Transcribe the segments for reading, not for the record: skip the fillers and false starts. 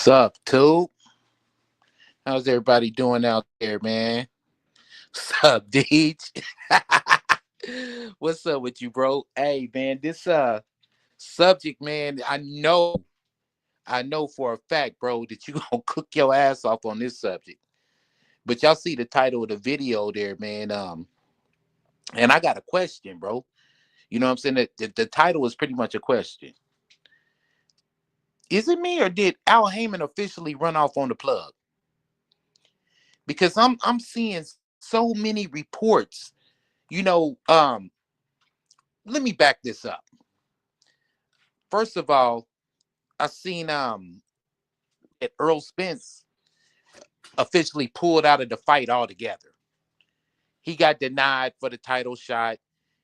Sup, too? How's everybody doing out there, man? Sup, Deej? What's up with you, bro? Hey, man, this subject, man, I know for a fact, bro, that you gonna cook your ass off on this subject. But y'all see the title of the video there, man. And I got a question, bro. You know what I'm saying? The title is pretty much a question. Is it me or did Al Heyman officially run off on the plug? Because I'm seeing so many reports. You know, let me back this up. First of all, I seen that Earl Spence officially pulled out of the fight altogether. He got denied for the title shot.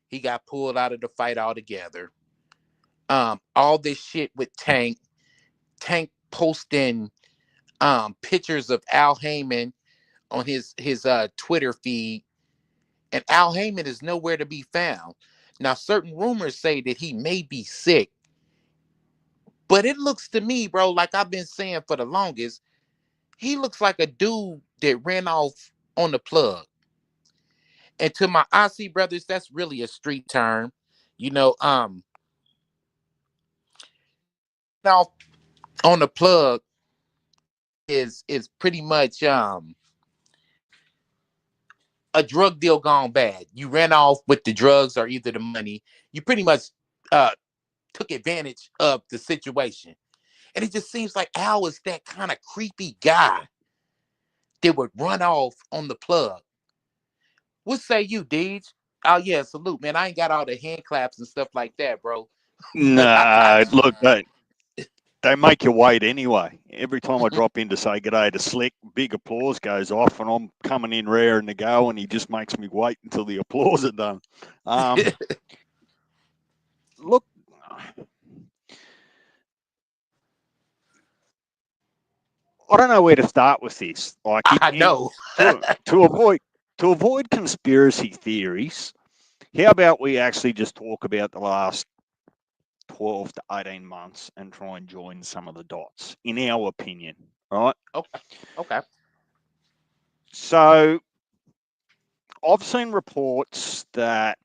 He got pulled out of the fight altogether. All this shit with Tank posting pictures of Al Heyman on his Twitter feed, and Al Heyman is nowhere to be found. Now, certain rumors say that he may be sick, but it looks to me, bro, like I've been saying for the longest, he looks like a dude that ran off on the plug. And to my Aussie brothers, that's really a street term. You know, off on the plug is pretty much a drug deal gone bad. You ran off with the drugs or either the money. You pretty much uh took advantage of the situation. And it just seems like Al is that kind of creepy guy that would run off on the plug. What say you, Deej? Oh yeah, salute, man. I ain't got all the hand claps and stuff like that, bro. But I Nah, got you. look, they make you wait anyway. Every time I drop in to say g'day to Slick, big applause goes off, and I'm coming in raring to go, and he just makes me wait until the applause are done. Look, I don't know where to start with this. Like, I know. to avoid conspiracy theories, how about we actually just talk about the last 12 to 18 months and try and join some of the dots, in our opinion, right? Okay. Okay. So I've seen reports that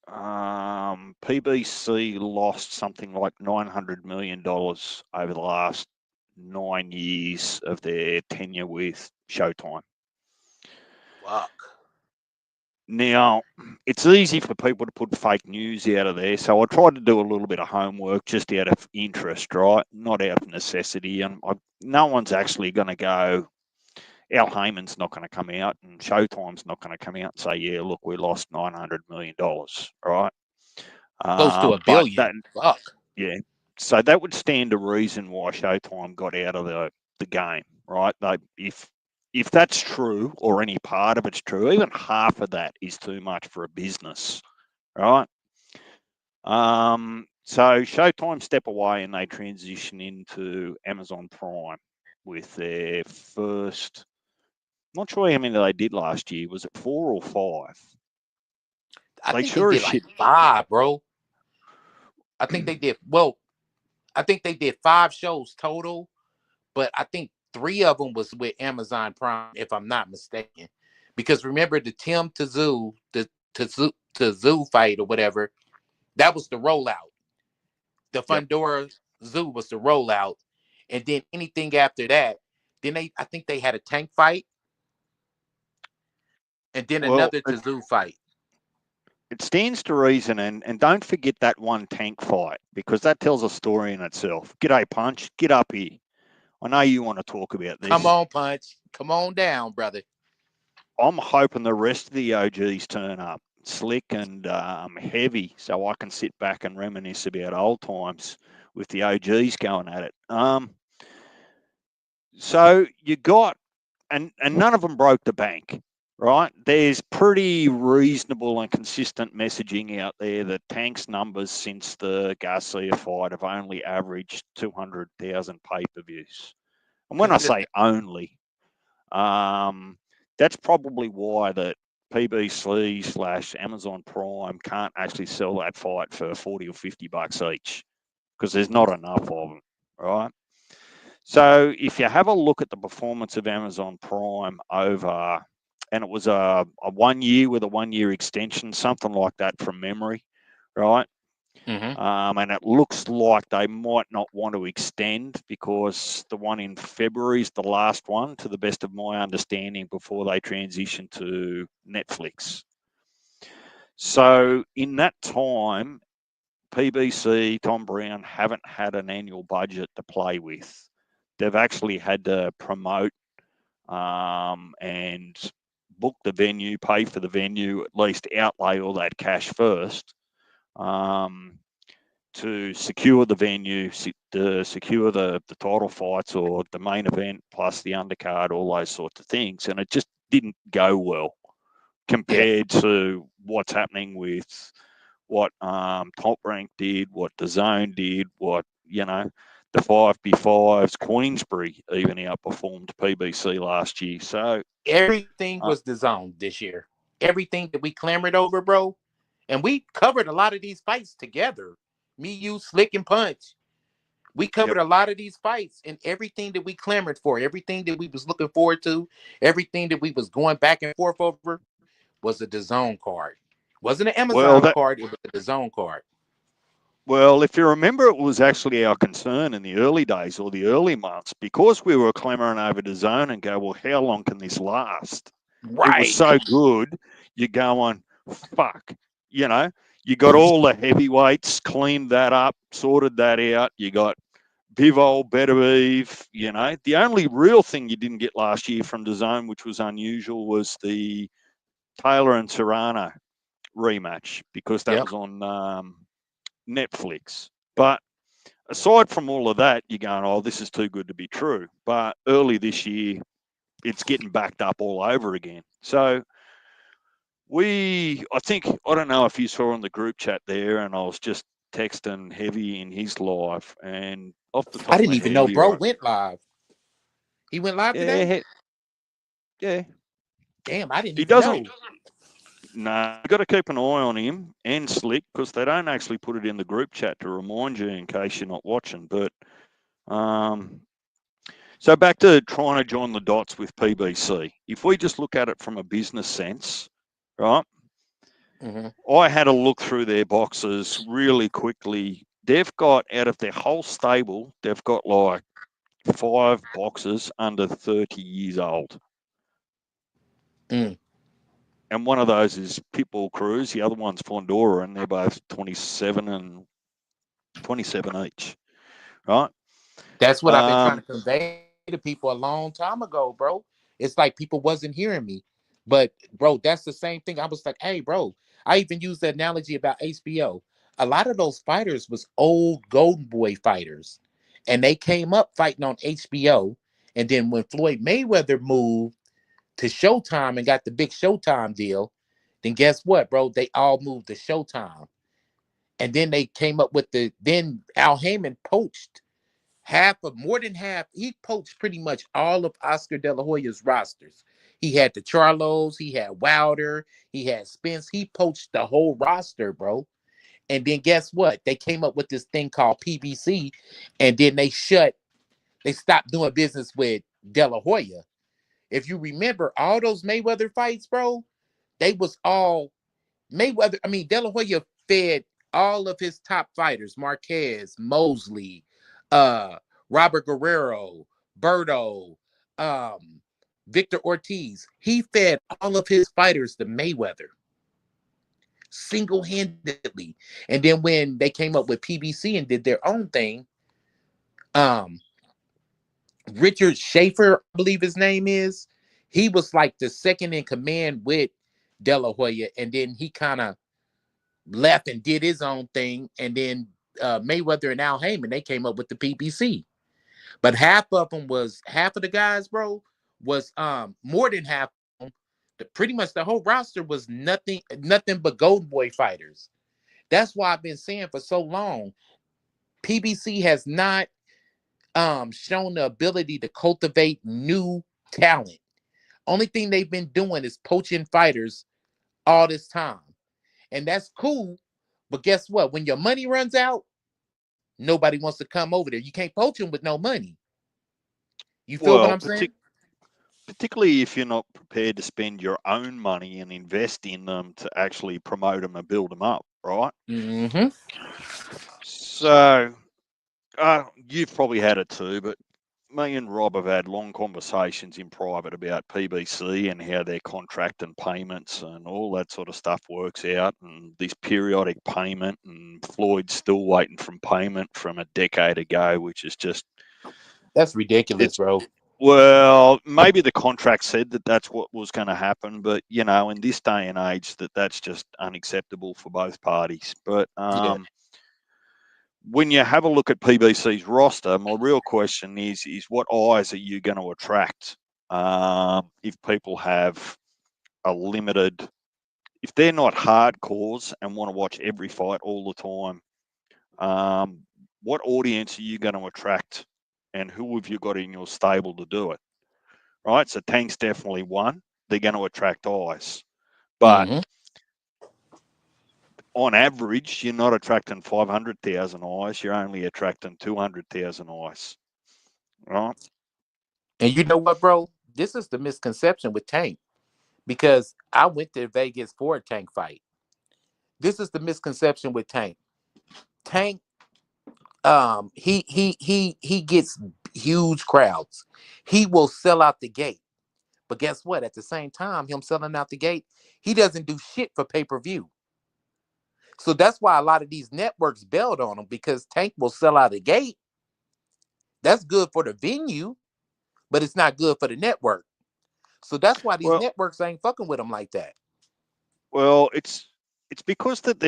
PBC lost something like $900 million over the last 9 years of their tenure with Showtime. Fuck. Now, it's easy for people to put fake news out of there, so I tried to do a little bit of homework just out of interest, right? Not out of necessity. And no one's actually going to go, Al Heyman's not going to come out and Showtime's not going to come out and say, yeah, look, we lost $900 million, right? Close to a But that, billion. Fuck. yeah, so that would stand to reason why Showtime got out of the game, right? If that's true, or any part of it's true, even half of that is too much for a business, right? So Showtime step away and they transition into Amazon Prime with their first. Not sure how many they did last year. Was it 4 or 5? I They think they sure as did like shit. five, bro. I think they did. Well, I think they did five shows total, but I think three of them was with Amazon Prime, if I'm not mistaken. Because remember the Tim to Zoo fight or whatever, that was the rollout. The Yep. Fundora Zoo was the rollout, and then anything after that, then I think they had a tank fight, and then Well, another to Zoo fight. it stands to reason, and don't forget that one tank fight, because that tells a story in itself. G'day, Punch. Get up here. I know you want to talk about Come this. on, Punch. Come on down, brother. I'm hoping the rest of the OGs turn up slick and heavy, so I can sit back and reminisce about old times with the OGs going at it. So you got, and none of them broke the bank, right? There's pretty reasonable and consistent messaging out there that Tank's numbers since the Garcia fight have only averaged 200,000 pay-per-views. And when I say only, that's probably why that PBC/Amazon Prime can't actually sell that fight for $40 or $50 each, because there's not enough of them, right? So if you have a look at the performance of Amazon Prime over, and it was a 1 year with a 1 year extension, something like that from memory, right? Mm-hmm. And it looks like they might not want to extend because the one in February is the last one, to the best of my understanding, before they transition to Netflix. So in that time, PBC, Tom Brown haven't had an annual budget to play with. They've actually had to promote and book the venue, pay for the venue, at least outlay all that cash first, um, to secure the venue, to secure the title fights or the main event, plus the undercard, all those sorts of things. And it just didn't go well Yeah. compared to what's happening with what Top Rank did, what the Zone did, what, the 5B5s, Queensbury even outperformed PBC last year. So, Everything uh, was the zone this year. Everything that we clamored over, bro. And we covered a lot of these fights together. Me, you, Slick, and Punch. We yep. covered a lot of these fights, and everything that we clamored for, everything that we was looking forward to, everything that we was going back and forth over was a DAZN card. Wasn't an Well, Amazon that card, it was a DAZN card. well, if you remember, it was actually our concern in the early days or the early months because we were clamoring over the zone and go, well, how long can this last? It was Right. so good. You're going, fuck, you know. You got all the heavyweights, cleaned that up, sorted that out. You got Bivol, Beterbiev, The only real thing you didn't get last year from the zone, which was unusual, was the Taylor and Serrano rematch because that Yep. was on Netflix. But aside from all of that, you're going, oh, this is too good to be true. But early this year, it's getting backed up all over again. So I think, I don't know if you saw on the group chat there, and I was just texting Heavy in his live, and off the I top of didn't my even head know here, bro went live. He went live today? yeah, yeah, Damn, I didn't he even doesn't. know. No, you got to keep an eye on him and Slick because they don't actually put it in the group chat to remind you in case you're not watching. But um, so back to trying to join the dots with PBC. If we just look at it from a business sense, right? Mm-hmm. I had a look through their boxes really quickly. They've got out of their whole stable, they've got like 5 boxes under 30 years old. Mm. And one of those is Pitbull Cruise, the other one's Fondora, and they're both 27 and 27 each, right? That's what I've been trying to Um, convey to people a long time ago, bro. It's like people wasn't hearing me. But bro, that's the same thing. I was like, hey, bro, I even used the analogy about HBO. A lot of those fighters was old Golden Boy fighters. And they came up fighting on HBO. And then when Floyd Mayweather moved to Showtime and got the big Showtime deal, then guess what, bro? They all moved to Showtime. And then they came up with then Al Heyman poached half of more than half. He poached pretty much all of Oscar De La Hoya's rosters. He had the Charlos, he had Wilder, he had Spence. He poached the whole roster, bro. And then guess what? They came up with this thing called PBC, and then they stopped doing business with De La Hoya. If you remember all those Mayweather fights, bro, they was all Mayweather. I mean, De La Hoya fed all of his top fighters: Marquez, Mosley, uh, Robert Guerrero, Berto, um, Victor Ortiz. He fed all of his fighters to Mayweather single-handedly. And then when they came up with PBC and did their own thing, um, Richard Schaefer, I believe his name is, he was like the second in command with De La Hoya, and then he kind of left and did his own thing, and then Mayweather and Al Heyman, they came up with the PPC. But half of the guys, bro, was more than half of them. Pretty much the whole roster was nothing but Golden Boy fighters. That's why I've been saying for so long, PBC has not shown the ability to cultivate new talent. Only thing they've been doing is poaching fighters all this time. And that's cool. But guess what? When your money runs out, nobody wants to come over there. You can't poach them with no money. You feel what Well, I'm saying? particularly if you're not prepared to spend your own money and invest in them to actually promote them and build them up, right? Mm-hmm. So you've probably had it too, but me and Rob have had long conversations in private about PBC and how their contract and payments and all that sort of stuff works out, and this periodic payment, and Floyd's still waiting from payment from a decade ago, which is just That's ridiculous, it's bro. well, maybe the contract said that that's what was going to happen, but in this day and age, that's just unacceptable for both parties. But Yeah. when you have a look at PBC's roster, my real question is what eyes are you going to attract if people have a limited, if they're not hardcores and want to watch every fight all the time, what audience are you going to attract, and who have you got in your stable to do it? Right, so Tank's definitely one. They're going to attract eyes, but Mm-hmm. on average, you're not attracting 500,000 eyes. You're only attracting 200,000 eyes, right? And you know what, bro? This is the misconception with Tank because I went to Vegas for a Tank fight. This is the misconception with Tank. Tank, he gets huge crowds. He will sell out the gate. But guess what? At the same time, him selling out the gate, he doesn't do shit for pay per view. So that's why a lot of these networks bailed on him because Tank will sell out the gate. That's good for the venue, but it's not good for the network. So that's why these Well, networks ain't fucking with him like that. it's because that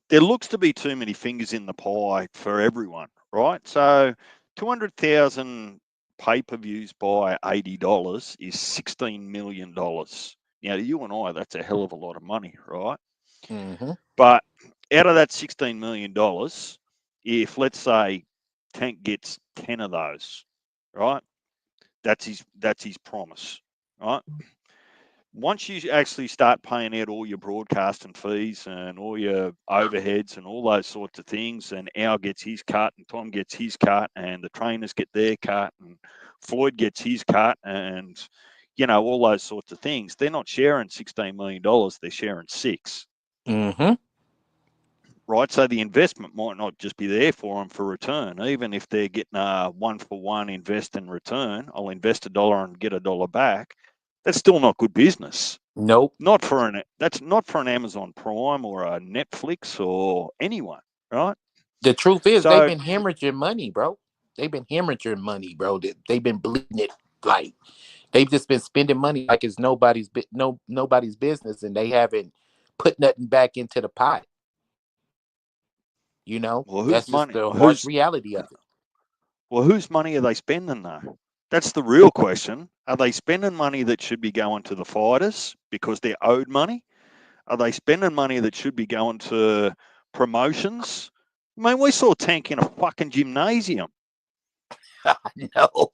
there looks to be too many fingers in the pie for everyone, right? So 200,000 pay-per-views by $80 is $16 million. Now, you and I, that's a hell of a lot of money, right? Mm-hmm. But out of that $16 million, if let's say Tank gets 10 of those, right? That's his promise, right? Once you actually start paying out all your broadcasting fees and all your overheads and all those sorts of things, and Al gets his cut and Tom gets his cut and the trainers get their cut and Floyd gets his cut and all those sorts of things, they're not sharing $16 million, they're sharing six. Mm-hmm. Right, so the investment might not just be there for them for return, even if they're getting a 1-for-1 invest and return. I'll invest $1 and get $1 back. That's still not good business. Nope. That's not for an Amazon Prime or a Netflix or anyone, right? The truth is, they've So, been hemorrhaging money, bro. They've been hemorrhaging money, bro. They've been bleeding it like they've just been spending money like it's nobody's business, and they haven't put nothing back into the pot. You know, well, that's whose just money? the harsh reality of it. Whose money are they spending though? That's the real question. Are they spending money that should be going to the fighters because they're owed money? Are they spending money that should be going to promotions? I mean, we saw Tank in a fucking gymnasium. No,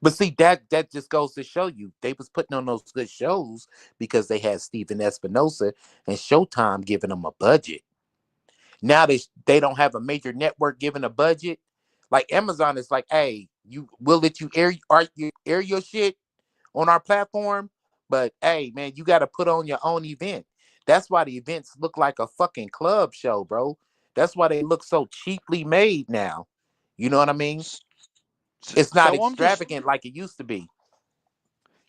but see that just goes to show you they was putting on those good shows because they had Steven Espinosa and Showtime giving them a budget. Now they don't have a major network giving a budget. Like Amazon is like, hey, we'll let you air your shit on our platform, but hey, man, you got to put on your own event. That's why the events look like a fucking club show, bro. That's why they look so cheaply made now. You know what I mean? It's not So I'm just extravagant like it used to be.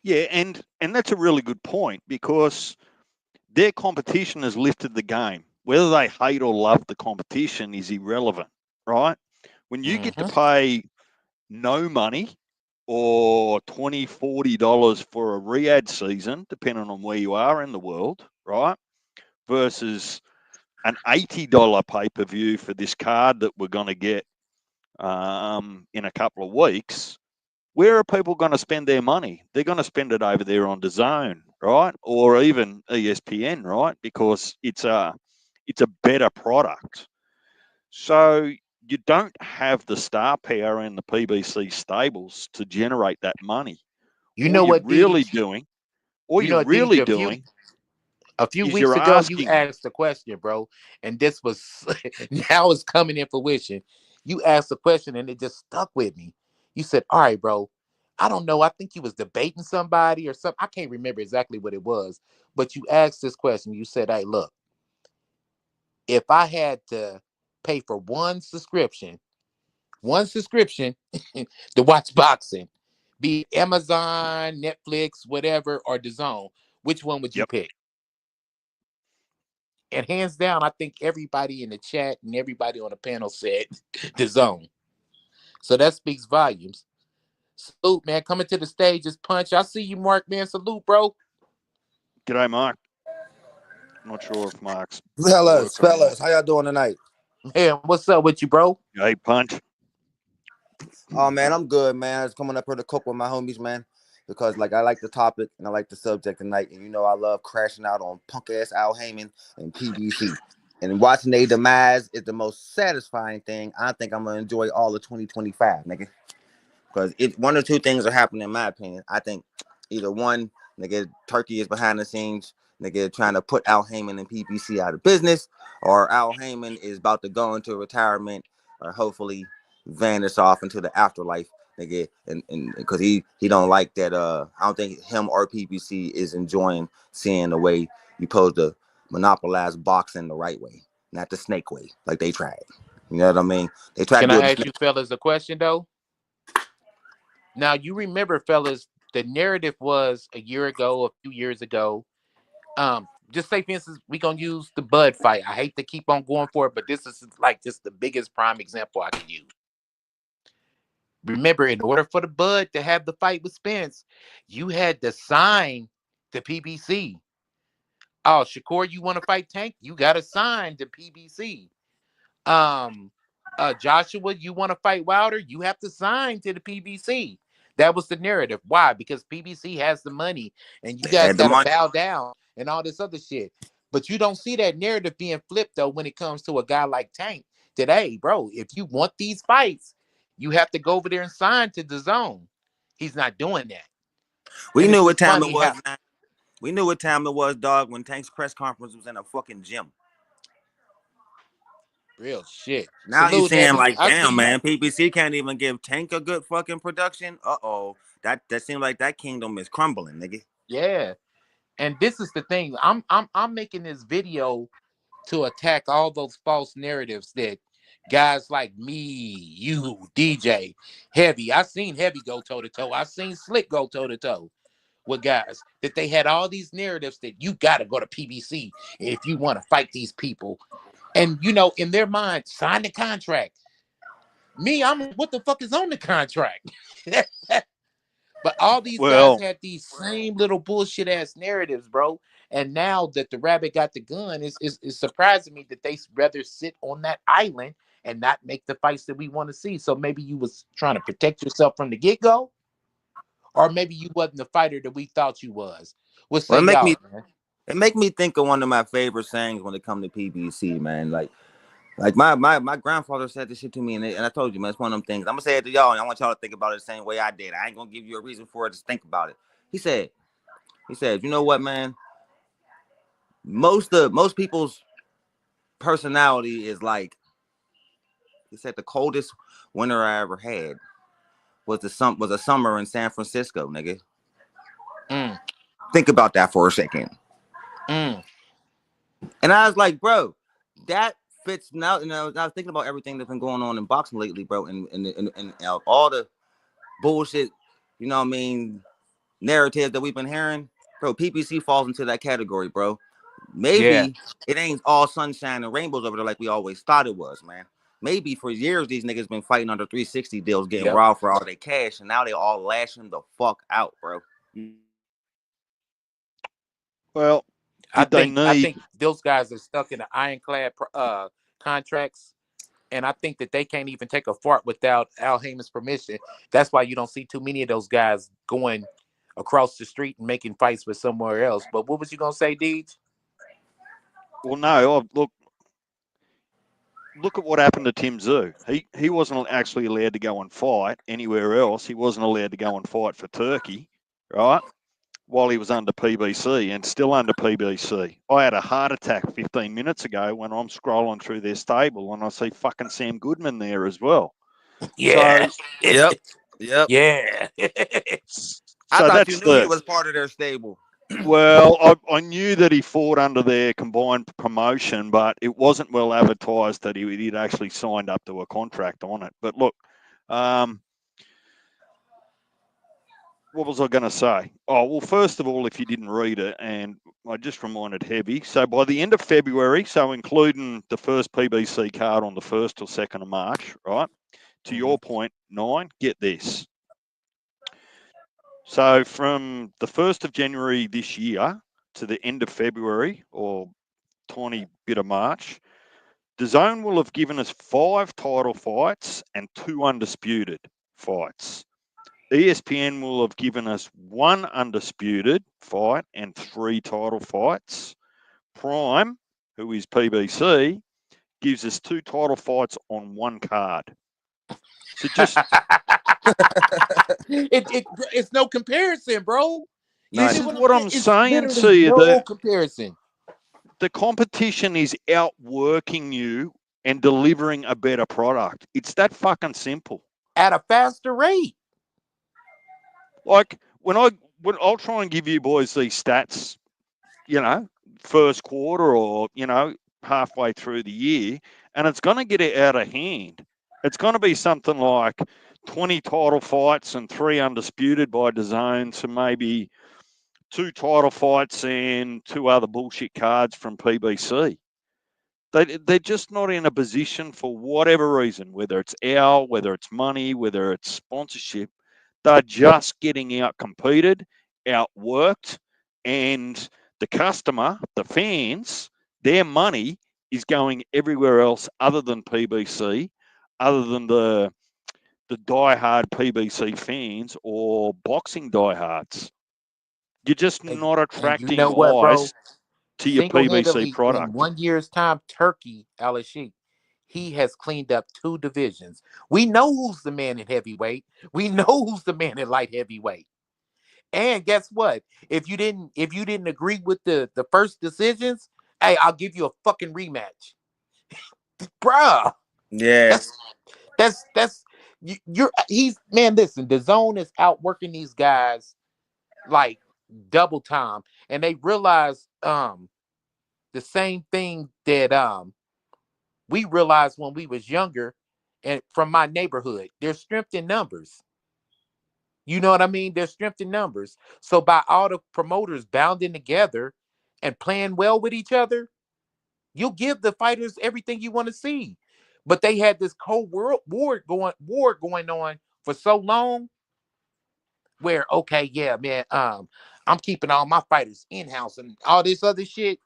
yeah, and that's a really good point because their competition has lifted the game. Whether they hate or love the competition is irrelevant, right? When you get to Mm-hmm. pay no money or $20, $40 for a Riyadh season, depending on where you are in the world, right? Versus an $80 pay per view for this card that we're going to get in a couple of weeks. Where are people going to spend their money? They're going to spend it over there on the Zone, right, or even ESPN, right, because it's a better product. So you don't have the star power in the PBC stables to generate that money. You All know you're what, Didi? really doing, all You you're know what, Didi? really doing A few is weeks you're ago, you asking, asked a question, bro, and this was now it's coming in fruition. You asked a question, and it just stuck with me. You said, all right, bro. I don't know. I think you was debating somebody or something. I can't remember exactly what it was, but you asked this question. You said, hey, look, if I had to pay for one subscription to watch boxing, be it Amazon, Netflix, whatever, or the Zone, which one would you Yep. pick? And hands down, I think everybody in the chat and everybody on the panel said the Zone. So that speaks volumes. Salute, man. Coming to the stage is Punch. I see you, Mark, man. Salute, bro. G'day, Mark. Not sure if Mark's Fellas, working or not. fellas, how y'all doing tonight? Man, what's up with you, bro? Hey, Punch. Oh man, I'm good, man. I was coming up here to cook with my homies, man. Because like I like the topic and I like the subject tonight. And you know I love crashing out on punk ass Al Haymon and PBC. And watching their demise is the most satisfying thing. I think I'm gonna enjoy all of 2025, nigga. Because it one or two things are happening in my opinion. I think either one, nigga, Turkey is behind the scenes, nigga, trying to put Al Haymon and PPC out of business, or Al Haymon is about to go into retirement, or hopefully vanish off into the afterlife, nigga, and because he don't like that. I don't think him or PPC is enjoying seeing the way you supposed to monopolize boxing the right way, not the snake way, like they tried. You know what I mean? They tried to Can do I it. ask you fellas a question though? Now you remember, fellas, the narrative was a year ago, a few years ago. Just say for instance, we gonna use the Bud fight. I hate to keep on going for it, but this is like just the biggest prime example I can use. Remember, in order for the Bud to have the fight with Spence, you had to sign the PBC. Oh, Shakur, you want to fight Tank? You got to sign the PBC. Um, Joshua, you want to fight Wilder? You have to sign to the PBC. That was the narrative. Why? Because PBC has the money, and you They guys had the got to money. bow down and all this other shit. But you don't see that narrative being flipped though when it comes to a guy like Tank today, bro. If you want these fights, you have to go over there and sign to the zone. He's not doing that, We and it's knew what just time it funny was, how man. We knew what time it was, dog, when Tank's press conference was in a fucking gym. real shit. Now you Salute, saying heavy. like, I see damn, you. man, PPC can't even give Tank a good fucking production. Uh-oh. That seems like that kingdom is crumbling, nigga. Yeah. And this is the thing. I'm making this video to attack all those false narratives that guys like me, you, DJ, Heavy. I seen Heavy go toe to toe. I seen Slick go toe to toe with guys that they had all these narratives that you got to go to PBC if you want to fight these people. And you know, in their mind, sign the contract. Me, I'm like, what the fuck is on the contract? But all these guys Well, had these same little bullshit ass narratives, bro. And now that the rabbit got the gun, it's surprising me that they rather sit on that island and not make the fights that we want to see. So maybe you was trying to protect yourself from the get go, or maybe you wasn't the fighter that we thought you was. What Well, say y'all, man? it make me think of one of my favorite sayings when it comes to PBC, man. Like my grandfather said this shit to me, and I told you, man, it's one of them things. I'm gonna say it to y'all, and I want y'all to think about it the same way I did. I ain't gonna give you a reason for it. Just think about it. He said, you know what, man? Most people's personality is like, he said, the coldest winter I ever had was a summer in San Francisco, nigga. Mm, Think about that for a second. mm, And I was like, bro, that fits now. You know, I was thinking about everything that's been going on in boxing lately, bro, and all the bullshit, you know what I mean, narratives that we've been hearing, bro. PPC falls into that category, bro. yeah, Maybe it ain't all sunshine and rainbows over there like we always thought it was, man. Maybe for years these niggas been fighting under 360 deals, getting yep. robbed for all their cash, and now they all lashing the fuck out, bro. well, I did they think I need? think those guys are stuck in the ironclad contracts, and I think that they can't even take a fart without Al Heyman's permission. That's why you don't see too many of those guys going across the street and making fights with somewhere else. But what was you gonna say, Deej? Well, no. Look at what happened to Tim Zoo. He wasn't actually allowed to go and fight anywhere else. He wasn't allowed to go and fight for Turkey, right? While he was under PBC and still under PBC. I had a heart attack 15 minutes ago when I'm scrolling through their stable and I see fucking Sam Goodman there as well. Yeah. So Yep. Yep. Yeah. I So thought you that's knew he the was part of their stable. well, I knew that he fought under their combined promotion, but it wasn't well advertised that he'd actually signed up to a contract on it. But look, um, what was I going to say? Oh, well, first of all, if you didn't read it, and I just reminded Heavy, so by the end of February, so including the first PBC card on the 1st or 2nd of March, right? To Mm-hmm. your point, 9, get this. So from the 1st of January this year to the end of February or tiny bit of March, the zone will have given us 5 title fights and 2 undisputed fights. ESPN will have given us 1 undisputed fight and 3 title fights. Prime, who is PBC, gives us 2 title fights on 1 card. So just It's no comparison, bro. You this see None. is what I'm what saying? I'm It's saying literally to you no that comparison. the competition is outworking you and delivering a better product. It's that fucking simple. At a faster rate. Like when I'll try and give you boys these stats, you know, first quarter or halfway through the year, and it's going to get it out of hand. It's going to be something like 20 title fights and 3 undisputed by DAZN, so maybe 2 title fights and 2 other bullshit cards from PBC. They're just not in a position for whatever reason, whether it's hour, whether it's money, whether it's sponsorship. They're just getting out competed, outworked, and the customer, the fans, their money is going everywhere else other than PBC, other than the diehard PBC fans or boxing diehards. You're just not And you attracting know what, bro? eyes to your PBC Single-handedly in product. 1 year's time, Turkey, Al-Sheikh, he has cleaned up 2 divisions. We know who's the man in heavyweight. We know who's the man in light heavyweight. And guess what? If you didn't agree with the first decisions, hey, I'll give you a fucking rematch. Bruh. Yeah. That's that's you're he's man, listen, the zone is outworking these guys like double time. And they realize the same thing that we realized when we was younger and from my neighborhood. There's strength in numbers. You know what I mean? There's strength in numbers. So by all the promoters bounding together and playing well with each other, you'll give the fighters everything you want to see. But they had this cold world war going on for so long where okay, yeah, man, I'm keeping all my fighters in house and all this other shit.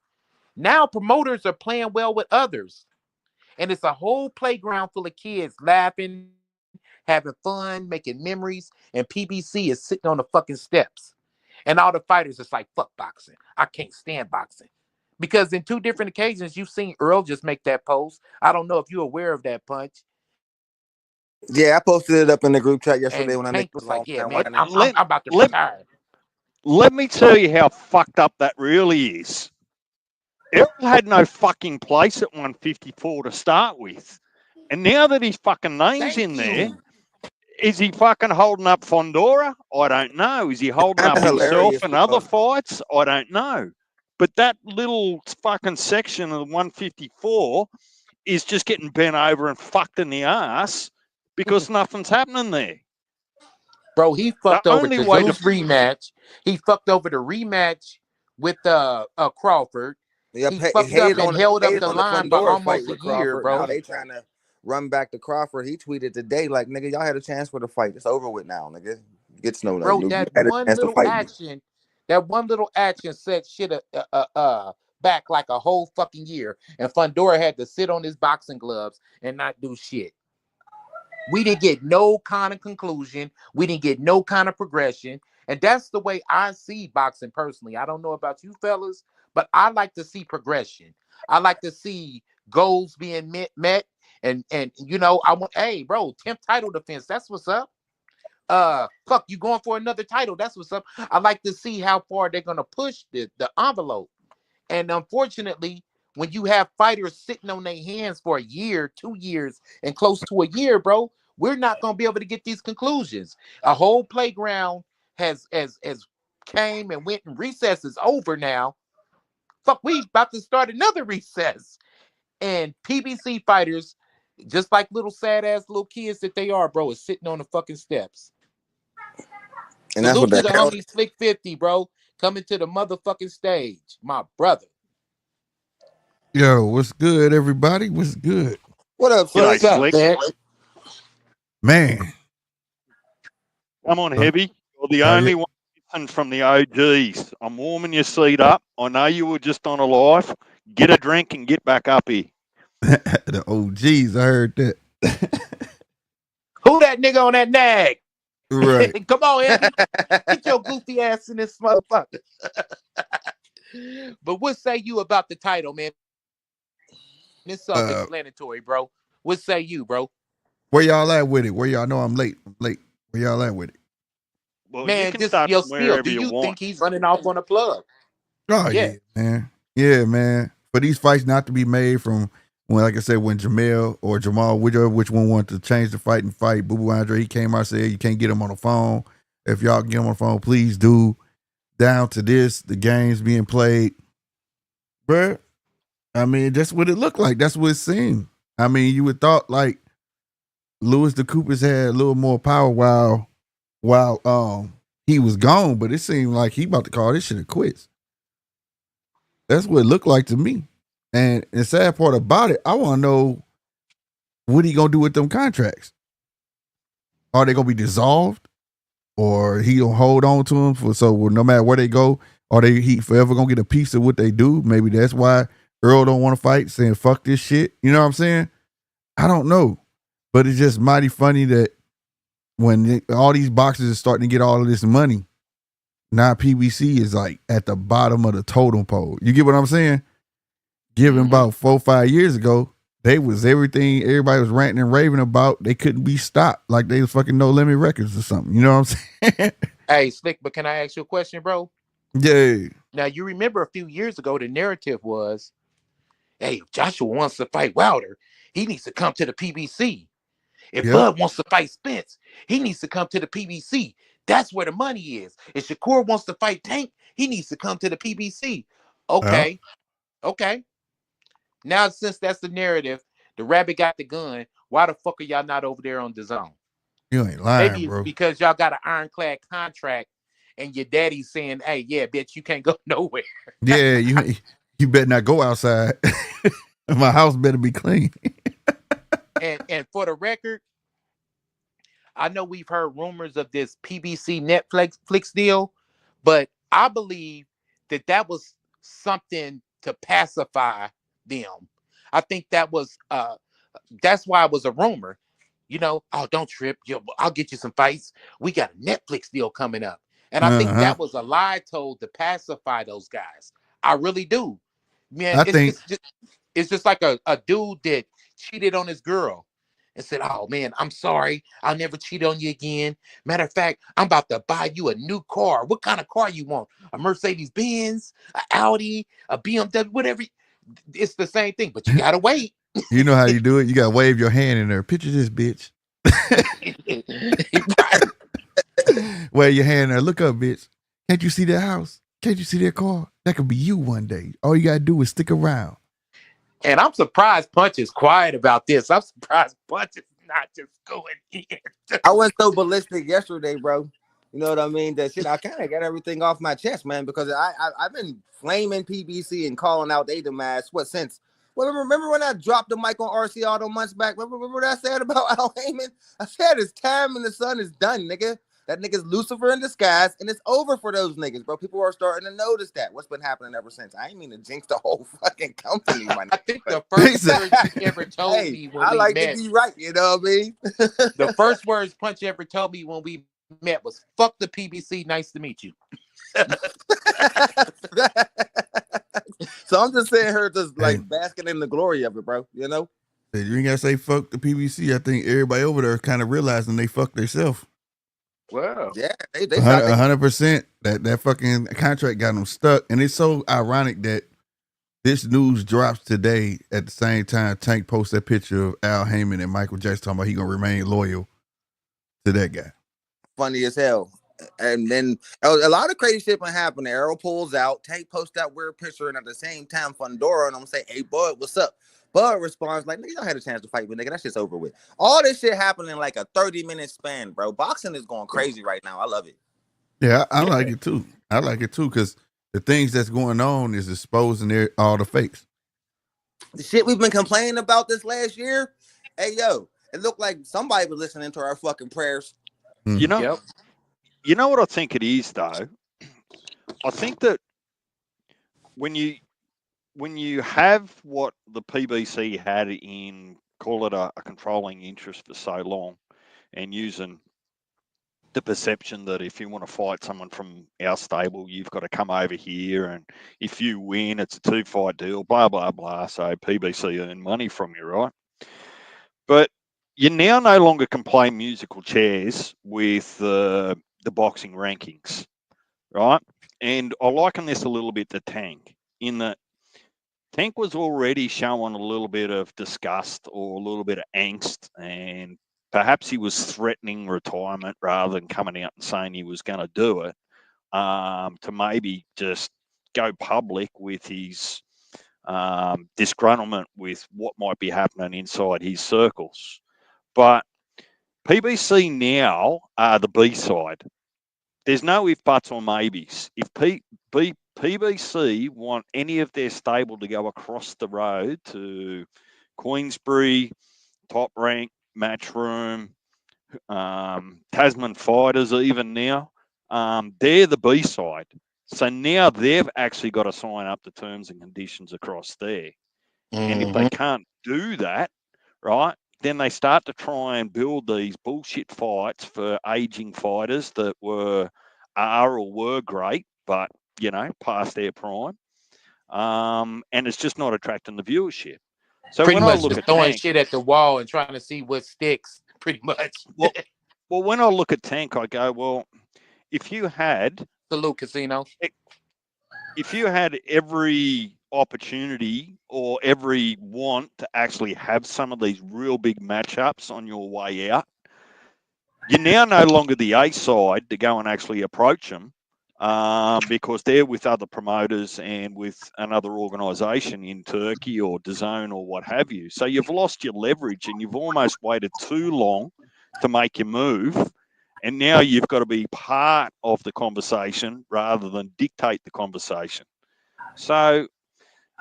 Now promoters are playing well with others. And it's a whole playground full of kids laughing, having fun, making memories, and PBC is sitting on the fucking steps. And all the fighters is like, fuck boxing. I can't stand boxing. Because in 2 different occasions, you've seen Earl just make that post. I don't know if you're aware of that, Punch. And Tank Yeah, I was like, posted yeah, it up man, in the I'm group chat about to yesterday when I nigga was on, man. Why nigga? Let retire. let let me tell you how fucked up that really is. Errol had no fucking place at 154 to start with. And now that his fucking name's Thank in there, you. is he fucking holding up Fondora? I don't know. Is he holding That's up himself hilarious in other because fights? I don't know. But that little fucking section of the 154 is just getting bent over and fucked in the ass because nothing's happening there. Bro, he The fucked over only way to Tazul's rematch. He fucked over the rematch with Crawford. yeah, He fucked up and held up hated the on the line by Fundora fight almost a with year, Crawford. Now bro. they trying to run back to Crawford. He tweeted today like, nigga, y'all had a chance for the fight. It's over with now, nigga. Get snow like Bro, you had a chance to fight me. that one little action set shit back like a whole fucking year. And Fundora had to sit on his boxing gloves and not do shit. We didn't get no kind of conclusion. We didn't get no kind of progression. And that's the way I see boxing personally. I don't know about you fellas, but I like to see progression. I like to see goals being met. And I want, hey, bro, 10th title defense. That's what's up. Fuck, you going for another title. That's what's up. I like to see how far they're gonna push the envelope. And unfortunately, when you have fighters sitting on their hands for a year, 2 years, and close to a year, bro, we're not going to be able to get these conclusions. A whole playground has came and went, and recess is over now. Fuck, we about to start another recess. And PBC fighters, just like little sad ass little kids that they are, bro, is sitting on the fucking steps. And that's what Salute to the the hell. homie Slick 50, bro. Coming to the motherfucking stage. My brother. Yo, what's good, everybody? What's good? What up, G'day, Slick? What's up, Slick. man? Man, Come on, uh, Heavy. You're the how you, only one missing from the OGs. I'm warming your seat up. I know you were just on a live. Get a drink and get back up here. the OGs, I heard that. Who that nigga on that nag? Right. Come on, Heavy. Get your goofy ass in this motherfucker. But what say you about the title, man? It's self-explanatory, bro. What say you, bro? Where y'all at with it? Where y'all know I'm late? I'm late. Where y'all at with it? Well, you Man, can just start your from spiel. wherever Do you you want. think he's running off on a plug? Oh Yeah. yeah, man. Yeah, man. For these fights not to be made from when, like I said, when Jamel or Jamal, which one wanted to change the fight and fight, Boo Boo Andre, he came out and said you can't get him on the phone. If y'all can get him on the phone, please do. Down to this, the games being played. Bruh, I mean, that's what it looked like. That's what it seemed. I mean, you would thought like Louis the Coopers had a little more power while he was gone, but it seemed like he about to call this shit a quits. That's what it looked like to me. And the sad part about it, I want to know what he gonna do with them contracts. Are they gonna be dissolved, or he gonna hold on to them for so no matter where they go, are he forever gonna get a piece of what they do? Maybe that's why Earl don't want to fight, saying fuck this shit. You know what I'm saying? I don't know, but it's just mighty funny that when all these boxers are starting to get all of this money, now PBC is like at the bottom of the totem pole. You get what I'm saying? Given about 4-5 years ago, they was everything everybody was ranting and raving about. They couldn't be stopped, like they was fucking No Limit Records or something. You know what I'm saying? Hey, Slick, but can I ask you a question, bro? Yeah. Now, you remember a few years ago, the narrative was, hey, if Joshua wants to fight Wilder, he needs to come to the PBC. If Yep. Bud wants to fight Spence, he needs to come to the PBC. That's where the money is. If Shakur wants to fight Tank, he needs to come to the PBC. Yep. Okay. Now, since that's the narrative, the rabbit got the gun. Why the fuck are y'all not over there on the zone? You ain't lying, Maybe it's bro. because y'all got an ironclad contract and your daddy's saying, hey, yeah, bitch, you can't go nowhere. Yeah, you better not go outside. My house better be clean. And for the record, I know we've heard rumors of this PBC Netflix deal, but I believe that was something to pacify them. I think that's why it was a rumor. You know, oh, don't trip. I'll get you some fights. We got a Netflix deal coming up. And I think Uh-huh. that was a lie told to pacify those guys. I really do. Man, I it's think it's just it's just like a dude that cheated on his girl and said, oh man, I'm sorry. I'll never cheat on you again. Matter of fact, I'm about to buy you a new car. What kind of car you want? A Mercedes Benz, an Audi, a BMW, whatever. It's the same thing, but you gotta wait. you know how you do it. You gotta wave your hand in there. Picture this, bitch. Right. Wave your hand there. Look up, bitch. Can't you see that house? Can't you see that car? That could be you one day. All you gotta do is stick around. And I'm surprised Punch is quiet about this. I'm surprised Punch is not just going in. I went so ballistic yesterday, bro. You know what I mean? That shit, I kind of got everything off my chest, man, because I've been flaming PBC and calling out they demise. What since? Well, remember when I dropped the mic on RC Auto months back? Remember what I said about Al Heyman? I said his time in the sun is done, nigga. That nigga's Lucifer in disguise, and it's over for those niggas, bro. People are starting to notice that. What's been happening ever since? I ain't mean to jinx the whole fucking company, my nigga. I think the first words you ever told Hey, me when I we like met, to be right, you know what I mean? the first words Punch ever told me when we met was "fuck the PBC, nice to meet you." So I'm just saying her just like Hey. basking in the glory of it, bro. You know? You ain't gotta say fuck the PBC. I think everybody over there kind of realizing they fucked themselves. Wow. Yeah, they shot their 100%. That fucking contract got them stuck, and it's so ironic that this news drops today at the same time Tank posts that picture of Al Heyman and Michael Jackson talking about he gonna remain loyal to that guy. Funny as hell. And then a lot of crazy shit been happening. Arrow pulls out, Tank posts that weird picture, and at the same time, Fundora and I'm say, "Hey, Bud, what's up?" Bud responds like, "Nigga, y'all had a chance to fight with nigga. That shit's over with." All this shit happening in like a 30-minute span, bro. Boxing is going crazy right now. I love it. Yeah, I like it too. I like it too because the things that's going on is exposing all the fakes. The shit we've been complaining about this last year. Hey, yo, it looked like somebody was listening to our fucking prayers. You know, Yep. you know what I think it is though. I think that when you have what the PBC had in, call it a controlling interest for so long, and using the perception that if you want to fight someone from our stable, you've got to come over here, and if you win, it's a 2-fight deal, blah blah blah. So PBC earn money from you, right? But you now no longer can play musical chairs with the boxing rankings, right? And I liken this a little bit to Tank, in that Tank was already showing a little bit of disgust or a little bit of angst, and perhaps he was threatening retirement rather than coming out and saying he was going to do it, to maybe just go public with his disgruntlement with what might be happening inside his circles. But PBC now are the B side. There's no if, buts, or maybes. If PBC want any of their stable to go across the road to Queensbury, Top Rank, Matchroom, Tasman Fighters, even now, they're the B side. So now they've actually got to sign up to terms and conditions across there. And if they can't do that, right, then they start to try and build these bullshit fights for aging fighters that are or were great, but past their prime. And it's just not attracting the viewership. So Pretty when I much look just at throwing Tank, shit at the wall and trying to see what sticks. Pretty much. well, when I look at Tank, I go, well, if you had Salute casinos. if you had every opportunity or every want to actually have some of these real big matchups on your way out, you're now no longer the A side to go and actually approach them, because they're with other promoters and with another organisation in Turkey or DAZN or what have you. So you've lost your leverage and you've almost waited too long to make your move. And now you've got to be part of the conversation rather than dictate the conversation. So,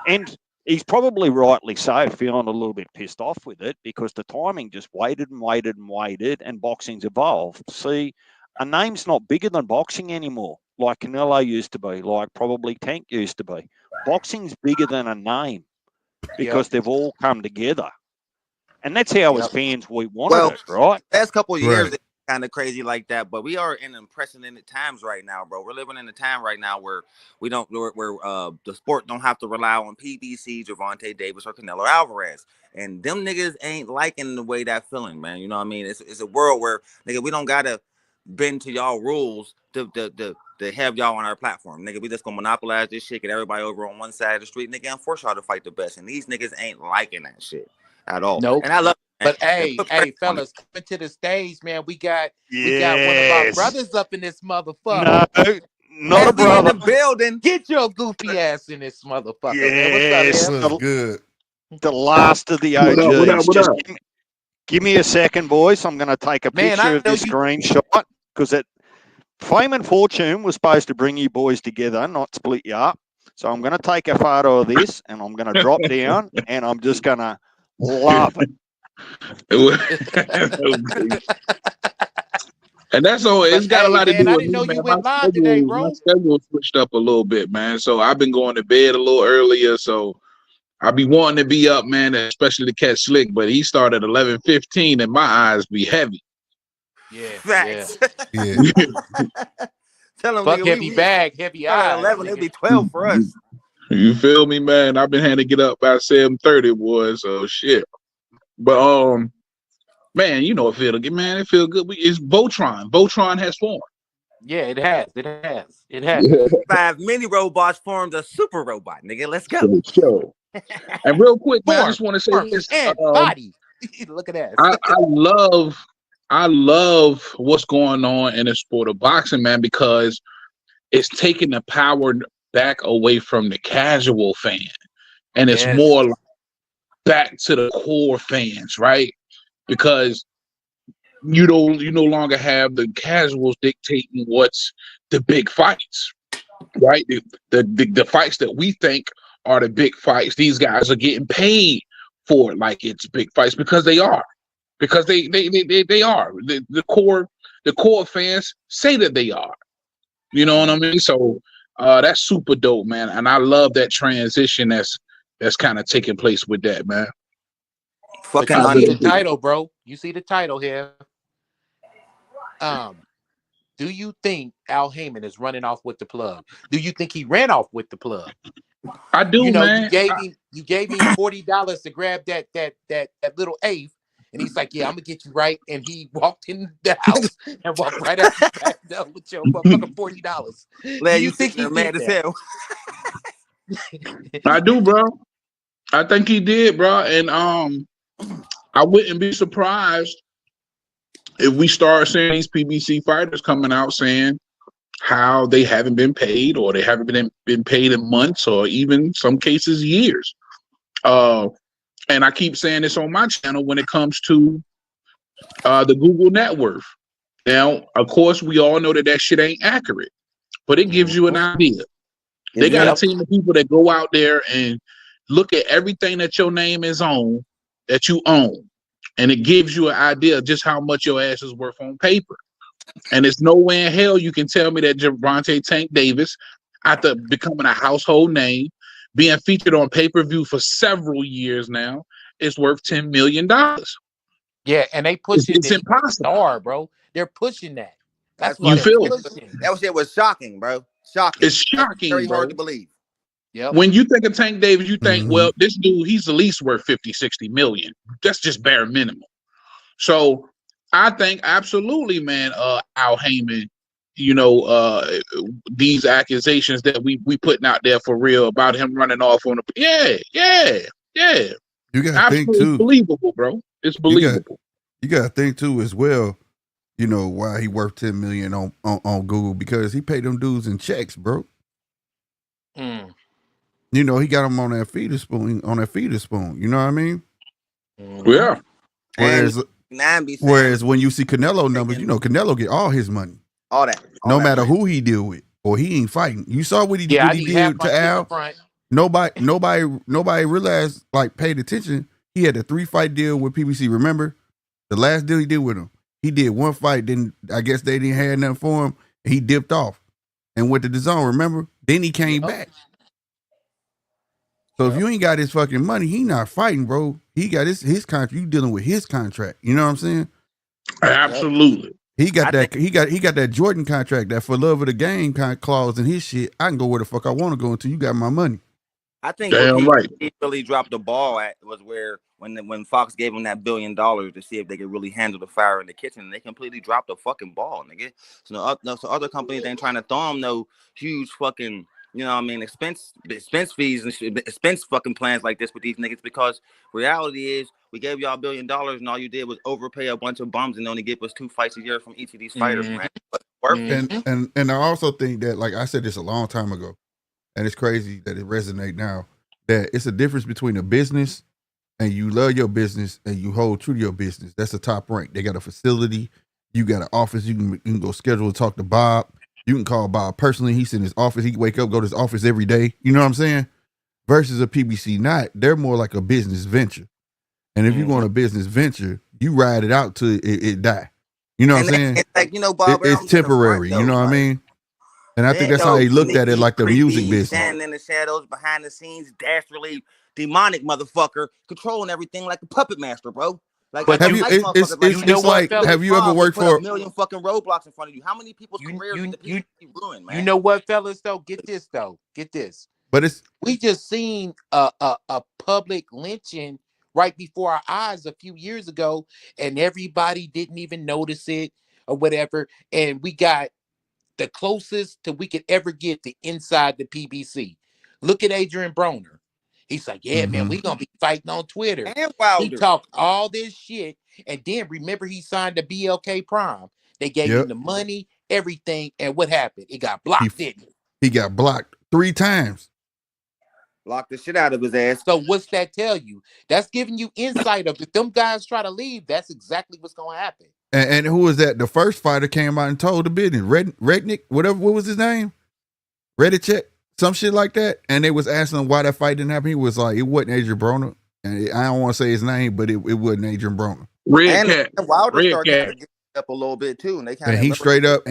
and he's probably rightly so feeling a little bit pissed off with it because the timing just waited and waited and waited, and boxing's evolved. See, a name's not bigger than boxing anymore, like Canelo used to be, like probably Tank used to be. Boxing's bigger than a name because they've all come together. And that's how, as fans, we wanted Well, it, right? last couple of years, Right. it's kind of crazy like that, but we are in unprecedented times right now, bro. We're living in a time right now where we don't, where the sport don't have to rely on PBC, Gervonta Davis, or Canelo Alvarez, and them niggas ain't liking the way that feeling, man. You know what I mean? It's a world where nigga we don't gotta bend to y'all rules to have y'all on our platform, nigga. We just gonna monopolize this shit, get everybody over on one side of the street, nigga, and force y'all to fight the best, and these niggas ain't liking that shit at all. Nope. And I love. But And hey, put pressure on it. fellas, coming to the stage, man. We got one of our Yes. brothers up in this No, motherfucker. not a Heavy in brother. the building. Get your goofy ass in this motherfucker, man. What's up, Yes. Ev? Was good. The last of the What up? What up? OGs. What Just up? give me a second, boys. I'm going to take a Man, picture I of know this you. screenshot because Fame and Fortune was supposed to bring you boys together, not split you up. So I'm going to take a photo of this and I'm going to drop down and I'm just going to love it. And that's all. But It's got a hey, lot to do man, I with didn't me, know man. you went live today, My bro. schedule switched up a little bit, man. So I've been going to bed a little earlier. So I be wanting to be up, man, especially to catch Slick. But he started 11:15, and my eyes be heavy. Yeah. Facts. Yeah. Tell him, Fuck nigga, heavy we bag, heavy start at eyes, 11, it'll nigga. be 12 for us. You feel me, man? I've been having to get up by 7:30, boy. So shit. But man, you know it feel good, man. It feel good. It's Voltron. Voltron has formed. Yeah, it has. It has. It has. Yeah, 5 mini robots formed a super robot, nigga. Let's go. for sure. And real quick, man, I Form, just want to say forms, this. and body. Look at that. I love what's going on in the sport of boxing, man, because it's taking the power back away from the casual fan, and it's Yes. more like back to the core fans, right? Because you no longer have the casuals dictating what's the big fights, right? The fights that we think are the big fights, these guys are getting paid for it like it's big fights because they are. Because they are. The core fans say that they are. You know what I mean? So that's super dope, man. And I love that transition that's kind of taking place with that, man. But Fucking you I see under. really the do. title, bro. You see the title here. Um, do you think Al Heyman is running off with the plug? Do you think he ran off with the plug? I You do, know, man. you gave him $40 to grab that little eighth, and he's like, "Yeah, I'm gonna get you right." And he walked in the house and walked right out the back door with your motherfucking $40. Do Glad you you think sitting he there did mad as that? hell. I do, bro. I think he did, bro. And I wouldn't be surprised if we start seeing these PBC fighters coming out saying how they haven't been paid or they haven't been paid in months or even some cases years. Uh, and I keep saying this on my channel when it comes to the Google net worth. Now, of course, we all know that that shit ain't accurate, but it gives you an Mhm. idea. They Is got a it? Yep. team of people that go out there and look at everything that your name is on, that you own, and it gives you an idea of just how much your ass is worth on paper. And there's no way in hell you can tell me that Javante Tank Davis, after becoming a household name, being featured on pay-per-view for several years now, is worth $10 million. Yeah, and they It's, pushing it's that he's a impossible. star, bro. They're pushing that. That's That's what You they're fucking. feel me? pushing. That shit was shocking, bro. Shocking. It's That's shocking, very hard to bro. believe. Yep. When you think of Tank Davis, you think, Mm-hmm. well, this dude, he's at least worth 50, 60 million. That's just bare minimum. So I think absolutely, man, Al Heyman, you know, these accusations that we putting out there for real about him running off on the yeah. You gotta think Absolutely too. believable, bro. It's You got believable. you gotta think too as well. You know why he worth 10 million on Google, because he paid them dudes in checks, bro. Mm. You know he got them on that feeder spoon. You know what I mean? Hmm. Yeah. And Whereas now be saying whereas when you see Canelo numbers, you taking know Canelo get all his money, all no that matter money. who he deal with, or he ain't fighting. You saw Yeah, what I he need half did my to shit in the Al. front. Nobody realized, like, paid attention. He had a 3-fight deal with PBC. Remember the last deal he did with him? He did one fight. Then I guess they didn't have nothing for him. And he dipped off and went to the zone. Remember? Then he came Yep. back. So if Yep. you ain't got his fucking money, he not fighting, bro. He got his contract. You dealing with his contract. You know what I'm saying? Yep. Absolutely. He got I think that. He got that Jordan contract, that for love of the game kind of clause in his shit. I can go where the fuck I want to go until you got my money. I think where Damn right. PBC really dropped the ball at was where when Fox gave him that $1 billion to see if they could really handle the fire in the kitchen, they completely dropped the fucking ball, nigga. So so other companies ain't trying to throw them no huge fucking, you know what I mean, expense fees and expense fucking plans like this with these niggas, because reality is we gave y'all $1 billion and all you did was overpay a bunch of bums and only give us 2 fights a year from each of these fighters, Hmm. man. But worth it. And Hmm. and and I also think that, like I said this a long time ago, and it's crazy that it resonates now, that it's a difference between a business and you love your business and you hold true to your business. That's a top rank. They got a facility, you got an office. You can go schedule to talk to Bob. You can call Bob personally. He's in his office. He can wake up, go to his office every day. You know what I'm saying? Versus a PBC not, they're more like a business venture. And if you go on Hmm. a business venture, you ride it out till it die. You know what I'm And saying? it's like, Bob, It's I'm to the front temporary. You though. know what I Like, mean? And I think that that's how they though, looked at it, sneaky, like the music creepy, business. standing in the shadows, behind the scenes, dastardly, demonic motherfucker, controlling everything like a puppet master, bro. Like But Have them you? you nice motherfuckers, like you know Tank It's what, like, Billy fellas? have you ever Bob, just worked put a for? million fucking roadblocks in front of you. How many people's You careers did you the you PBC ruin, you man? know what, fellas? Though, get this though. Get this. But it's We just seen a public lynching right before our eyes a few years ago, and everybody didn't even notice it or whatever. And we got the closest to we could ever get to inside the PBC. Look at Adrian Broner. He's like, yeah, man, Mm-hmm. we gonna be fighting on Twitter. And He Wilder. talked all this shit, and then remember he signed the BLK Prime. They gave him Yep. the money, everything, and what happened? It got He blocked, didn't it? he got blocked 3 times. Locked the shit out of his ass. So what's that tell you? That's giving you insight of if them guys try to leave, that's exactly what's gonna happen. And who was that? The first fighter came out and told the business. Rednick, whatever, what was his name? Reddichek, some shit like that. And they was asking him why that fight didn't happen. He was like, it wasn't Adrian Broner. And I don't want to say his name, but it wasn't Adrian Broner. Red And Cat. Wilder Red started kind Cat. of getting up a little bit too, and they kind And of he straight up,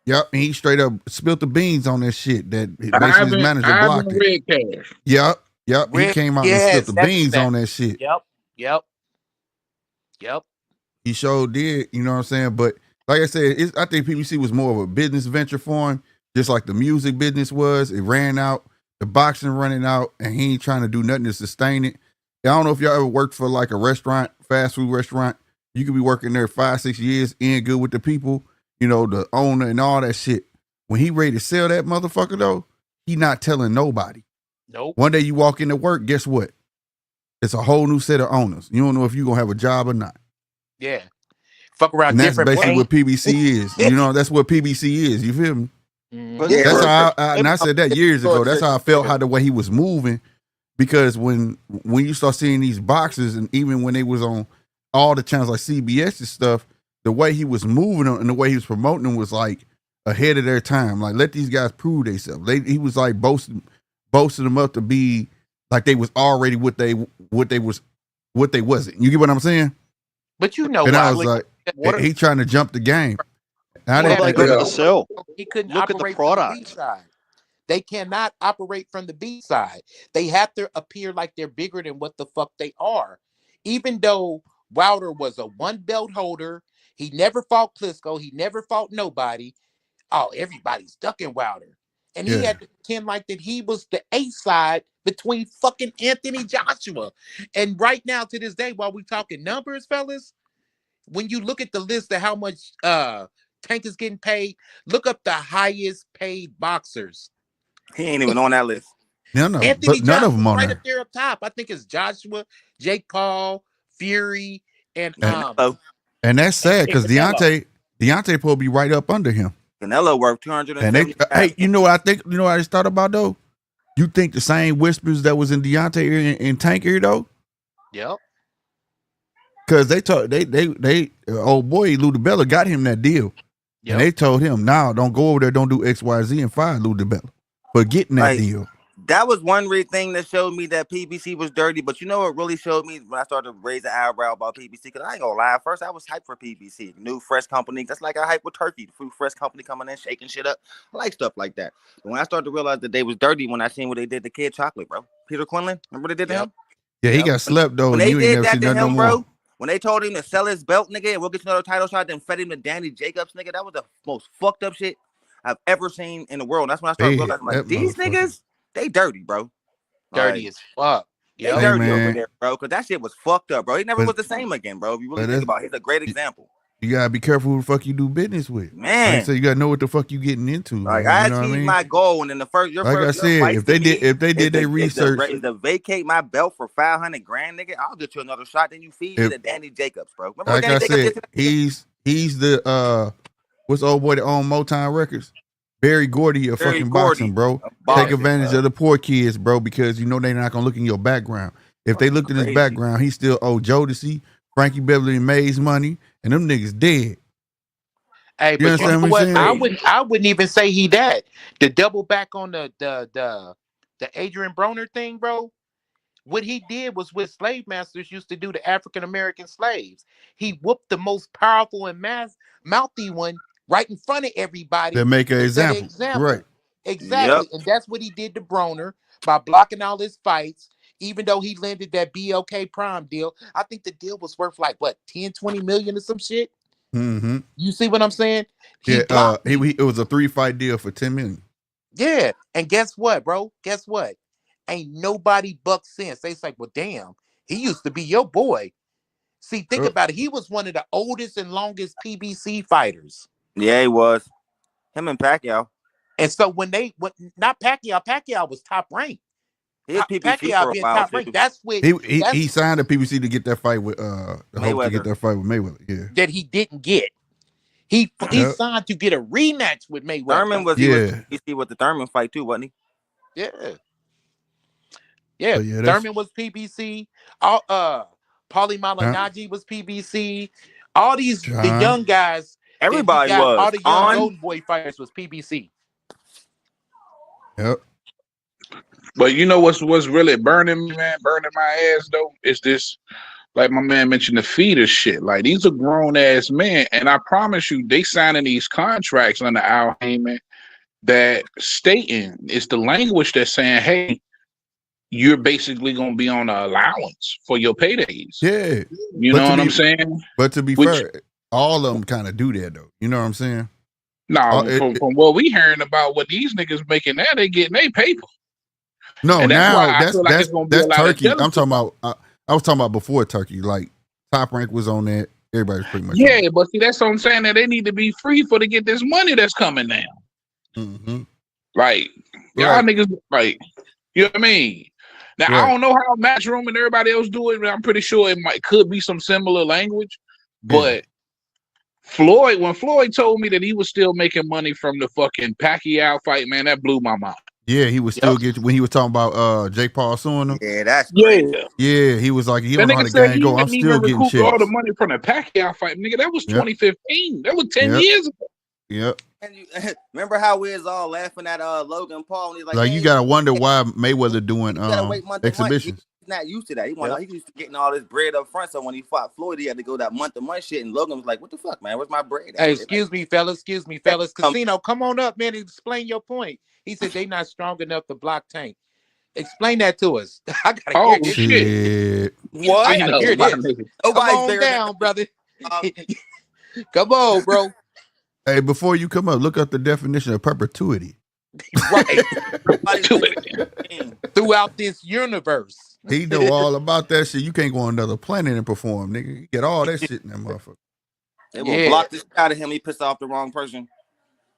yep, and he straight up spilled the beans on that shit. That basically his manager blocked Ivan it. Red Cash. Yep. He Red- came out and yes, spilled the that's beans that. on that shit. Yep. He sure did, you know what I'm saying? But like I said, I think PBC was more of a business venture for him, just like the music business was. It ran out, the boxing running out, and he ain't trying to do nothing to sustain it. I don't know if y'all ever worked for like a restaurant, fast food restaurant. You could be working there 5-6 years, in good with the people, you know, the owner and all that shit. When he ready to sell that motherfucker though, he not telling nobody. Nope. One day you walk into work, guess what? It's a whole new set of owners. You don't know if you're gonna have a job or not. Yeah. Fuck around And that's different basically brain. what PBC is. You know, that's what PBC is. You feel me? Mhm. Yeah, That's bro. how and I said that years ago. That's how I felt how the way he was moving. Because when you start seeing these boxes, and even when they was on all the channels like CBS and stuff, the way he was moving them and the way he was promoting them was like ahead of their time. Like, let these guys prove themselves. He was like boasting them up to be like they was already what they wasn't. You get what I'm saying? But you know And I why? was like, he trying to jump the game. And I What didn't are they think going that- to sell? He couldn't Look at the operate from the B product. side. They cannot operate from the B side. They have to appear like they're bigger than what the fuck they are. Even though Wilder was a one belt holder, he never fought Klitschko, he never fought nobody. Oh, everybody's ducking Wilder. And he Yeah. had to pretend like that he was the A side between fucking Anthony Joshua. And right now, to this day, while we talking numbers, fellas, when you look at the list of how much Tank is getting paid, look up the highest paid boxers. He ain't even on that list. none of them, Anthony but none of Joshua's them on right there. up there up top. I think it's Joshua, Jake Paul, Fury, and Canelo, And that's sad because Canelo. Deontay supposed to be right up under him. Canelo worth And 270. hey, you know what I think? You know what I just thought about though? You think the same whispers that was in Deontay ear and Tank ear though? Yep. Because they old boy Lou DiBella got him that deal. Yep. And they told him, nah, don't go over there, don't do XYZ and fire Lou DiBella for getting that Right. deal. That was one thing that showed me that PBC was dirty. But you know what really showed me when I started raising eyebrow about PBC? Because I ain't gonna lie, at first I was hyped for PBC, new fresh company. That's like I hype with Turkey, the fresh company coming in, shaking shit up. I like stuff like that. But when I started to realize that they was dirty, when I seen what they did to Kid Chocolate, bro, Peter Quinlan, remember what they did to Yep. him? Yeah, he Yep. got slept though, When and they you ain't did never that seen to nothing no him, more. bro. When they told him to sell his belt, nigga, and we'll get you another title shot, then fed him to Danny Jacobs, nigga, that was the most fucked up shit I've ever seen in the world. That's when I started Hey, realizing, like, that these motherfucker. niggas, they dirty, bro. Dirty Like, as fuck. they Yep. Hey, dirty over man. there, bro, because that shit was fucked up, bro. He never But- was the same again, bro. If you really but think that's- about it, he's a great example. You gotta be careful who the fuck you do business with. Like I Man, said, you gotta know what the fuck you getting into. like, Man. I You know what I achieved mean? my goal, and then your Like I first said, advice if they to did me if they did their research, is to vacate my belt for 500 grand, nigga, I'll get you another shot. Then you feed me If- to Danny Jacobs, bro. Remember what like Danny I Jacobs did said, to that nigga? he's the what's the old boy that owned Motown Records? Barry Gordy of Barry fucking Gordy, boxing, bro. a Take boxer, advantage bro. of the poor kids, bro, because you know they're not gonna look in your background. If they looked in his Crazy. background, he still owed Jodeci, Frankie Beverly and Mays money, and them niggas dead. Hey, You but you understand know what I'm what? saying? I wouldn't even say he that. To double back on the Adrian Broner thing, bro. What he did was what slave masters used to do to African American slaves. He whooped the most powerful and mouthy one right in front of everybody That make an to set an example. example. Right. Exactly. Yep. And that's what he did to Broner by blocking all his fights. Even though he landed that BLK Prime deal, I think the deal was worth like what 10, 20 million or some shit. Mm-hmm. You see what I'm saying? He Yeah, blocked it. it was a 3-fight deal for 10 million. Yeah. And guess what, bro? Guess what? Ain't nobody buck since. They say, well, damn, he used to be your boy. See, think Oh, about it. He was one of the oldest and longest PBC fighters. Yeah, he was. Him and Pacquiao. And so when not Pacquiao was top ranked. He was PBC Pacquiao for a being while top too. ranked. That's what He signed the PBC to get that fight with the hope to get Mayweather. that fight with Mayweather. Yeah. that he didn't get. He Yep. signed to get a rematch with Mayweather. Thurman was PBC with the Thurman fight too, wasn't he? Yeah. Yeah. But yeah, Thurman was PBC. Paulie Malignaggi was PBC. All these the young guys. Everybody that he got, was. all the young Golden Boy fighters was PBC. Yep. But you know what's really burning me, man? Burning my ass though is this. Like my man mentioned, the feeder shit. Like these are grown ass men, and I promise you, they signing these contracts under Al Haymon that stating it's the language that's saying, "Hey, you're basically gonna be on an allowance for your paydays." Yeah. You know what I'm saying? But to be fair, all of them kind of do that though. You know what I'm saying? No, from what we hearing about what these niggas making now, they getting their paper. No, and now why I feel like it's gonna be a lot Turkey. of I'm talking about. I was talking about before Turkey. Like Top Rank was on that. Everybody's pretty much. Yeah, but see, that's what I'm saying. That they need to be free to get this money that's coming now. Mm-hmm. Like y'all niggas, like you know what I mean. Now I don't know how Matchroom and everybody else do it, but I'm pretty sure it could be some similar language. But when Floyd told me that he was still making money from the fucking Pacquiao fight, man, that blew my mind. Yeah, he was still getting when he was talking about Jake Paul suing him. Yeah, that's crazy. Yeah, he was like, he don't know how the said game go. I'm still getting checks. All the money from the Pacquiao fight, nigga. That was 2015. That was 10 years ago. Yep. And you remember how we was all laughing at Logan Paul? And he's like hey, you gotta wonder why Mayweather doing exhibitions. He's not used to that. He used to getting all this bread up front. So when he fought Floyd, he had to go that month-to-month shit. And Logan was like, "What the fuck, man? Where's my bread?" Hey, excuse me, fellas. Casino, come on up, man, and explain your point. He said they not strong enough to block Tank. Explain that to us. I gotta hear this shit. What? I gotta hear this. Come on down, brother. Come on, bro. Hey, before you come up, look up the definition of perpetuity. Right. Throughout this universe. He know all about that shit. You can't go on another planet and perform, nigga. You get all that shit in that motherfucker. They will block this out of him. He pissed off the wrong person.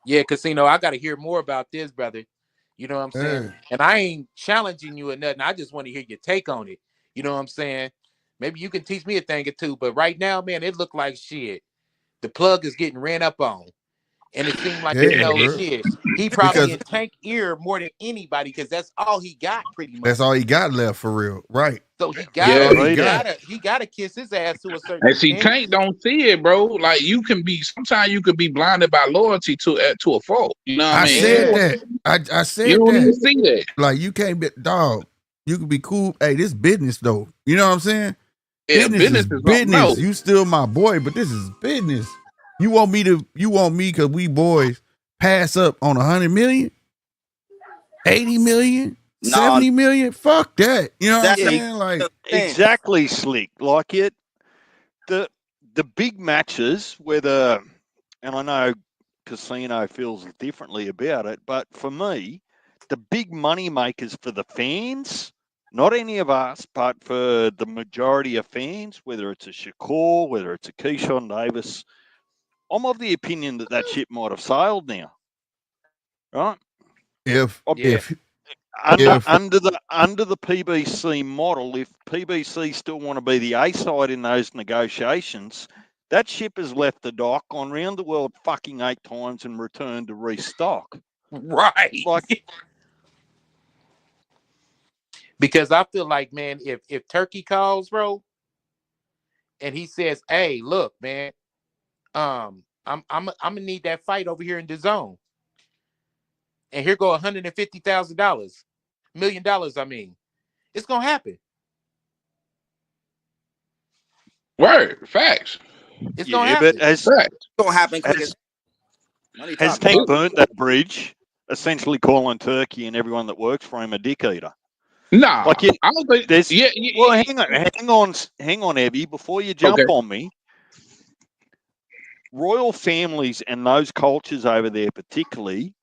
Yeah, Casino, I gotta hear more about this, brother. You know what I'm saying? Yeah. And I ain't challenging you or nothing. I just want to hear your take on it. You know what I'm saying? Maybe you can teach me a thing or two. But right now, man, it looked like shit. The plug is getting ran up on. And it seemed like, shit. He probably in Tank ear more than anybody because that's all he got pretty much. That's all he got left for real. Right. So he gotta kiss his ass to a certain And see, Tank don't see it, bro. Like sometimes you could be blinded by loyalty to a fault. You know what I mean? Said that. I said you don't that. even see that. Like you can't be dog. You could be cool. Hey, this business though. You know what I'm saying? Yeah, business is business. You still my boy, but this is business. You want me because we boys pass up on 100 million, 80 million, 70 million? Fuck that. You know what I'm saying? Like exactly, Slick. Like the big matches, and I know Casino feels differently about it, but for me, the big money makers for the fans, not any of us, but for the majority of fans, whether it's a Shakur, whether it's a Keyshawn Davis, I'm of the opinion that ship might have sailed now, right? Under the PBC model, if PBC still want to be the A side in those negotiations, that ship has left the dock, gone round the world fucking 8 times, and returned to restock. Right. Because I feel like, man, if Turkey calls, bro, and he says, "Hey, look, man, I'm gonna need that fight over here in the zone. And here go $150,000, $1 million. I mean, it's gonna happen. Word, facts. It's gonna happen. But it's gonna happen. Has Tank burnt that bridge, essentially calling Turkey and everyone that works for him a dick eater? Nah, I don't think there's. Well, hang on, Evie, before you jump on me. Royal families and those cultures over there, particularly,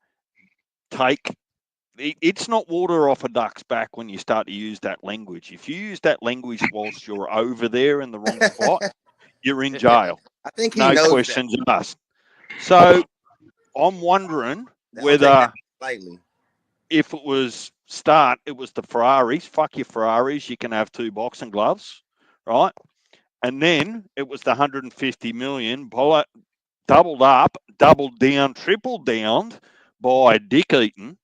it's not water off a duck's back when you start to use that language. If you use that language whilst you're over there in the wrong spot, you're in jail. I think he knows questions asked. So I'm wondering I'm taking that whether slightly. if it was the Ferraris. Fuck your Ferraris. You can have 2 boxing gloves, right? And then it was the 150 million doubled up, doubled down, tripled down by Dick Eaton.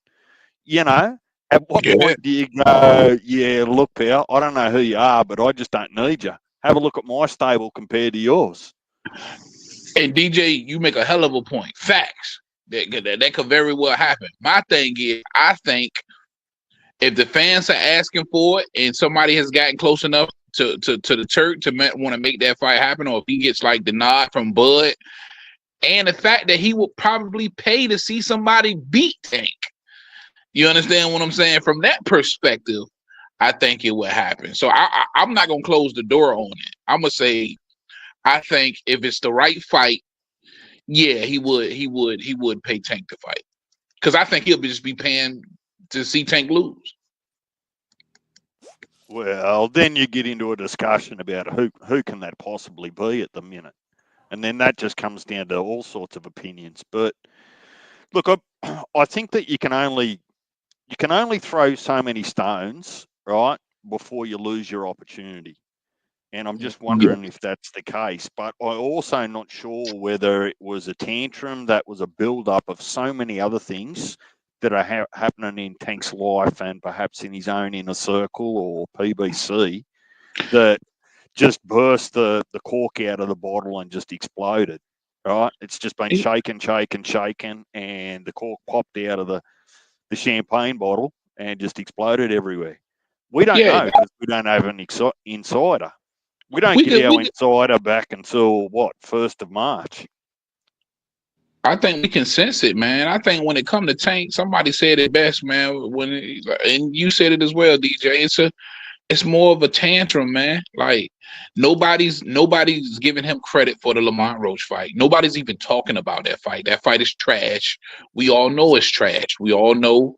You know, at what Yeah. point do you go, yeah, look, pal, I don't know who you are, but I just don't need you. Have a look at my stable compared to yours. And DJ, you make a hell of a point. Facts. That could very well happen. My thing is, I think if the fans are asking for it and somebody has gotten close enough to the church to want to make that fight happen, or if he gets like the nod from Bud, and the fact that he will probably pay to see somebody beat Tank. You understand what I'm saying? From that perspective, I think it would happen. So I'm not gonna close the door on it. I'm gonna say I think if it's the right fight, yeah, he would pay Tank to fight. Because I think he'll just be paying to see Tank lose. Well, then you get into a discussion about who can that possibly be at the minute. And then that just comes down to all sorts of opinions. But look, I think that you can only throw so many stones, right, before you lose your opportunity. And I'm just Yeah. wondering if that's the case. But I'm also not sure whether it was a tantrum that was a build-up of so many other things that are happening in Tank's life and perhaps in his own inner circle or PBC that just burst the cork out of the bottle and just exploded. Right? It's just been shaken, and the cork popped out of the champagne bottle and just exploded everywhere. We don't Yeah, know because we don't have an insider. We don't we get could. our insider back until what, 1st of March. I think we can sense it, man. I think when it comes to Tank, somebody said it best, man. And you said it as well, DJ. It's more of a tantrum, man. Like nobody's giving him credit for the Lamont Roach fight. Nobody's even talking about that fight. That fight is trash. We all know it's trash. We all know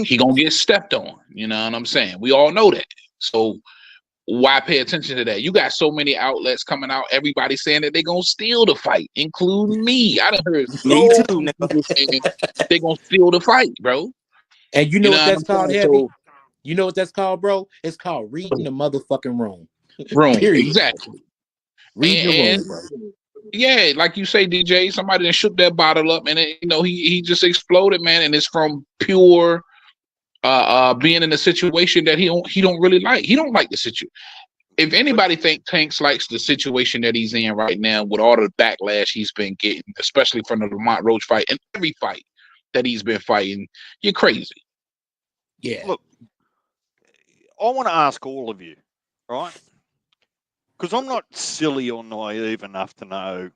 he gonna get stepped on. You know what I'm saying? We all know that. So why pay attention to that? You got so many outlets coming out, everybody saying that they're gonna steal the fight, including me. I done heard Me so too, many nigga. people saying they're gonna steal the fight, bro. And you You know know what what that's I'm called, saying? Heavy? So You know what that's called, bro? It's called reading the motherfucking room. room, Period. exactly. Reading the room, And bro. yeah, like you say, DJ, somebody done shook that bottle up and he just exploded, man. And it's from pure being in a situation that he don't really like. He don't like the situation. If anybody think Tanks likes the situation that he's in right now with all the backlash he's been getting, especially from the Lamont Roach fight and every fight that he's been fighting, you're crazy. Yeah. Look, I want to ask all of you, right? Because I'm not silly or naive enough to know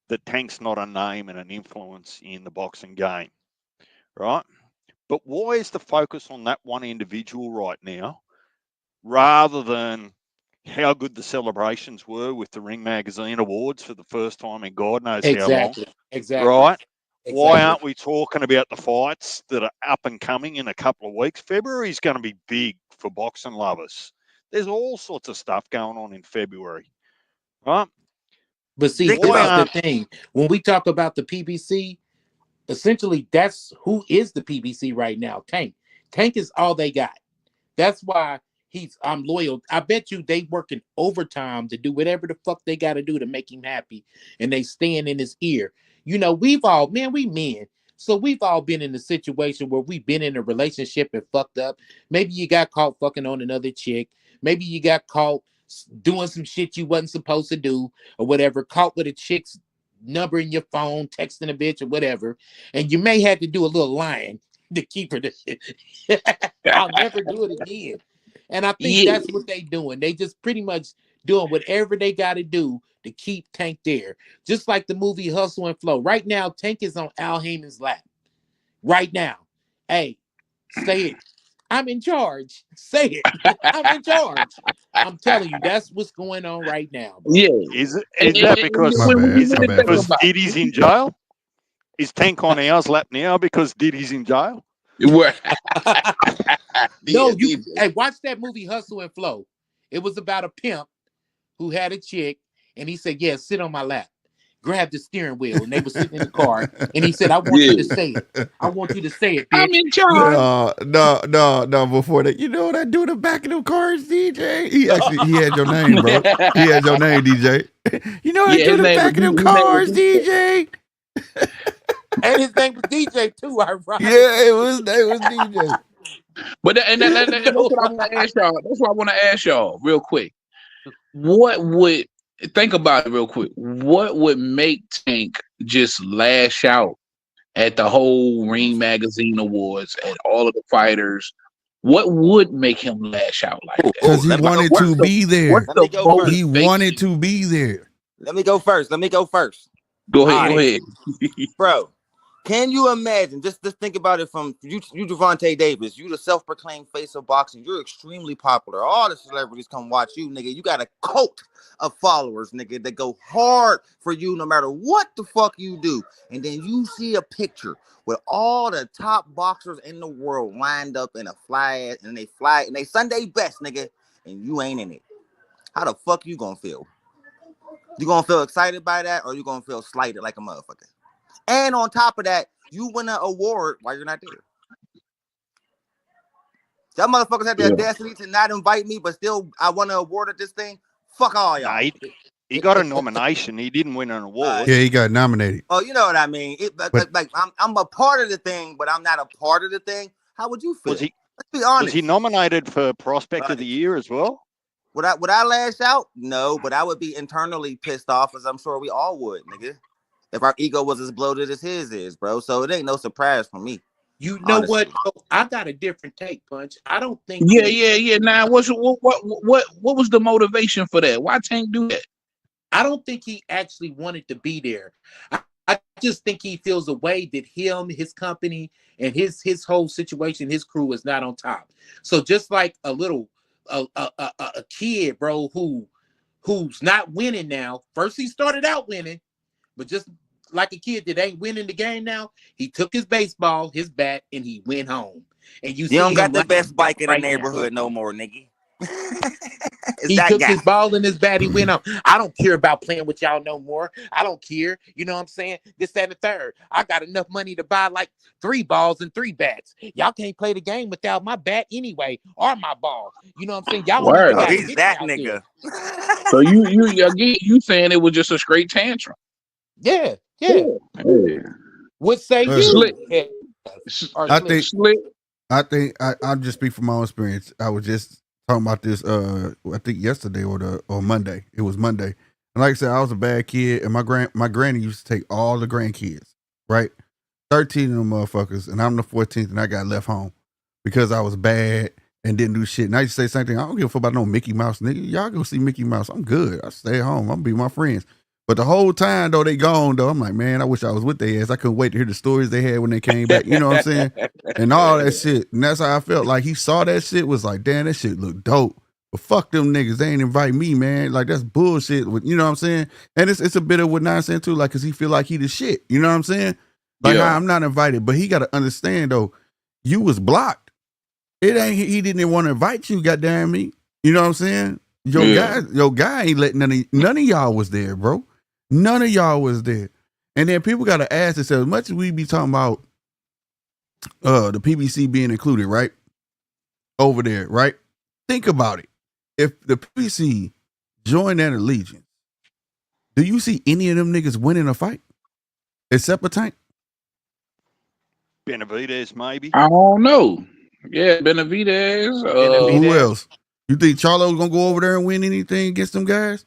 that Tank's not a name and an influence in the boxing game, right? But why is the focus on that one individual right now rather than how good the celebrations were with the Ring Magazine Awards for the first time in God knows how long, Exactly. right? Why Exactly. aren't we talking about the fights that are up and coming in a couple of weeks? February is going to be big for boxing lovers. There's all sorts of stuff going on in February, right? But see, Think this Why is about the aren't thing. When we talk about the PBC, essentially that's who is the PBC right now. Tank. Tank is all they got. That's why I'm loyal. I bet you they working overtime to do whatever the fuck they got to do to make him happy. And they staying in his ear. You know, we men. So we've all been in a situation where we've been in a relationship and fucked up. Maybe you got caught fucking on another chick. Maybe you got caught doing some shit you wasn't supposed to do or whatever. Caught with a chick's number in your phone, texting a bitch or whatever. And you may have to do a little lying to keep her to I'll never do it again. And I think Yeah, that's what they doing. They just pretty much doing whatever they got to do to keep Tank there. Just like the movie Hustle and Flow. Right now, Tank is on Al Heyman's lap. Right now. Hey, say it. I'm in charge. Say it. I'm in charge. I'm telling you, that's what's going on right now, bro. yeah. is And, that My because when bad. you is My it really bad, think because fellas. about Diddy's in jail? Is Tank on ours lap now because Diddy's in jail? it, where No, yeah, you DJ. hey, watch that movie Hustle and Flow. It was about a pimp who had a chick, and he said, "Yeah, sit on my lap." grabbed the steering wheel, and they were sitting in the car, and he said, "I want you Yeah. to say it. I want you to say it, I'm bitch." in charge. No. Before that, you know what I do in the back of them cars, DJ? He had your name, bro. He had your name, DJ. You know what I Yeah, do his in the name was back of them his name was cars, DJ? And his name was DJ too. Ironic. Yeah, it was DJ. But and that's No, what I want to ask y'all. That's what I want to ask y'all real quick. What would think about it real quick? What would make Tank just lash out at the whole Ring Magazine Awards and all of the fighters? What would make him lash out like that? Because he Let me go wanted first. to be there. what's Let the me go first. He motivation? wanted to be there. Let me go first. Let me go first. Go All ahead, go right, ahead. bro. Can you imagine? Just think about it from you Javante Davis. You the self-proclaimed face of boxing. You're extremely popular. All the celebrities come watch you, nigga. You got a cult of followers, nigga, that go hard for you no matter what the fuck you do. And then you see a picture with all the top boxers in the world lined up in a fly and they Sunday best, nigga, and you ain't in it. How the fuck you gonna feel? You gonna feel excited by that, or you gonna feel slighted like a motherfucker? And on top of that, you win an award while you're not there. That motherfuckers had the Yeah. audacity to not invite me, but still I won an award at this thing. Fuck all No, y'all. he got a nomination. He didn't win an award. Yeah, he got nominated. Oh, you know what I mean. But Like I'm a part of the thing, but I'm not a part of the thing. How would you feel? Was he Let's be was honest. he nominated for Prospect of the Like, Year as well? would I lash out? No, but I would be internally pissed off, as I'm sure we all would, nigga. If our ego was as bloated as his is, bro. So it ain't no surprise for me. You know Honestly. what? Though? I got a different take, Punch. I don't think Yeah, that. yeah. Now, what was the motivation for that? Why Tank do that? I don't think he actually wanted to be there. I just think he feels a way that him, his company, and his whole situation, his crew is not on top. So just like a kid, bro, who's not winning now. First he started out winning, but just like a kid that ain't winning the game now, he took his baseball, his bat, and he went home. And you You don't see got him the like best bike in the right now. neighborhood no more, nigga. It's He that took guy. his ball and his bat. He went on. I don't care about playing with y'all no more. I don't care. You know what I'm saying? This, that, and the third. I got enough money to buy like 3 balls and 3 bats. Y'all can't play the game without my bat anyway, or my ball. You know what I'm saying? Y'all don't even Word. Oh, got he's pitch that out nigga. So you again you saying it was just a straight tantrum? there. Yeah. Yeah. Would say Listen, Slick, yeah. Or I slick. think slick. I'll just speak from my own experience. I was just talking about this I think yesterday or Monday. It was Monday. And like I said, I was a bad kid and my granny used to take all the grandkids, right? 13 of them motherfuckers, and I'm the 14th, and I got left home because I was bad and didn't do shit. And I used to say the same thing. I don't give a fuck about no Mickey Mouse, nigga. Y'all go see Mickey Mouse. I'm good. I stay at home. I'm gonna be with my friends. But the whole time though they gone though, I'm like, man, I wish I was with their ass. I couldn't wait to hear the stories they had when they came back. You know what I'm saying? And all that shit. And that's how I felt. Like he saw that shit, was like, damn, that shit look dope. But fuck them niggas. They ain't invite me, man. Like that's bullshit. You know what I'm saying? And it's a bit of what nonsense too. Like, cause he feel like he the shit. You know what I'm saying? Like Yeah. I'm not invited, but he got to understand though, you was blocked. It ain't he didn't want to invite you. Goddamn me, you know what I'm saying? Yeah. Your guy ain't letting none of y'all was there, bro. None of y'all was there. And then people got to ask themselves, as much as we be talking about the PBC being included, right over there, right? Think about it. If the PBC joined that allegiance, do you see any of them niggas winning a fight except a Tank? Benavidez, maybe. I don't know. Yeah, Benavidez. Who else? You think Charlo's gonna go over there and win anything against them guys?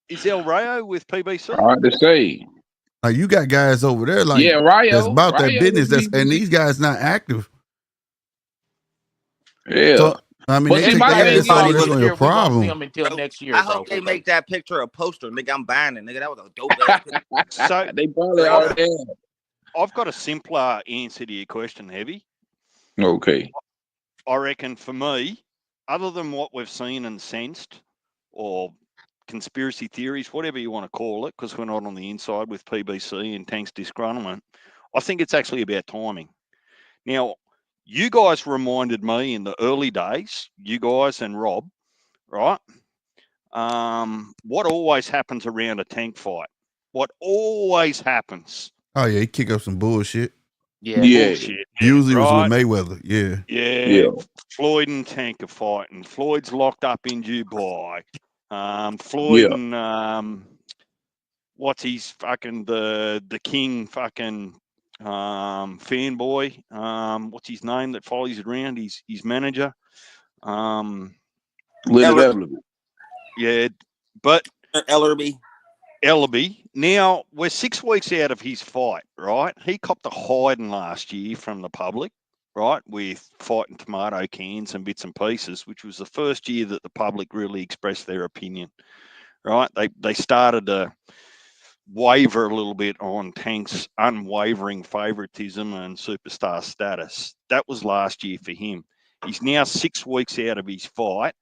Is El Rayo with PBC? Hard to say. Like you got guys over there, like Yeah, Rayo. that's about that Rayo business. with And PBC. these guys not active. Yeah. So I mean, But they and take my their thing ass over. is, That's this on year your we gonna see problem. him until Bro, next year, I bro. hope they make that picture a poster, nigga. I'm buying it, nigga. That was a dope ass picture. So they probably already have. I've got a simpler answer to your question, Heavy. Okay. I reckon for me, other than what we've seen and sensed, or conspiracy theories, whatever you want to call it, because we're not on the inside with PBC and Tank's disgruntlement, I think it's actually about timing. Now, you guys reminded me in the early days, you guys and Rob, right? What always happens around a Tank fight? What always happens? Oh yeah, he kick up some bullshit. Yeah. Yeah, Bullshit, Usually it was with right? Mayweather. Yeah. Yeah, yeah. Floyd and Tank are fighting. Floyd's locked up in Dubai. Floyd Yeah. and what's his fucking the king fucking fanboy? What's his name that follows around? His manager. Um, Eller, Little Evelyn. yeah, but Ellerby. Ellaby. Now we're 6 weeks out of his fight, right? He copped a hiding last year from the public, right, with fighting tomato cans and bits and pieces, which was the first year that the public really expressed their opinion, right? They started to waver a little bit on Tank's unwavering favouritism and superstar status. That was last year for him. He's now 6 weeks out of his fight,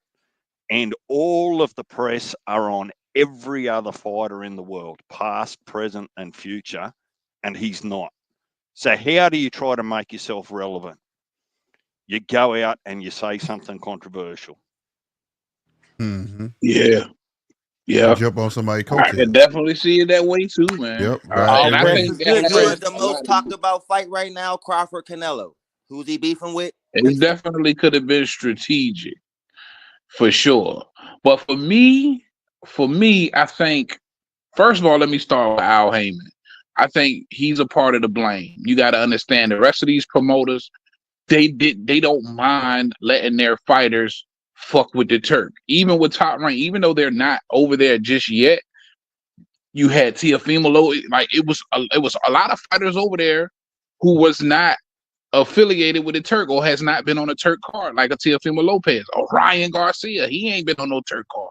and all of the press are on every other fighter in the world, past, present, and future, and he's not. So, how do you try to make yourself relevant? You go out and you say something controversial. Mm-hmm. Yeah, You yeah. jump on somebody's I can coattails. definitely see it that way too, man. Yep. Right. All And I press Every is think that good And who has is press. the a lot most to talked do. about fight right now? Crawford Canelo. Who's he beefing with? It definitely could have been strategic for sure. But for me, I think first of all, let me start with Al Heyman. I think he's a part of the blame. You got to understand the rest of these promoters. They don't mind letting their fighters fuck with the Turk. Even with Top Rank, even though they're not over there just yet, you had Teofimo Lo. Like it was a lot of fighters over there who was not affiliated with the Turk or has not been on a Turk card, like a Teofimo Lopez or Ryan Garcia. He ain't been on no Turk card.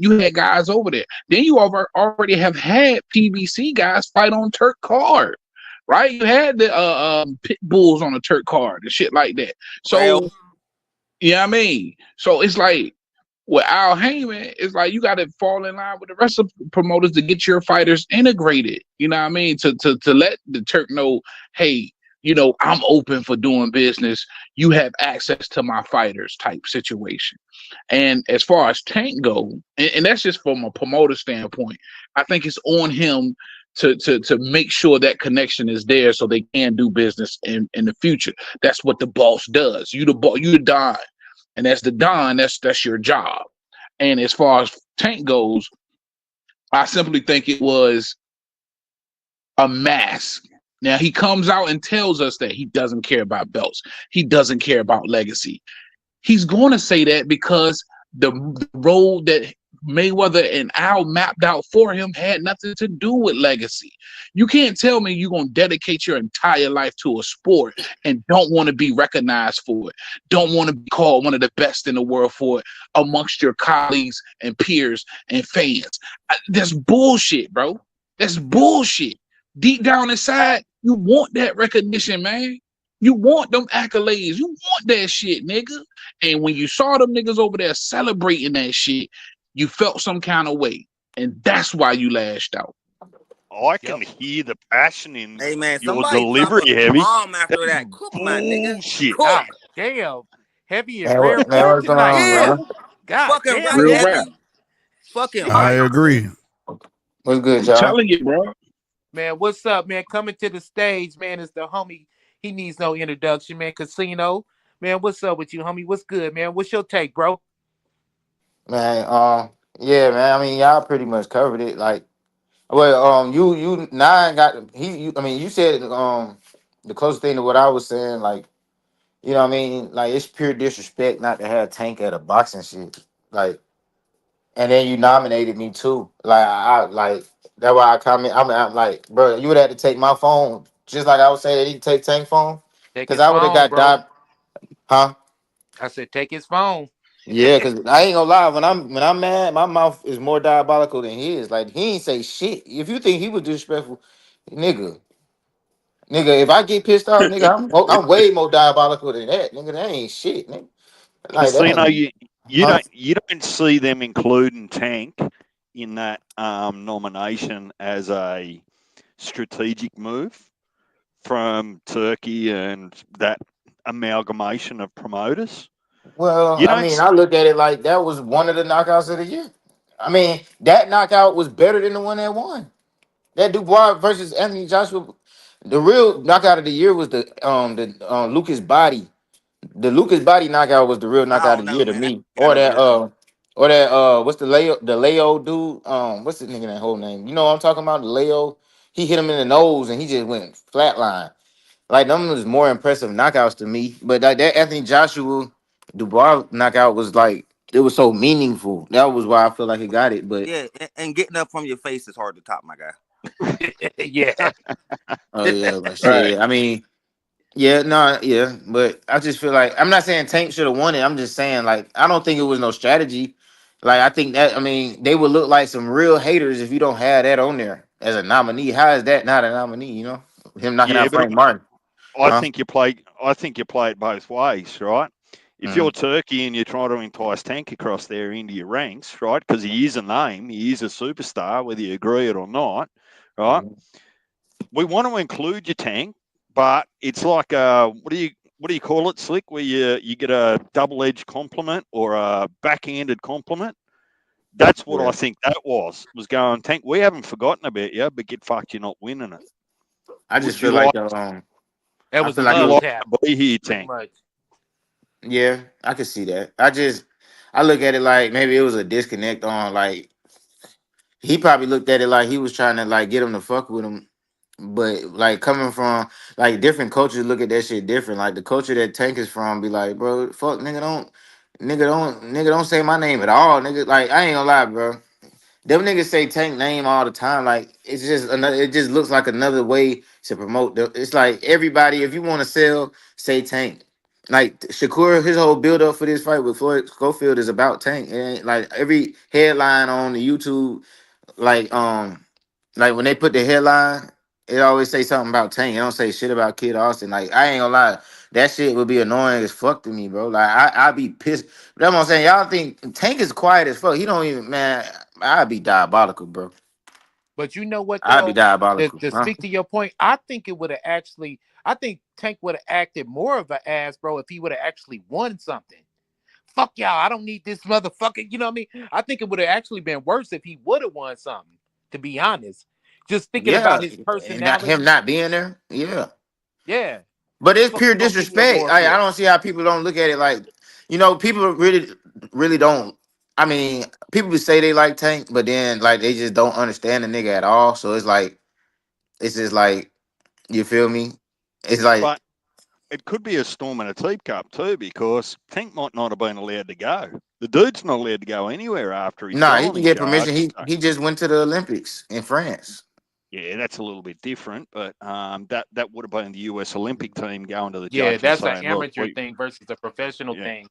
You had guys over there. Then you already have had PBC guys fight on Turk card, right? You had the pit bulls on a Turk card and shit like that. Grail. So yeah, I mean, so it's like with Al Heyman, it's like you got to fall in line with the rest of the promoters to get your fighters integrated. You know what I mean? To let the Turk know, hey, I'm open for doing business. You have access to my fighters type situation. And as far as Tank go, and that's just from a promoter standpoint, I think it's on him to make sure that connection is there so they can do business in the future. That's what the boss does. You the boss, you the Don, and as the Don, that's your job. And as far as Tank goes, I simply think it was a mask. Now he comes out and tells us that he doesn't care about belts. He doesn't care about legacy. He's going to say that because the road that Mayweather and Al mapped out for him had nothing to do with legacy. You can't tell me you're going to dedicate your entire life to a sport and don't want to be recognized for it, don't want to be called one of the best in the world for it amongst your colleagues and peers and fans. That's bullshit, bro. That's bullshit. Deep down inside, you want that recognition, man. You want them accolades. You want that shit, nigga. And when you saw them niggas over there celebrating that shit, you felt some kind of way. And that's why you lashed out. I Yep. can hear the passion in Hey man, your somebody drop delivery, a Heavy. bomb after That's that. Cook my nigga. bullshit. Cook. God damn. Heavy is Man, rare man, form what's going tonight, on, Yeah. bro. man? God Fucking damn, right, Real Heavy. rap. Heavy. Fucking I right. agree. What's good, I'm y'all? telling you, bro. Man, what's up, man? Coming to the stage, man, is the homie. He needs no introduction, man. Casino. Man, what's up with you, homie? What's good, man? What's your take, bro? Man, yeah, man. I mean, y'all pretty much covered it. Like, well, you nine got he. I mean, you said the closest thing to what I was saying. Like, you know what I mean? Like, it's pure disrespect not to have Tank at a boxing shit. Like, and then you nominated me too. Like, I like that's why I comment. I'm like, bro, you would have to take my phone, just like I would say that he could take Tank phone, Take because his I would have phone, got bro. died, huh? I said, take his phone. Yeah, cause I ain't gonna lie. When I'm mad, my mouth is more diabolical than his. Like he ain't say shit. If you think he was disrespectful, nigga, if I get pissed off, nigga, I'm way more diabolical than that. Nigga, that ain't shit. Nigga. Like that Casino, ain't. you Huh? don't see them including Tank in that nomination as a strategic move from Turkey and that amalgamation of promoters. Well, You I don't. mean, I look at it like that was one of the knockouts of the year. I mean, that knockout was better than the one that won. That Dubois versus Anthony Joshua. The real knockout of the year was the Lucas Body. The Lucas Body knockout was the real I knockout don't of the know, year to man. me. I got no real. Or that what's the Leo dude? What's the nigga that whole name? You know what I'm talking about? The Leo. He hit him in the nose and he just went flatline. Like them was more impressive knockouts to me. But that Anthony Joshua Dubois knockout was like it was so meaningful. That was why I feel like he got it. But Yeah, and getting up from your face is hard to top, my guy. Yeah. oh yeah, but Right. shit. I mean, yeah, no, yeah. But I just feel like I'm not saying Tank should have won it. I'm just saying like I don't think it was no strategy. Like I think that I mean they would look like some real haters if you don't have that on there as a nominee. How is that not a nominee? You know, him knocking Yeah, out but Frank Martin, I huh? think you play. I think you play it both ways, right? If Mhm. you're Turkey and you're trying to entice Tank across there into your ranks, right? Because he is a name, he is a superstar, whether you agree it or not, right? Mhm. We want to include your Tank, but it's like what do you call it, Slick? Where you get a double-edged compliment or a backhanded compliment. That's what I Yeah. think that was going, Tank, we haven't forgotten about you, but get fucked, you're not winning it. I just Would you feel like like That I was a feel would like it you love was like tap, to be here, pretty Tank? much. yeah, I could see that. I look at it like maybe it was a disconnect on like he probably looked at it like he was trying to like get him to fuck with him. But like coming from like different cultures look at that shit different. Like the culture that Tank is from be like, bro, fuck nigga don't say my name at all. Nigga, like I ain't gonna lie, bro. Them niggas say Tank name all the time. Like it's just another. It just looks like another way to promote. It's like everybody. If you want to sell, say Tank. Like Shakur, his whole build up for this fight with Floyd Schofield is about Tank. It ain't like every headline on the YouTube, like like when they put the headline, it always say something about Tank. It don't say shit about Kid Austin. Like I ain't gonna lie, that shit would be annoying as fuck to me, bro. Like I'd be pissed. That's what I'm saying. Y'all think Tank is quiet as fuck. He don't even man. I'd be diabolical, bro. But you know what I'd be though? diabolical. To Huh? speak to your point, I think it would have actually. I think Tank would have acted more of an ass, bro, if he would have actually won something. Fuck y'all, I don't need this motherfucker. You know what I mean? I think it would have actually been worse if he would have won something. To be honest, just thinking about Yeah, his and not him personality. not being there. Yeah. Yeah, But it's fuck pure you gonna give me an disrespect. award I for? don't see how people don't look at it like, people really don't. I mean, people would say they like Tank, but then like they just don't understand the nigga at all. So it's just like you feel me? It's like But it could be a storm in a teacup too, because Tank might not have been allowed to go. The dude's not allowed to go anywhere after his nah, he can felony get charge. permission. He So, he just went to the Olympics in France. yeah, that's a little bit different, but that would have been the US Olympic team going to the Yeah, judge and that's an saying, "Look, amateur thing versus a professional yeah." thing.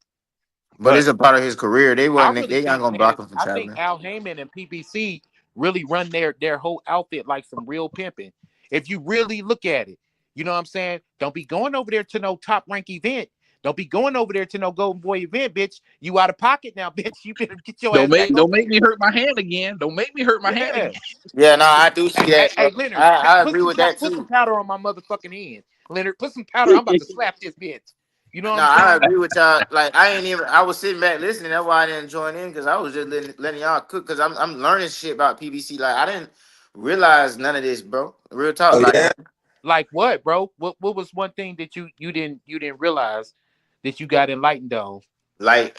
But But it's a part of his career. They I wasn't really they not think, gonna man, block him from I think traveling. Al Heyman and PBC really run their whole outfit like some real pimping. If you really look at it, you know what I'm saying? Don't be going over there to no top rank event. Don't be going over there to no Golden Boy event, bitch. You out of pocket now, bitch. You better get your ass back Don't over make there. me hurt my hand again. Don't make me hurt my hand Yeah. again. Yeah, no, I do see Hey, hey, that, bro. hey, Leonard, I put agree some with that put some too. powder on my motherfucking hand. Leonard, put some powder. I'm about to slap this bitch. You know what No, I'm I saying? agree with y'all. Like I ain't even. I was sitting back listening. That's why I didn't join in because I was just letting y'all cook. Because I'm learning shit about PBC. Like I didn't realize none of this, bro. Real talk. Oh Like yeah. Like what, bro? What was one thing that you didn't realize that you got enlightened on?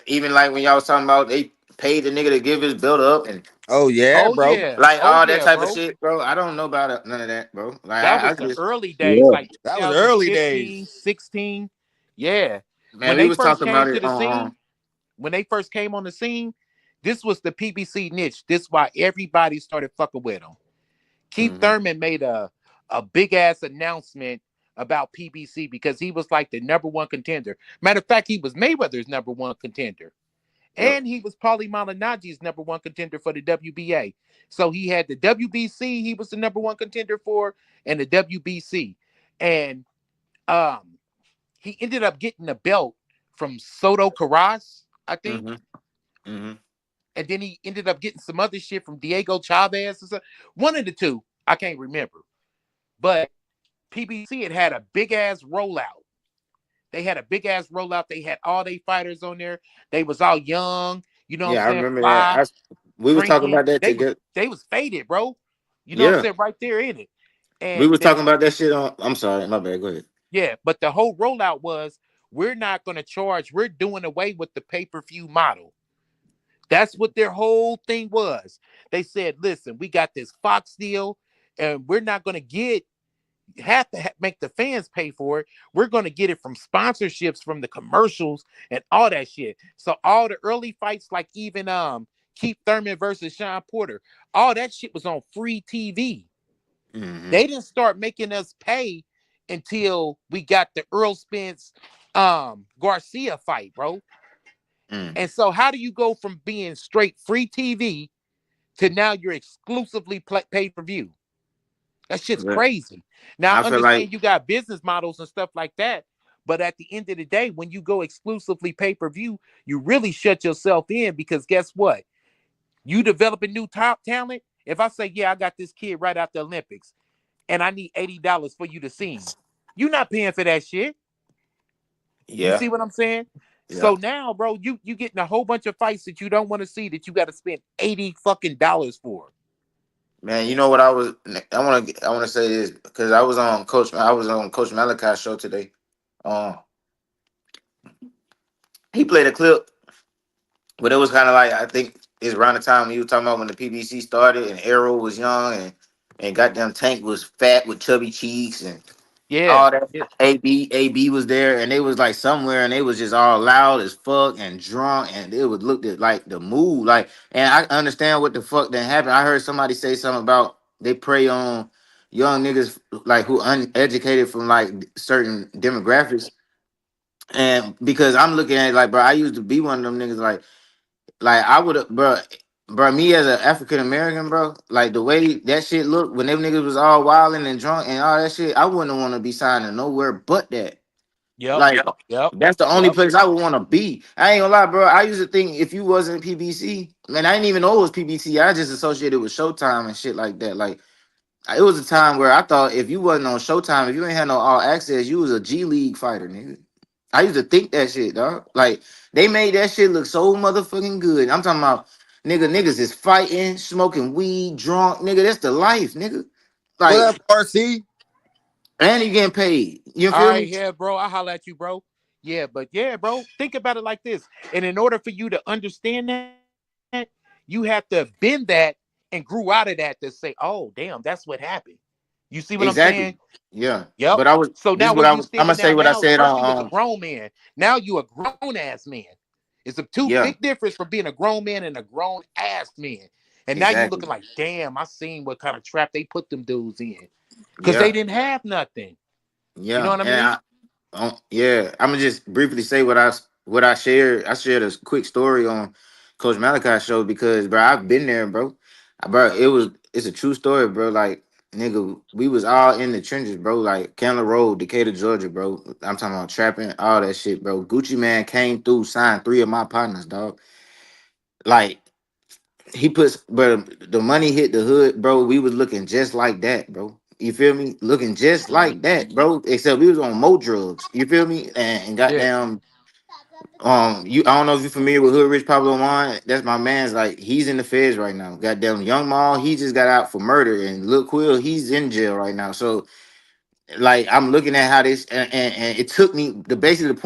even like when y'all was talking about they paid the nigga to give his build up and Oh yeah, Oh bro. yeah, like oh all that yeah, type of bro. shit, bro. I don't know about none of that, bro. Like That I was the just early days, Yeah. like That was early 2015, days. 16. Yeah. man, When we they was first talking came about to it the on. scene, when they first came on the scene, this was the PBC niche. This is why everybody started fucking with them. Keith Mhm, Thurman made a big ass announcement about PBC because he was like the number one contender. Matter of fact, he was Mayweather's number one contender. yep. And he was Paulie Malignaggi's number one contender for the WBA. So he had the WBC, he was the number one contender for, and the WBC. And um, he ended up getting a belt from Soto Carras, I think. Mhm. Mhm. And then he ended up getting some other shit from Diego Chavez or something. One of the two, I can't remember. But PBC had a big ass rollout They had a big ass rollout. They had all they fighters on there. They was all young. You know what I'm Yeah, I saying? remember that. Fly, We was talking drinking. about that together. They was faded, bro. You know what I'm Yeah, saying? Right there in it. we And was the talking about that shit on. I'm sorry, my bad. Go ahead. yeah, but the whole rollout was we're not going to charge. We're doing away with the pay-per-view model. That's what their whole thing was. They said, "Listen, we got this Fox deal, and we're not going to make the fans pay for it. We're going to get it from sponsorships, from the commercials, and all that shit." So all the early fights, like even Keith Thurman versus Sean Porter, all that shit was on free TV. Hmm. They didn't start making us pay until we got the Earl Spence Garcia fight, bro. Mm. And so how do you go from being straight free TV to now you're exclusively pay-per-view? That shit's But crazy. Now I I feel like understand you got business models and stuff like that, but at the end of the day, when you go exclusively pay-per-view, you really shut yourself in because guess what? You develop a new top talent. If I say, yeah, I got this kid right out the Olympics and I need $80 for you to see him, you're not paying for that shit. You yeah, see what I'm saying? yeah. So now, bro, you getting a whole bunch of fights that you don't want to see that you got to spend 80 fucking dollars for. Man, you know what I was? I want to say this because I was on Coach Malachi's show today. Um, he played a clip, but it was kind of like I think it's around the time he was talking about when the PBC started and Arrow was young and goddamn Tank was fat with chubby cheeks and Yeah. all that. Yeah. AB was there and they was like somewhere and they was just all loud as fuck and drunk and it would look at like the mood like and I understand what the fuck that happened. I heard somebody say something about they prey on young niggas like who uneducated from like certain demographics and because I'm looking at it like bro I used to be one of them niggas like I would have bro me as an African American bro like the way that shit looked when them niggas was all wilding and drunk and all that shit I wouldn't want to be signing nowhere but that Yep. like Yep. that's the only Yep. place I would want to be. I ain't gonna lie, bro. I used to think if you wasn't PBC, man, I didn't even know it was PBC. I just associated with Showtime and shit like that. Like it was a time where I thought if you wasn't on Showtime, if you ain't had no all access, you was a G League fighter, nigga. I used to think that shit, dog. Like they made that shit look so motherfucking good. I'm talking about niggas is fighting, smoking weed, drunk, nigga. That's the life, nigga. What Like, up, RC? and you getting paid. You All feel right, me? yeah, bro. I holla at you, bro. Yeah, but yeah, bro. Think about it like this. And in order for you to understand that, you have to bend that and grew out of that to say, oh, damn, that's what happened. You see what I'm saying? Exactly. Yeah. Yep. But I was So now this is where what you I was I'm standing gonna now, say what I now said first you was a on grown man. Now you a grown ass man. It's a two yeah, big difference from being a grown man and a grown ass man. And now you looking exactly. like, damn, I seen what kind of trap they put them dudes in. Because they Yeah. didn't have nothing. You know Yeah. what I And mean? yeah, I'm gonna just briefly say what I shared. I shared a quick story on Coach Malachi's show because bro, I've been there, bro. Bro, it's a true story, bro. Like nigga, we was all in the trenches, bro. Like Candler Road, Decatur, Georgia, bro. I'm talking about trapping, all that shit, bro. Gucci Man came through, signed three of my partners, dog. Like he puts, but the money hit the hood, bro. We was looking just like that, bro. You feel me? Looking just like that, bro. Except we was on more drugs. You feel me? And Yeah. goddamn, you. I don't know if you're familiar with Hood Rich Pablo Juan. That's my man's. Like he's in the feds right now. Goddamn, Young Maul, he just got out for murder, and Lil Quill, he's in jail right now. So, like, I'm looking at how this, and it took me. Basically the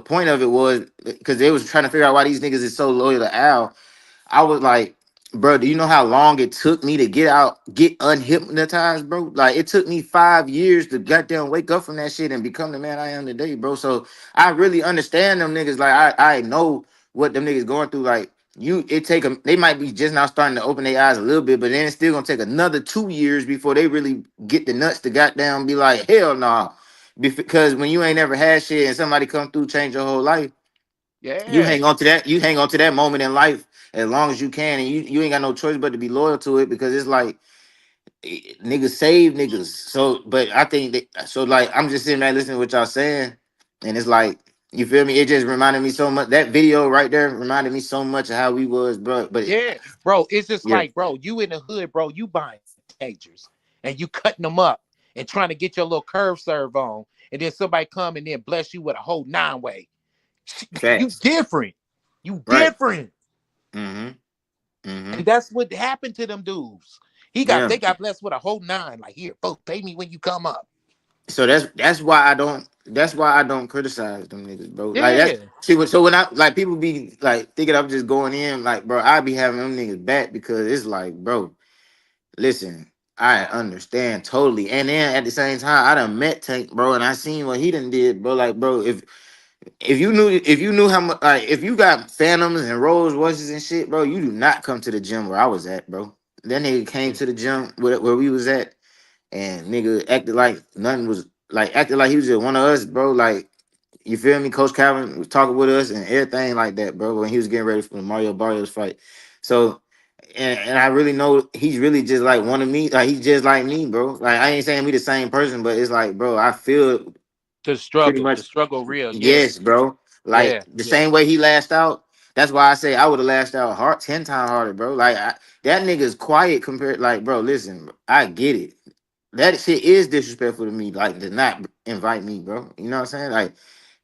point of it was because they was trying to figure out why these niggas is so loyal to Al. I was like, bro, do you know how long it took me to get unhypnotized, bro? Like it took me 5 years to goddamn wake up from that shit and become the man I am today, bro. So I really understand them niggas. Like I know what them niggas going through. Like it take them. They might be just now starting to open their eyes a little bit, but then it's still gonna take another 2 years before they really get the nuts to goddamn be like, hell no. Because when you ain't ever had shit and somebody come through change your whole life, you Yeah. hang on to that. You hang on to that moment in life as long as you can, and you ain't got no choice but to be loyal to it because it's like niggas save niggas. So, but I think that so like I'm just sitting there listening to what y'all saying, and it's like you feel me. It just reminded me so much. That video right there reminded me so much of how we was, bro. But Yeah, bro, it's just yeah, like, bro, you in the hood, bro, you buying teenagers and you cutting them up and trying to get your little curve serve on, and then somebody come and then bless you with a whole 9-way. You Facts. different. You Right. different. Mm-hmm. Mm-hmm. And that's what happened to them dudes. Yeah. They got blessed with a whole 9. Like, here, folks, pay me when you come up. So that's why I don't criticize them niggas, bro. Like that's Yeah. see what so when I like people be like thinking I'm just going in, like, bro, I be having them niggas back because it's like, bro, listen, I understand totally. And then at the same time, I done met Tank, bro, and I seen what he done did, bro. Like, bro, if you knew how much like if you got phantoms and Rolls Royces and shit, bro, you do not come to the gym where I was at, bro. That nigga came Yeah. to the gym where we was at and nigga acted like nothing was like acted like he was just one of us, bro. Like you feel me? Coach Calvin was talking with us and everything like that, bro. When he was getting ready for the Mario Barrios fight, so and I really know he's really just like one of me. Like he's just like me, bro. Like I ain't saying we the same person, but it's like, bro, I feel pretty The much struggle real. Yeah. yes, bro. Like Yeah. the Yeah. same way he lashed out. That's why I say I would have lashed out hard 10 times harder, bro. Like that nigga's quiet compared. Like, bro, listen, I get it. That shit is disrespectful to me. Like to not invite me, bro. You know what I'm saying? Like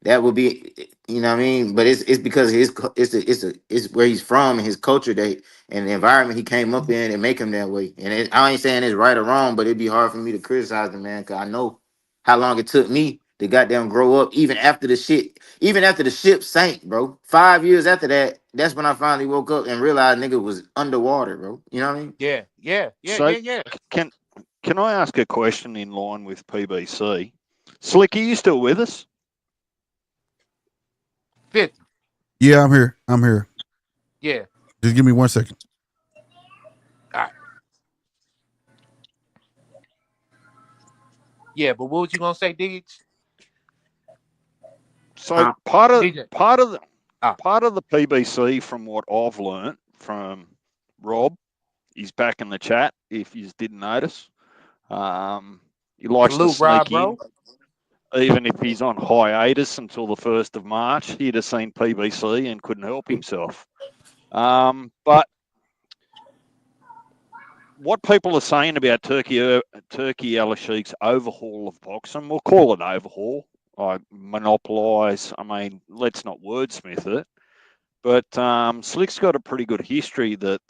that would be, you know what I mean. But it's because his it's where he's from and his culture that and the environment he came up in and make him that way. And I ain't saying it's right or wrong, but it'd be hard for me to criticize the man because I know how long it took me to goddamn grow up. Even after the ship sank, bro. 5 years after that, that's when I finally woke up and realized nigga was underwater, bro. You know what I mean? Yeah. Yeah. Yeah. So Yeah. Yeah. can can I ask a question in line with PBC? Slick, are you still with us? 50. Yeah, I'm here. I'm here. Yeah. Just give me 1 second. All right. Yeah. But what was you gonna say, Diggs? So Huh? DJ. Ah. part of the PBC, from what I've learnt from Rob, he's back in the chat. If you didn't notice, he likes to Salute, Rob, sneak bro. in, even if he's on hiatus until the 1st of March. He'd have seen PBC and couldn't help himself. But what people are saying about Turkey Al Sheikh's overhaul of boxing, we'll call it overhaul. I monopolise. I mean, let's not wordsmith it. But Slick's got a pretty good history that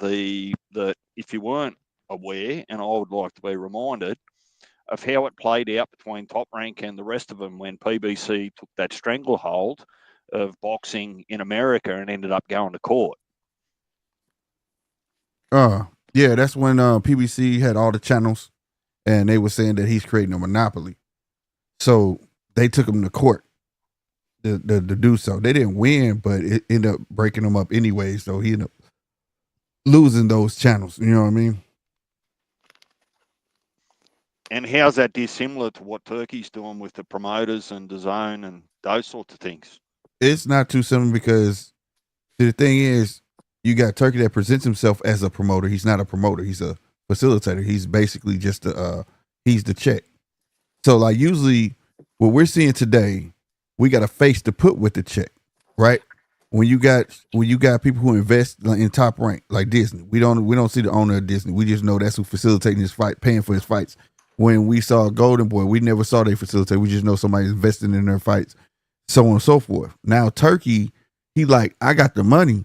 if you weren't aware, and I would like to be reminded of how it played out between Top Rank and the rest of them when PBC took that stranglehold of boxing in America and ended up going to court. Yeah, that's when PBC had all the channels, and they were saying that he's creating a monopoly. So they took him to court to do so. They didn't win, but it ended up breaking him up anyway. So he ended up losing those channels. You know what I mean? And how's that dissimilar to what Turkey's doing with the promoters and the zone and those sorts of things? It's not too simple because see, the thing is, you got Turkey that presents himself as a promoter. He's not a promoter. He's a facilitator. He's basically just he's the check. So like usually what we're seeing today, we got a face to put with the check, right? When you got people who invest in Top Rank like Disney, we don't see the owner of Disney. We just know that's who facilitating his fight, paying for his fights. When we saw Golden Boy, we never saw they facilitate. We just know somebody investing in their fights, so on and so forth. Now Turkey, he like I got the money,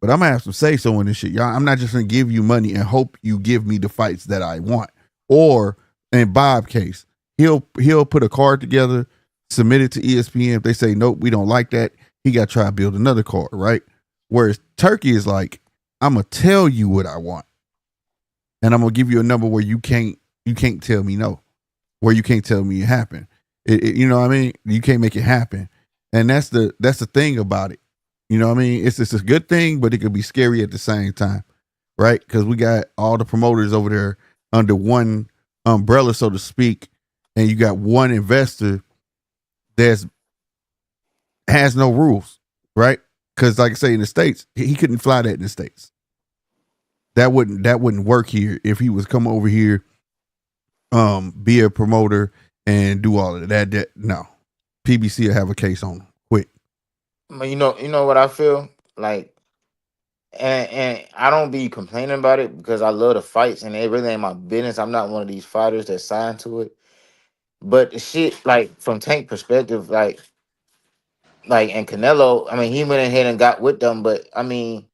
but I'm gonna have some say so in this shit, y'all. I'm not just gonna give you money and hope you give me the fights that I want. Or in Bob case, he'll put a card together, submit it to ESPN. If they say nope, we don't like that, he got to try to build another card, right? Whereas Turkey is like, I'm gonna tell you what I want, and I'm gonna give you a number where you can't tell me no, where you can't tell me it happened. You know what I mean? You can't make it happen, and that's the thing about it. You know what I mean? It's a good thing, but it could be scary at the same time, right? Because we got all the promoters over there under one umbrella, so to speak, and you got one investor that's has no rules, right? Because like I say, in the States, he couldn't fly that in the States. That wouldn't work here if he was come over here, be a promoter and do all of that. That no, PBC will have a case on him quick. But you know what I feel like, and I don't be complaining about it because I love the fights and it really ain't my business. I'm not one of these fighters that signed to it. But the shit, like from Tank perspective, like and Canelo, I mean, he went ahead and got with them, but I mean,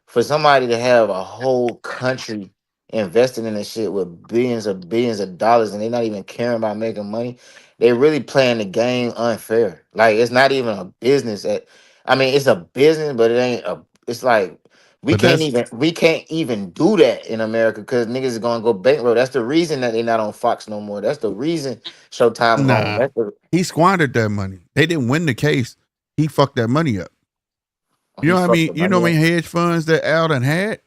for somebody to have a whole country invested in this shit with billions of dollars and they're not even caring about making money, they really playing the game unfair. Like it's not even a business I mean, it's a business, but it ain't a it's like But that's we can't even do that in America because niggas is gonna go bankrupt. That's the reason that they not on Fox no more. That's the reason Showtime gone. nah. That's the He squandered that money. They didn't win the case. He fucked that money up. You he know what I fucked mean? the You know money how up. many hedge funds that Alden had?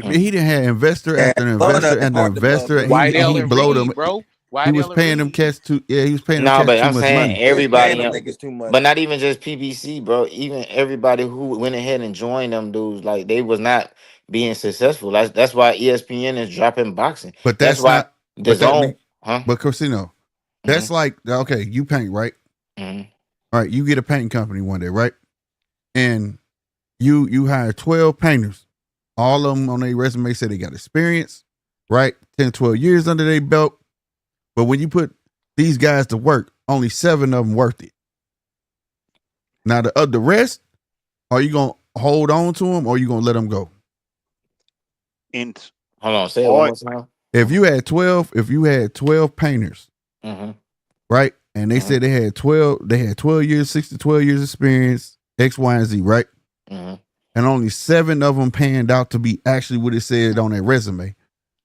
Mhm. He didn't have investor Yeah, after love investor that. It's after hard to love investor, and pussy, he White and dog. he Ellen blowed them. Reed, bro. He White was Ellen paying them Reed. cats too. Yeah, he was paying them No, cats but too I'm much saying money. It's paying everybody them else, niggas too much. but not even just PBC, bro. Even everybody who went ahead and joined them dudes, like they was not being successful. That's why ESPN is dropping boxing. But That's that's why not. the But that. zone, huh? But Cosino, Mm-hmm, that's like okay. You paint right. mm-hmm, All right. You get a painting company one day, right? And you hire 12 painters. All of them on their resume say they got experience, right? 10, 12 years under their belt. But when you put these guys to work, only 7 of them worth it. Now the rest, are you gonna hold on to them or are you gonna let them go? And Hold on, say it one I more time. If you had 12 painters, Mm-hmm, right? And they mm-hmm, said they had 12 years, 6 to 12 years experience, X, Y, and Z, right? mm-hmm. And only 7 of them panned out to be actually what it said on their resume.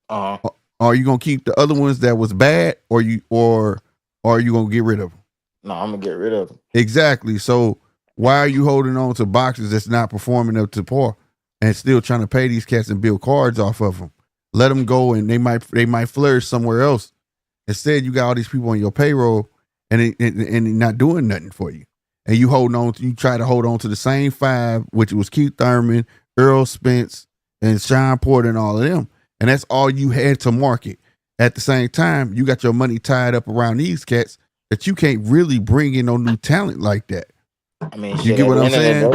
Uh-huh. Are you gonna keep the other ones that was bad, or are you gonna get rid of them? No, I'm gonna get rid of them. Exactly. So why are you holding on to boxes that's not performing up to par and still trying to pay these cats and build cards off of them? Let them go, and they might flourish somewhere else. Instead, you got all these people on your payroll, and they're not doing nothing for you. And you try to hold on to the same 5, which was Keith Thurman, Earl Spence, and Sean Porter, and all of them. And that's all you had to market. At the same time, you got your money tied up around these cats that you can't really bring in no new talent like that. I mean, You shit. get what I'm saying?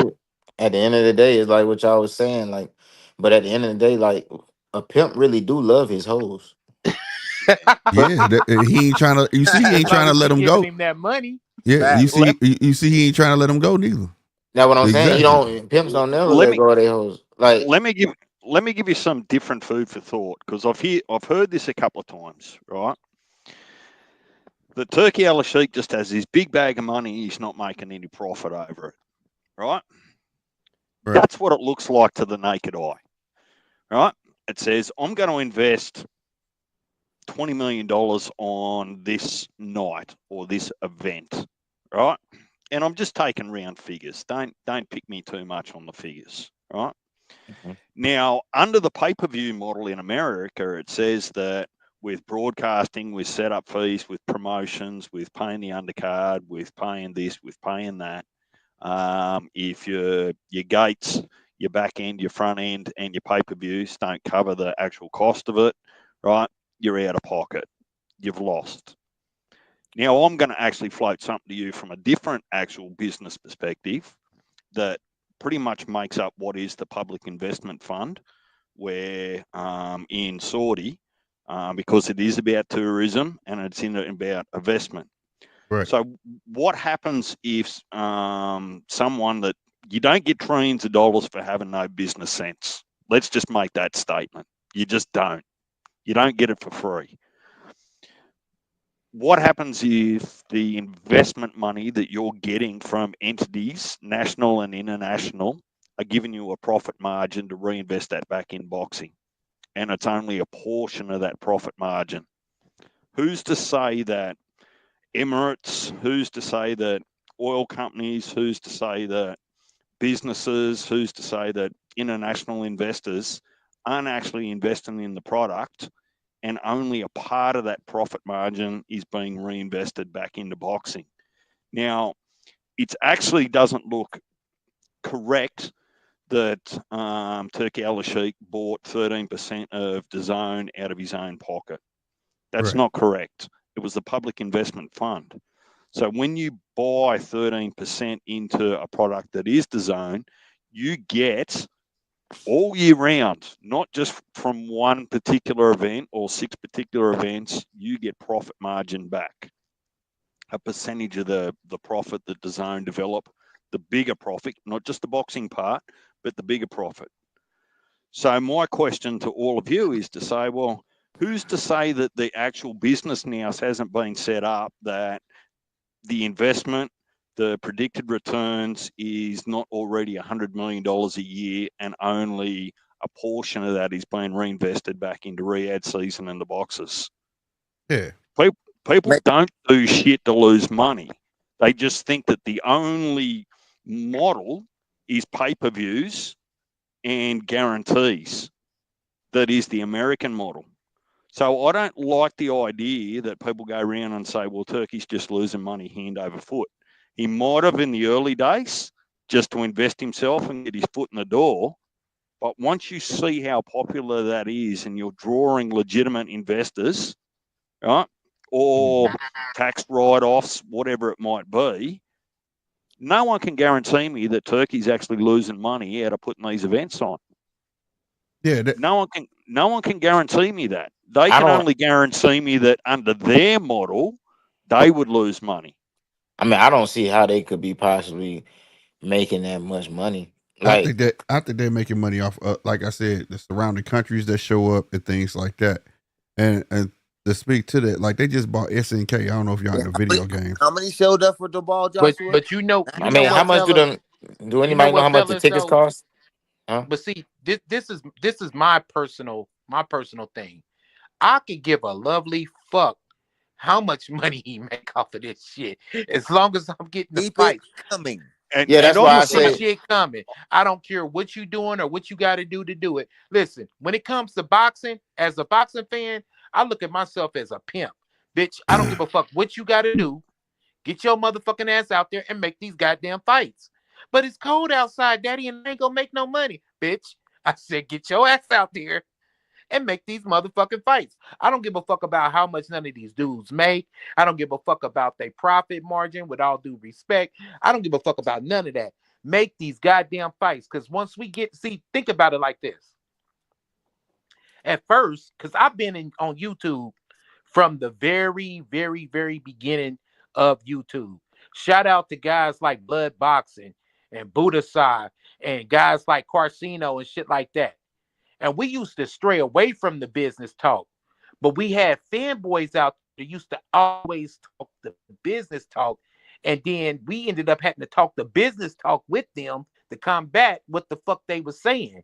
At the end of the day, it's like what y'all was saying. Like, but at the end of the day, like a pimp really do love his hoes. Yeah, he ain't trying to. You see, he As ain't trying long to as she let him giving go. him that money. Yeah, you Facts. see, let you see, he ain't trying to let him go neither. That's what I'm saying. You Exactly. don't pimps don't never let let me go of their hoes. Like, let me give let me give you some different food for thought because I've heard this a couple of times, right? The turkey a la sheik just has this big bag of money. He's not making any profit over it, right? Right. That's what it looks like to the naked eye, right? It says I'm going to invest $20 million on this night or this event, right? And I'm just taking round figures. Don't pick me too much on the figures, right? mhm, Now, under the pay-per-view model in America, it says that with broadcasting, with setup fees, with promotions, with paying the undercard, with paying this, with paying that, if your gates, your back end, your front end, and your pay-per-views don't cover the actual cost of it, right? You're out of pocket. You've lost. Now, I'm going to actually float something to you from a different actual business perspective that pretty much makes up what is the public investment fund, where in Saudi, because it is about tourism and it's about investment. Right. So, what happens if someone that you don't get trillions of dollars for having no business sense? Let's just make that statement. You just don't. You don't get it for free. What happens if the investment money that you're getting from entities, national and international, are giving you a profit margin to reinvest that back in boxing? And it's only a portion of that profit margin. Who's to say that Emirates, who's to say that oil companies, who's to say that businesses, who's to say that international investors aren't actually investing in the product and only a part of that profit margin is being reinvested back into boxing? Now, it actually doesn't look correct that Turkey Al Sheikh bought 13% of DAZN out of his own pocket. That's Right. not correct. It was the public investment fund. So when you buy 13% into a product that is DAZN, you get all year round, not just from one particular event or 6 particular events. You get profit margin back, a percentage of the profit that the zone develop, the bigger profit, not just the boxing part, but the bigger profit. So my question to all of you is to say, well, who's to say that the actual business now hasn't been set up, that the investment, the predicted returns is not already $100 million a year, and only a portion of that is being reinvested back into re-ad season and the boxes? Yeah. People don't do shit to lose money. They just think that the only model is pay-per-views and guarantees. That is the American model. So I don't like the idea that people go around and say, well, Turkey's just losing money hand over foot. He might have in the early days just to invest himself and get his foot in the door. But once you see how popular that is and you're drawing legitimate investors, right, or tax write-offs, whatever it might be, no one can guarantee me that Turkey's actually losing money out of putting these events on. Yeah. No one can guarantee me that. They I can don't. only guarantee me that under their model, they would lose money. I mean, I don't see how they could be possibly making that much money. Like, I think they're making money off, like I said, the surrounding countries that show up and things like that. And to speak to that, like they just bought SNK. I don't know if y'all in the video games. How many showed up for the ball, But Joshua? but you know I mean, how what, much do fellas? them? Do You know anybody know what, how much the fellas? tickets Though, cost? Huh? but see, this is my personal thing. I could give a lovely fuck how much money he make off of this shit, as long as I'm getting the Keep it fight. coming. And Yeah, and that's I'm why I not Keep saying this say. shit coming. I don't care what you doing or what you got to do it. Listen, when it comes to boxing, as a boxing fan, I look at myself as a pimp. Bitch, I don't give a fuck what you got to do. Get your motherfucking ass out there and make these goddamn fights. But it's cold outside, daddy, and I ain't gonna make no money. Bitch, I said get your ass out there and make these motherfucking fights. I don't give a fuck about how much none of these dudes make. I don't give a fuck about their profit margin, with all due respect. I don't give a fuck about none of that. Make these goddamn fights. Because once we get, see, think about it like this. At first, because I've been on YouTube from the very, very, very beginning of YouTube. Shout out to guys like Blood Boxing and Buddha Sai and guys like Carcino and shit like that. And we used to stray away from the business talk, but we had fanboys out there that used to always talk the business talk. And then we ended up having to talk the business talk with them to combat what the fuck they were saying.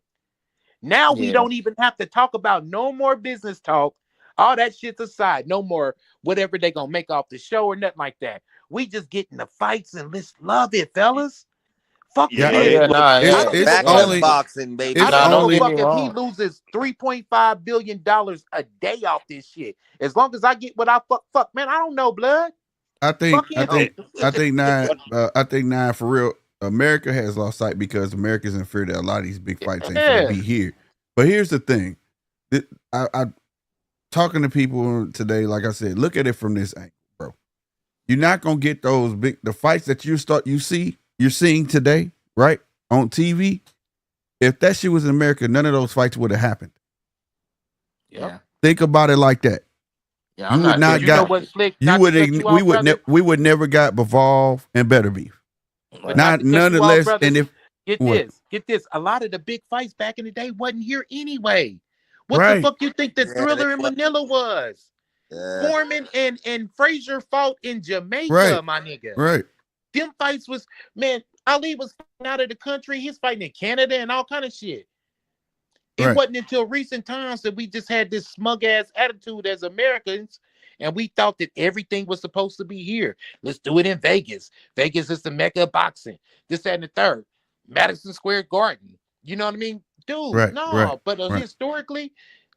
Now we Yeah, don't even have to talk about no more business talk. All that shit's aside. No more whatever they gonna make off the show or nothing like that. We just get in the fights and let's love it, fellas. Fuck the Yeah, oh yeah, business. nah, I yeah, don't give a it's fuck. Backyard only boxing, I baby. it's don't nah. give Don't a get only me fuck if he wrong. loses $3.5 billion a day off this shit. As long as I get what I fuck, man. I don't know, blood. I think Fuck I him. think I think nine for real. America has lost sight because America's in fear that a lot of these big fights ain't finna Yeah. be here. But here's the thing. I talking to people today, like I said, look at it from this angle, bro. You're not gonna get those the fights that you're seeing today, right? On TV. If that shit was in America, none of those fights would have happened. Yep. Yeah, Think about it like that. yeah. You I'm would not But not taking you know got no. what, Slick? you Not to would cut you we off, would brother. we would never got Bivol and Better Beef. But Right. not Not to cut you off, nonetheless. brother. And if Get what this. Get this. A lot of the big fights back in the day wasn't here anyway. What the right, fuck you think the Yeah, they Thriller in was. Manila was? Yeah. Foreman and Frazier fought in right, Jamaica, my nigga. right, Them fights was, man, Ali was fighting out of the country. He's fighting in Canada and all kind of shit. It right. wasn't until recent times that we just had this smug ass attitude as Americans, and we thought that everything was supposed to be here. Let's do it in Vegas. Vegas is the mecca of boxing. This, that, and the third. Madison Square Garden. You know what I mean? Dude, Right, right, no. But right. historically,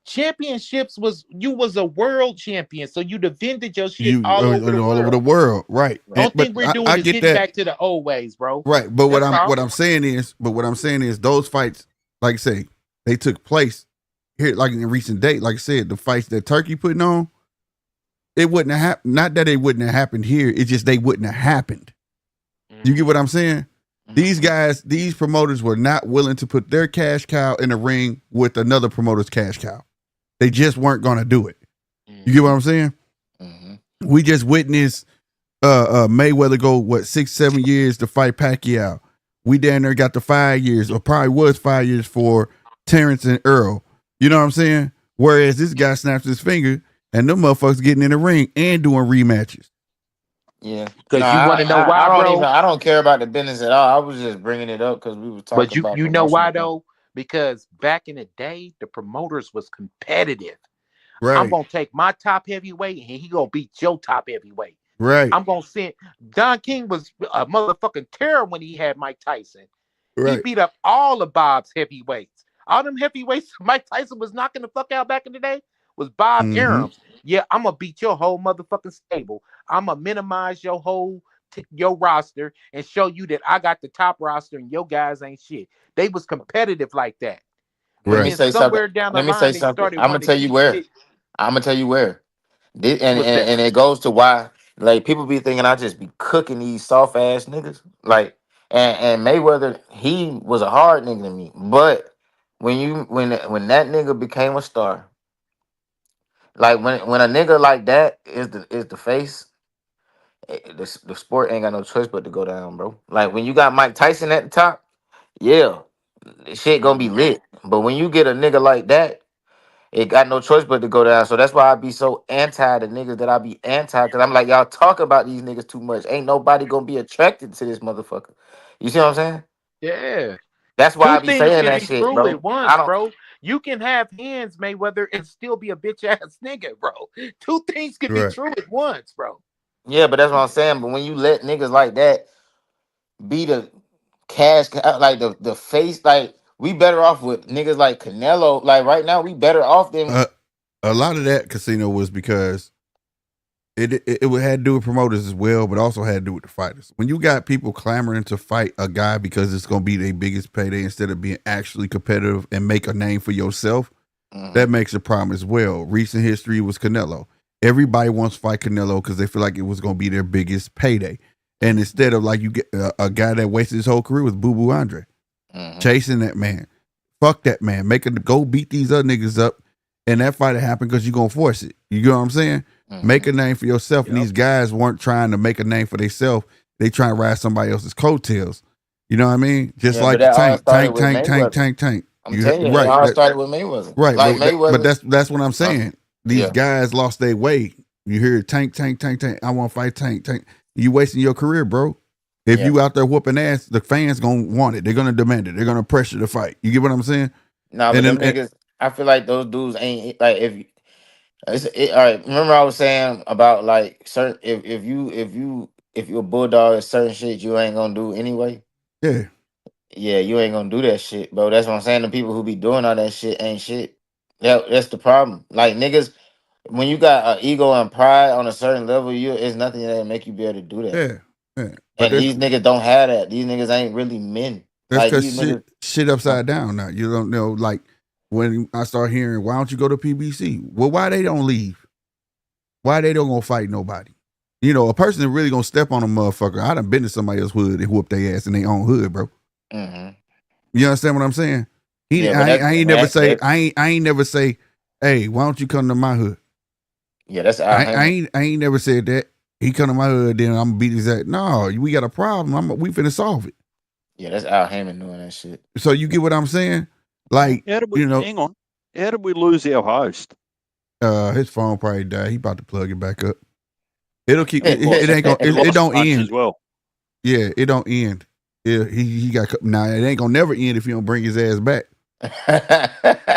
championships was, you was a world champion. So you defended your shit You all over the all over the world. world, right? Only But thing we're I doing is get getting that, back to the old ways, bro. right? But That's all. what I'm saying is those fights, like I say, they took place here, like in a recent date. Like I said, the fights that Turkey putting on, it wouldn't have happened. Not that it wouldn't have happened here. It's just they wouldn't have happened. You get what I'm saying? These guys, these promoters were not willing to put their cash cow in the ring with another promoter's cash cow. They just weren't going to do it. You get what I'm saying? Mhm. We just witnessed Mayweather go 6-7 years to fight Pacquiao. We down there got the 5 years, or probably was 5 years for Terrence and Earl. You know what I'm saying? Whereas this guy snaps his finger and them motherfuckers getting in the ring and doing rematches. Yeah. No, Because you want to know I why, don't even. bro? I don't care about the business at all. I was just bringing it up because we were But talking you about you know promotional why things. though? Because back in the day, the promoters was competitive. I'm Right, gonna take my top heavyweight and he gonna beat your top heavyweight. right, I'm gonna send Don King was a motherfucking terror when he had Mike Tyson. He right. beat up all of Bob's heavyweights. All them heavyweights Mike Tyson was knocking the fuck out back in the day was Bob Mm-hmm. Arums. Yeah, I'm gonna beat your whole motherfucking stable. I'm gonna minimize your whole your roster and show you that I got the top roster and your guys ain't shit. They was competitive like that. Let But me Right. then say something. somewhere down the Let me say line, they something. started I'm gonna wanting to tell you keep where. shit. I'm gonna tell you where. And What's that? and it goes to why like people be thinking I just be cooking these soft ass niggas. Like and Mayweather, he was a hard nigga to me. But when that nigga became a star, like when a nigga like that is the face, the sport ain't got no choice but to go down, bro. Like when you got Mike Tyson at the top, yeah, the shit gonna be Mhm. lit. But when you get a nigga like that, it got no choice but to go down. So that's why I be so anti the niggas that I be anti. Cause I'm like, y'all talk about these niggas too much. Ain't nobody gonna be attracted to this motherfucker. You see what I'm saying? Yeah. That's why Two I be things saying can that be shit, true bro. at I once, don't. bro. You can have hands, Mayweather, and still be a bitch ass nigga, bro. Two things can be Right. true at once, bro. Yeah, but that's what I'm saying. But when you let niggas like that be the like the face, like we better off with niggas like Canelo. Like right now, we better off than. A lot of that casino was because it had to do with promoters as well, but also had to do with the fighters. When you got people clamoring to fight a guy because it's going to be their biggest payday instead of being actually competitive and make a name for yourself, that Mhm. makes a problem as well. Recent history was Canelo. Everybody wants to fight Canelo because they feel like it was going to be their biggest payday. And instead of like you get a guy that wasted his whole career with Boo Boo Andre, Mhm. chasing that man. Fuck that man. Make it go beat these other niggas up. And that fight happened because you're gonna force it. You get what I'm saying? Make Mhm. a name for yourself. And Yep. these guys weren't trying to make a name for themselves. They trying to ride somebody else's coattails. You know what I mean? Just Yeah, but like the that all tank, started tank, with tank, tank, Mayweather. tank, tank. I'm You telling you, it right, all that, started with Mayweather. right. Like But Mayweather. that's what I'm Uh, saying. These yeah, guys lost their way. You hear tank, tank, tank, tank. I want to fight tank, tank. You wasting your career, bro. If yeah. you out there whooping ass, the fans gonna want it. They're gonna demand it. They're gonna pressure the fight. You get what I'm saying? Nah, but And them then niggas, I feel like those dudes ain't like all right. Remember I was saying about like certain if you a bulldog, certain shit you ain't gonna do anyway. yeah, Yeah, you ain't gonna do that shit, bro. That's what I'm saying. The people who be doing all that shit ain't shit. That's the problem. Like niggas, when you got an ego and pride on a certain level, it's nothing that make you be able to do that. yeah, yeah. But And these niggas don't have that. These niggas ain't really men. that's Like because these niggas. shit Huh? upside down now. You don't know, like when I start hearing, why don't you go to PBC? Well, why they don't leave? Why they don't go fight nobody? You know, a person that really gonna step on a motherfucker. I done been to somebody else's hood and whoop their ass in their own hood, bro. Hmm. You understand what I'm saying? Yeah, but I ain't never say, that I ain't never say, hey, why don't you come to my hood? yeah, that's Al Haymon. I ain't never said that. He come to my hood, then I'm gonna beat his ass. No, we got a problem. We finna solve it. Yeah, that's Al Haymon doing that shit. So you get what I'm saying? Yeah. Like, How did we you know, hang on? How did we lose our host? his phone probably died. He about to plug it back up. It'll keep We it lost. ain't gonna We it lost don't Punch end. as well. Yeah, it don't end. Yeah, he got now it ain't gonna never end if you don't bring his ass back.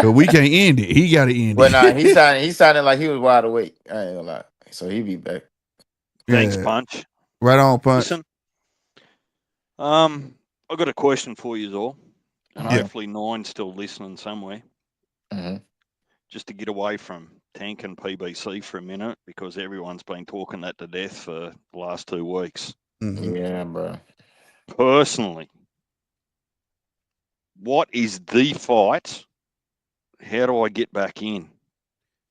But we can't end it. He gotta end Well, nah, he it. sounded like he was wide awake. I ain't gonna lie. So he be back. Thanks, Yeah. Punch. Right on, Punch. Listen, I got a question for you all, and Yeah. Uh-huh. hopefully Nine's still listening somewhere. Hmm. Just to get away from Tank and PBC for a minute, because everyone's been talking that to death for the last 2 weeks. Mm-hmm. Yeah, bro. Personally, what is the fight? How do I get back in?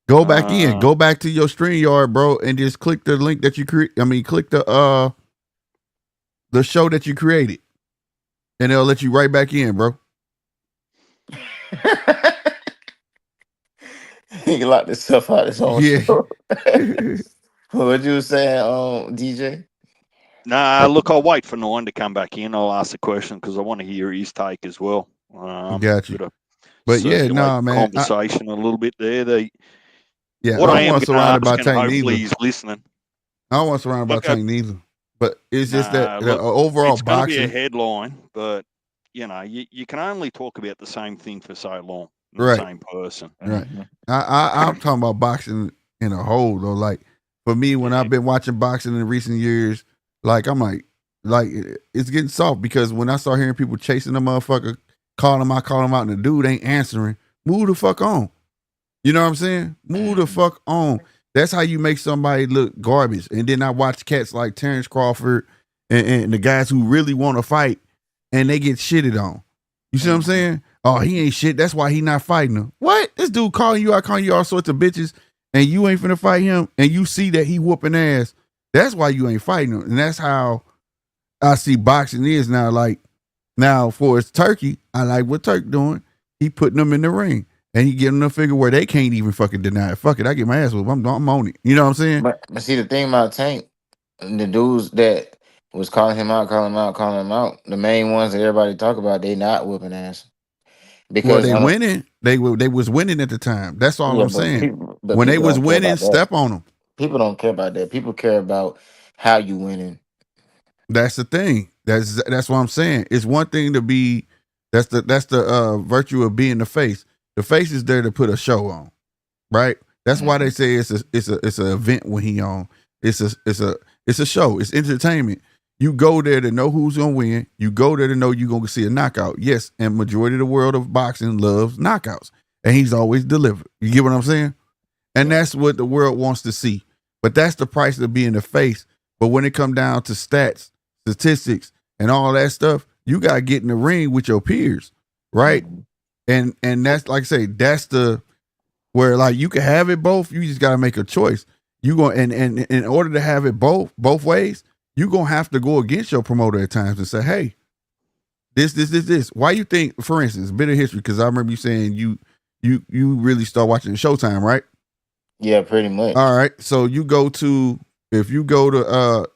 Go back in. Uh, Go back to your StreamYard, bro, and just click the link that you create. I mean, click the show that you created. and they'll let you right back in, bro. He locked himself out his own Yeah. show. What you was saying, DJ? Nah, look, I'll wait for Nine to come back in. I'll ask the question because I want to hear his take as well. Got you. Bit of But yeah, circulate nah, the man. conversation a little bit there. Yeah, I What I don't am want going to to surround it by ask, and Tank hopefully neither. he's listening. I don't want to surround it by Look, Tank neither. But it's just that nah, the look, overall it's going to be a boxing, headline, but you can only talk about the same thing for so long, and the right, same person. right. Mhm. I'm talking about boxing in a whole though. Like for me, when Yeah. I've been watching boxing in recent years, like I'm like it's getting soft because when I start hearing people chasing the motherfucker, calling him out, and the dude ain't answering, move the fuck on. You know what I'm saying? Move the fuck on. That's how you make somebody look garbage. And then I watch cats like Terrence Crawford and the guys who really want to fight and they get shitted on. You see what I'm saying? Oh, he ain't shit. That's why he not fighting them. What? This dude calling you all sorts of bitches and you ain't finna fight him and you see that he whooping ass. That's why you ain't fighting him. And that's how I see boxing is now. Like, now for his Turkey, I like what Turk doing. He putting them in the ring. And he getting them a figure where they can't even fucking deny it. Fuck it, I get my ass whooped. I'm on it. You know what I'm saying? But see, the thing about Tank, the dudes that was calling him out, the main ones that everybody talk about, they not whooping ass Well, because they winning. They was winning at the time. That's all yeah, I'm saying. but When they people was don't care winning, about that. step on them. People don't care about that. People care about how you winning. That's the thing. That's what I'm saying. It's one thing to be. That's the virtue of being the face. The face is there to put a show on, right? That's why they say it's a event when he on. It's a show. It's entertainment. You go there to know who's gonna win. You go there to know you're gonna see a knockout. Yes, and majority of the world of boxing loves knockouts, and he's always delivered. You get what I'm saying? And that's what the world wants to see. But that's the price of being the face. But when it come down to stats, statistics, and all that stuff, you gotta get in the ring with your peers, right? And that's like I say, that's the where like you can have it both. You just gotta make a choice. You go and in order to have it both ways, you gonna have to go against your promoter at times and say, hey, this. Why you think, for instance, bit of history, because I remember you saying you really start watching Showtime, right? Yeah, pretty much. All right. So if you go to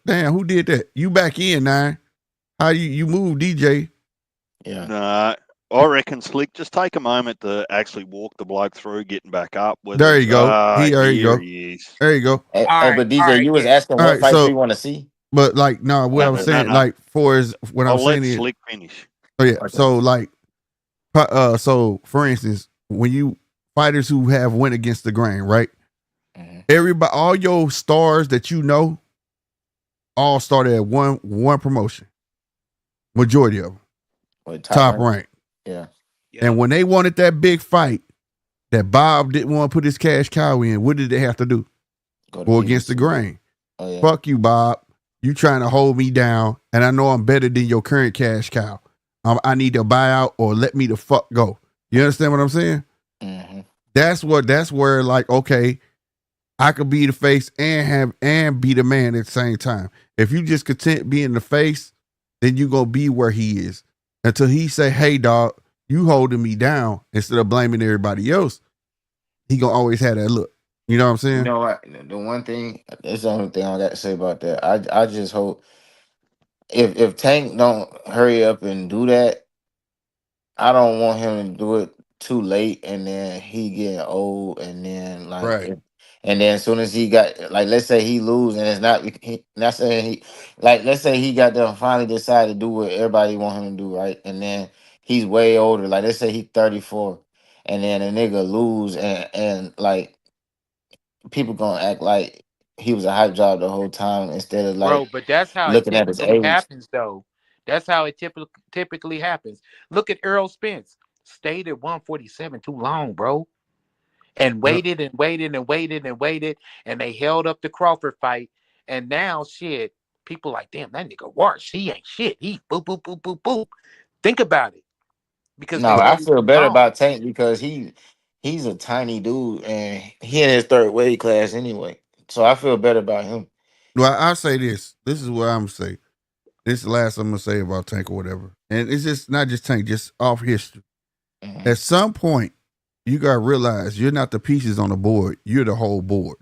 damn, who did that? You back in, Nine. How you move DJ? Yeah. Nah, I reckon, Slick, just take a moment to actually walk the bloke through getting back up. Whether There it's, you go. There you here go. he is. There you go. Hey, All right, but all DJ, right, you was then. asking All what right. fights So we want to see. but like no, what I was No, saying, no. like for is what I'm I'll let saying is Slick finish. oh yeah. Okay. So like so for instance, when you fighters who have went against the grain, right? Everybody, all your stars that you know, all started at one promotion. Majority of them, What, top rank? rank. Yeah. And Yep. when they wanted that big fight that Bob didn't want to put his cash cow in, what did they have to do? Go to Go against the PBC. grain. Oh yeah. Fuck you, Bob. You trying to hold me down, and I know I'm better than your current cash cow. I need to buy out or let me the fuck go. You understand what I'm saying? Mm-hmm. That's where like, okay, I could be the face and be the man at the same time. If you just content being the face, then you gonna be where he is until he say, "Hey, dog, you holding me down," instead of blaming everybody else. He gonna always have that look. You know what I'm You saying? know what? The one thing that's the only thing I got to say about that. I just hope if Tank don't hurry up and do that, I don't want him to do it too late and then he getting old and then Right. and then as soon as he got like let's say he lose and it's not saying he like let's say he got to finally decide to do what everybody want him to do, right? And then he's way older. Like let's say he's 34 and then a nigga lose and like people gonna act like he was a hype job the whole time instead of Bro, like but that's how it looking at his typically age. happens, though. That's how it typically happens. Look at Earl Spence. Stayed at 147 too long, bro. And Yep. waited and waited and waited and waited. And they held up the Crawford fight. And now, shit, people like, damn, that nigga Warsh, he ain't shit. He boop, boop, boop, boop, boop. Think about it. Because No, they I waited feel too better long. about Tank because he's a tiny dude and he in his third weight class anyway. So I feel better about him. Well, I'll say this. This is what I'm gonna say. This is the last I'm gonna say about Tank or whatever. and it's just not just Tank, just off history. Mhm. At some point, you gotta realize you're not the pieces on the board. You're the whole board.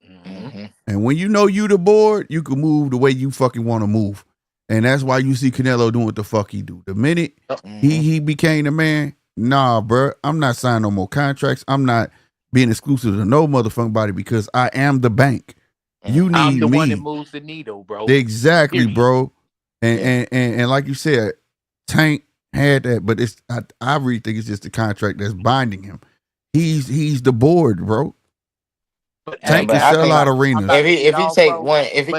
Mhm. Mhm. And when you know you the board, you can move the way you fucking want to move. And that's why you see Canelo doing what the fuck he do. The minute Mhm. he became the man, nah, bro, I'm not signing no more contracts. I'm not being exclusive to no motherfucking body because I am the bank. You Mhm. I'm need the one that me. moves the needle, bro. Exactly, Period. bro. And, Yeah. and like you said, Tank had that, but I really think it's just the contract that's binding him. He's the board, bro. But Man, Tank hey, but can I sell think out I'm arenas. about to get if he off, take bro. one, if he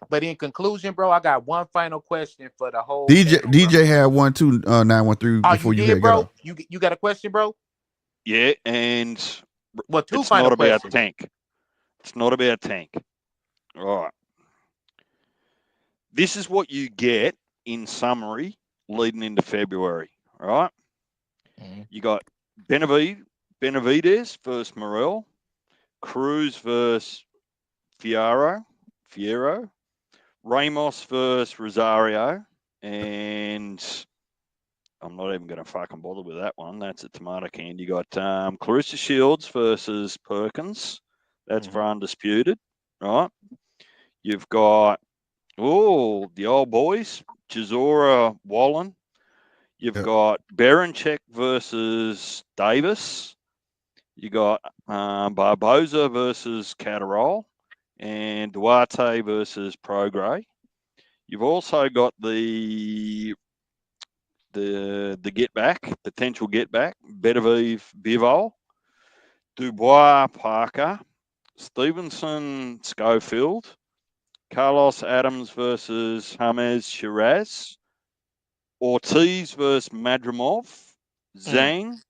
But in conclusion, bro, I got one final question for the whole DJ panel, bro. DJ had one too, 913 Oh, before you you did, had got bro? off. You got a question, bro? Yeah, and Well, two it's final not about questions. Tank. It's not about Tank. All right. This is what you get in summary leading into February. All right. Mhm. You got Benavides versus Morel, Cruz versus Fierro, Ramos versus Rosario, and I'm not even going to fucking bother with that one. That's a tomato can. You got Clarissa Shields versus Perkins. That's for Mhm. undisputed, right? You've got the old boys, Chisora Wallen. You've Yeah. got Berenchek versus Davis. You got Barboza versus Catterall and Duarte versus Prograis. You've also got the get back, potential get back, Betevieve Bivol, Dubois Parker, Stevenson Schofield, Carlos Adams versus James Shiraz, Ortiz versus Madrimov, Mm. Zhang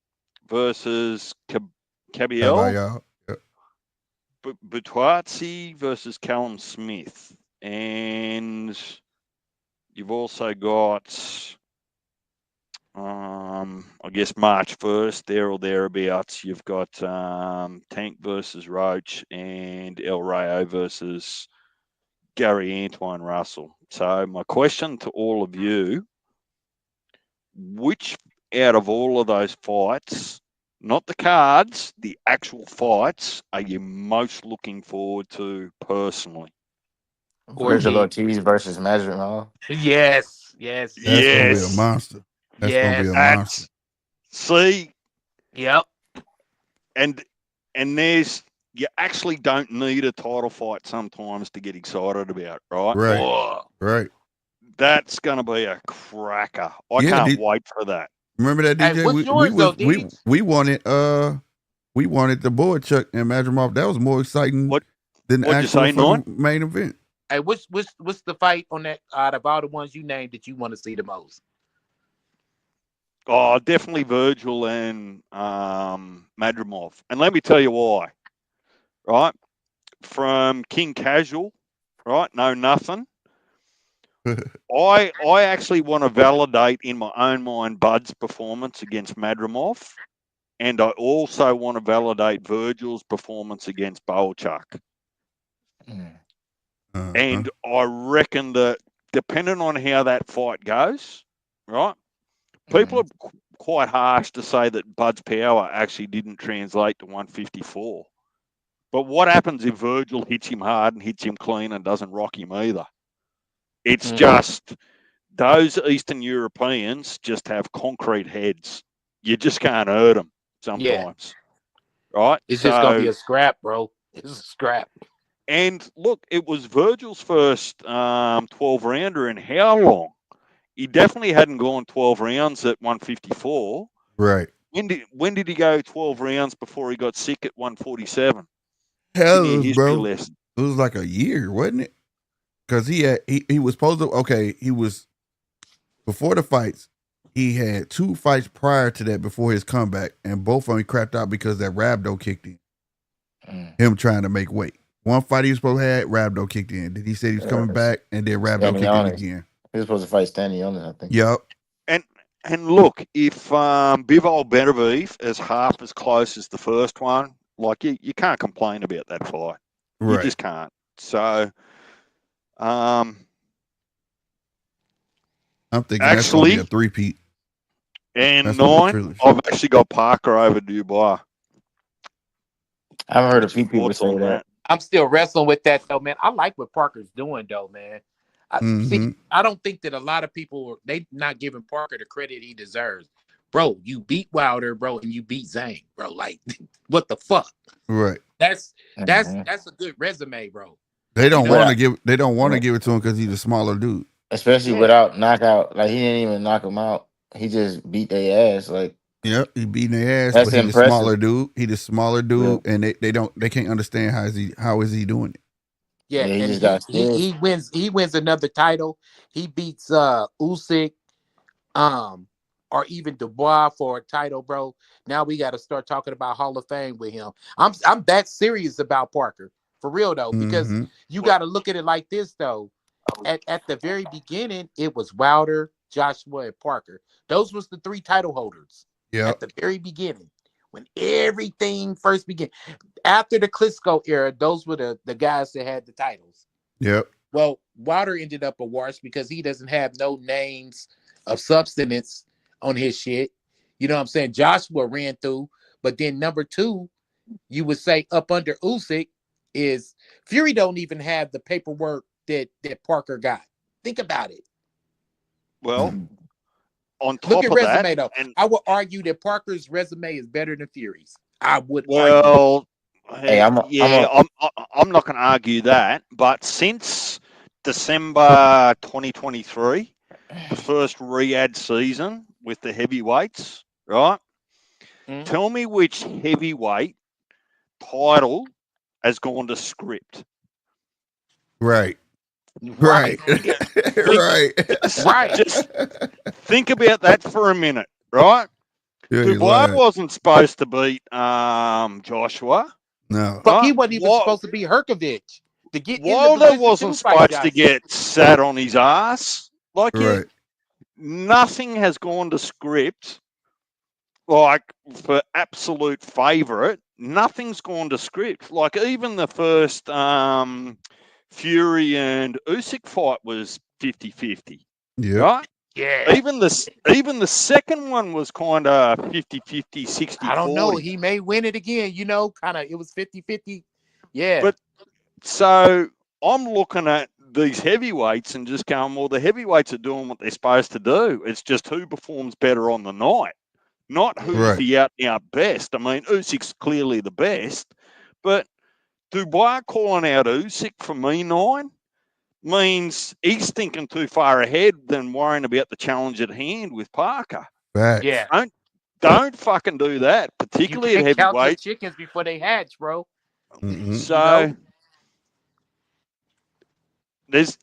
versus How about Cabiel, y'all? Yeah. Butuazzi versus Callum Smith. And you've also got, I guess, March 1st, there or thereabouts. You've got Tank versus Roach and El Rayo versus Gary Antoine Russell. So, my question to all of you, which out of all of those fights, not the cards, the actual fights, are you most looking forward to personally? Virgil Ortiz. Ortiz versus Masvidal. Yes. Yes. That's Yes. gonna be a Yes, monster. That's gonna be a Yes. monster. that's see, Yep. and there's you actually don't need a title fight sometimes to get excited about, right? Right. Oh. Right. That's gonna be a cracker. I Yeah. can't wait for that. Remember that Hey, DJ? what's yours though, Deej? We wanted the board Chuck and Madrimov. That was more exciting What than the what'd you actual say, Nine? fucking main event. Hey, what's the fight on that out of all the ones you named that you want to see the most? Oh, definitely Virgil and Madrimov. And let me tell you why. Right? From King Casual, right? No nothing. I actually want to validate in my own mind Bud's performance against Madrimov, and I also want to validate Virgil's performance against Bolchak. Mm. Uh-huh. And I reckon that depending on how that fight goes, right, people Mhm. are quite harsh to say that Bud's power actually didn't translate to 154. But what happens if Virgil hits him hard and hits him clean and doesn't rock him either? It's Mm. just those Eastern Europeans just have concrete heads. You just can't hurt them Yeah. sometimes, right? It's just gonna be So, a scrap, bro. It's a scrap. and look, it was Virgil's first 12 rounder in how long? He definitely hadn't gone 12 rounds at 154. Right. When did he go 12 rounds before he got sick at 147? Give Hell, me it a was, history bro. lesson. It was like a year, wasn't it? Because he was supposed to. Okay, he was before the fights. He had 2 fights prior to that before his comeback, and both of them he crapped out because that Rabdo kicked in. Mm. Him trying to make weight. One fight he was supposed to have, Rabdo kicked in. Then he said he was coming It's back, and then Rabdo kicked in Stanionis. again. He was supposed to fight Stanionis, I think. Yep. And look, if Bivol Benavieve is half as close as the first one, like you can't complain about that fight. You Right. just can't. So, um, I'm thinking that's gonna be a Actually, three-peat. and That's gonna be a 9, trilogy. I've actually got Parker over Dubois. I've heard a What's few your people thoughts say on that. that? I'm still wrestling with that though, man. I like what Parker's doing though, man. I Mm-hmm. see. I don't think that a lot of people they not giving Parker the credit he deserves, bro. You beat Wilder, bro, and you beat Zane, bro. Like, what the fuck? Right. That's Mhm. that's a good resume, bro. They You don't know, want to Without, give. They don't want to yeah, give it to him because he's a smaller dude. especially yeah, without knockout. Like he didn't even knock him out. He just beat their ass. Like Yep, he beating their ass, that's but he the impressive. smaller dude. He the smaller Yeah, dude, and they can't understand how is he doing it. yeah. yeah. He And just got skills. he wins another title. He beats Usyk, um, or even Dubois for a title, bro. Now we got to start talking about Hall of Fame with him. I'm that serious about Parker for real though, because Mm-hmm. you got to look at it like this though. At the very beginning, it was Wilder, Joshua, and Parker. Those was the three title holders Yep. at the very beginning when everything first began. After the Klitschko era, those were the guys that had the titles. Yep. Well, Wilder ended up a wash because he doesn't have no names of substance on his shit. You know what I'm saying? Joshua ran through, but then number two, you would say up under Usyk is Fury don't even have the paperwork that Parker got. Think about it. Well, Mhm. on Look top at of that, resume though. and I would argue that Parker's resume is better than Fury's. I would argue that. well, Hey, I'm yeah, a I'm not going to argue that. But since December 2023, the first Riyadh season with the heavyweights, right? Mm. Tell me which heavyweight title has gone to script. Right. Right, Right. Think, think, right. right. just think about that for a minute, right? Yeah, you Dubois lying. wasn't supposed to beat Joshua, No. Fuck, right? he wasn't even supposed to be Herkovich to get in the Wilder position wasn't to fight supposed to Joshua. get sat on his ass. Like Right. nothing has gone to script. Like for absolute favourite, nothing's gone to script. Like even the first Fury and Usyk fight was 50-50, Yep. right? Yeah. Even the second one was kind of 50-50, I don't know. 60-40. He may win it again, kind of. It was 50-50. Yeah. But so I'm looking at these heavyweights and just going, well, the heavyweights are doing what they're supposed to do. It's just who performs better on the night, not Yeah. who's Right. the out and out best. I mean, Usyk's clearly the best, but Dubois calling out Usyk for me 9 means he's thinking too far ahead than worrying about the challenge at hand with Parker. Facts. Yeah. Don't fucking do that, You particularly at can't count your heavyweight. chickens before they hatch, bro. Mm-hmm. You know? So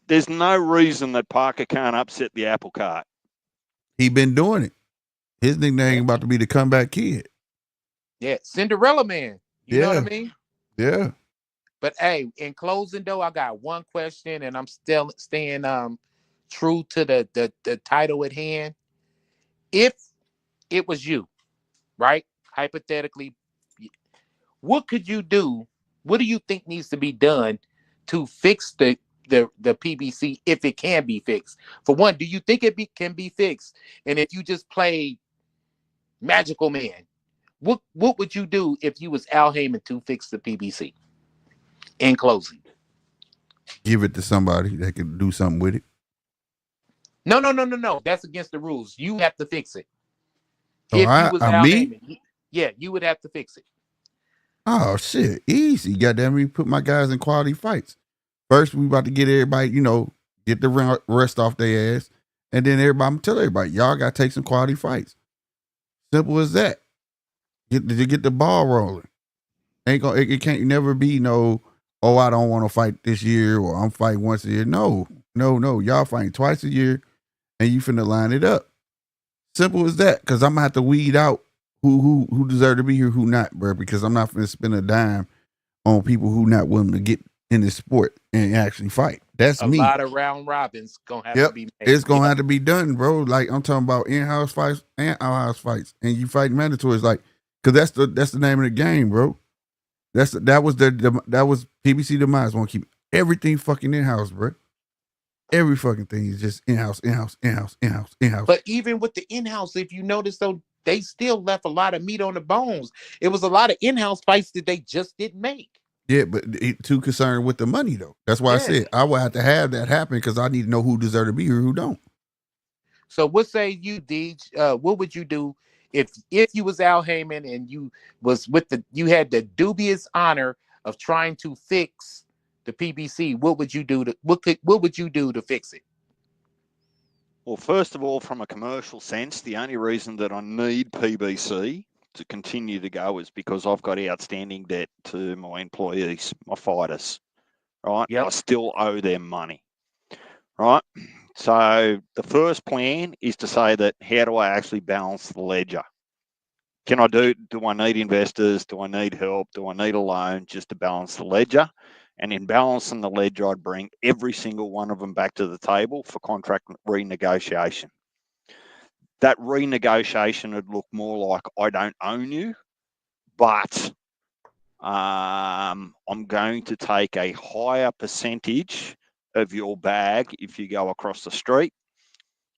there's no reason that Parker can't upset the apple cart. He been doing it. His Yeah. nickname about to be the comeback kid. Yeah. Cinderella man. You know what I Yeah. mean? Yeah. But hey, in closing though, I got one question and I'm still staying true to the title at hand. If it was you, right? Hypothetically, what could you do? What do you think needs to be done to fix the PBC if it can be fixed? For one, do you think can be fixed? And if you just play Magical Man, what would you do if you was Al Heyman to fix the PBC? In closing, Give it to somebody that can do something with it. no, no, no, no, no. That's against the rules. You have to fix it. Oh, If you was Al me? Heyman, yeah, you would have to fix it. Oh shit. Easy. Goddamn me put my guys in quality fights. First, we about to get everybody, get the rest off their ass. And then I'm tell everybody, y'all gotta take some quality fights. Simple as that. Get the ball rolling. Ain't gonna it can't never be no, oh, I don't want to fight this year or I'm fighting once a year. No, no, no. Y'all fighting twice a year and you finna line it up. Simple as that. Cause I'm gonna have to weed out who deserve to be here, who not, bro. Because I'm not finna spend a dime on people who not willing to get in this sport and actually fight. That's A me. lot of round robins gonna have to Yep. be made. It's gonna have to be done, bro. Like I'm talking about in-house fights and out-house fights, and you fight mandatories, like, cause that's the name of the game, bro. That was PBC demise. Want to keep everything fucking in-house, bro. Every fucking thing is just in-house, in-house, in-house, in-house, in-house. But even with the in-house, if you notice though, they still left a lot of meat on the bones. It was a lot of in-house fights that they just didn't make. Yeah, but too concerned with the money though. That's why I Yeah. said I would have to have that happen because I need to know who deserve to be here, who don't. So what say you, Deej? What would you do if you was Al Heyman and you was with you had the dubious honor of trying to fix the PBC? What would you do to what would you do to fix it? Well, first of all, from a commercial sense, the only reason that I need PBC to continue to go is because I've got outstanding debt to my employees, my fighters, right? I Yep. still owe them money, right? So the first plan is to say that how do I actually balance the ledger? Do I need investors? Do I need help? Do I need a loan just to balance the ledger? And in balancing the ledger, I'd bring every single one of them back to the table for contract renegotiation. That renegotiation would look more like I don't own you, but I'm going to take a higher percentage of your bag if you go across the street,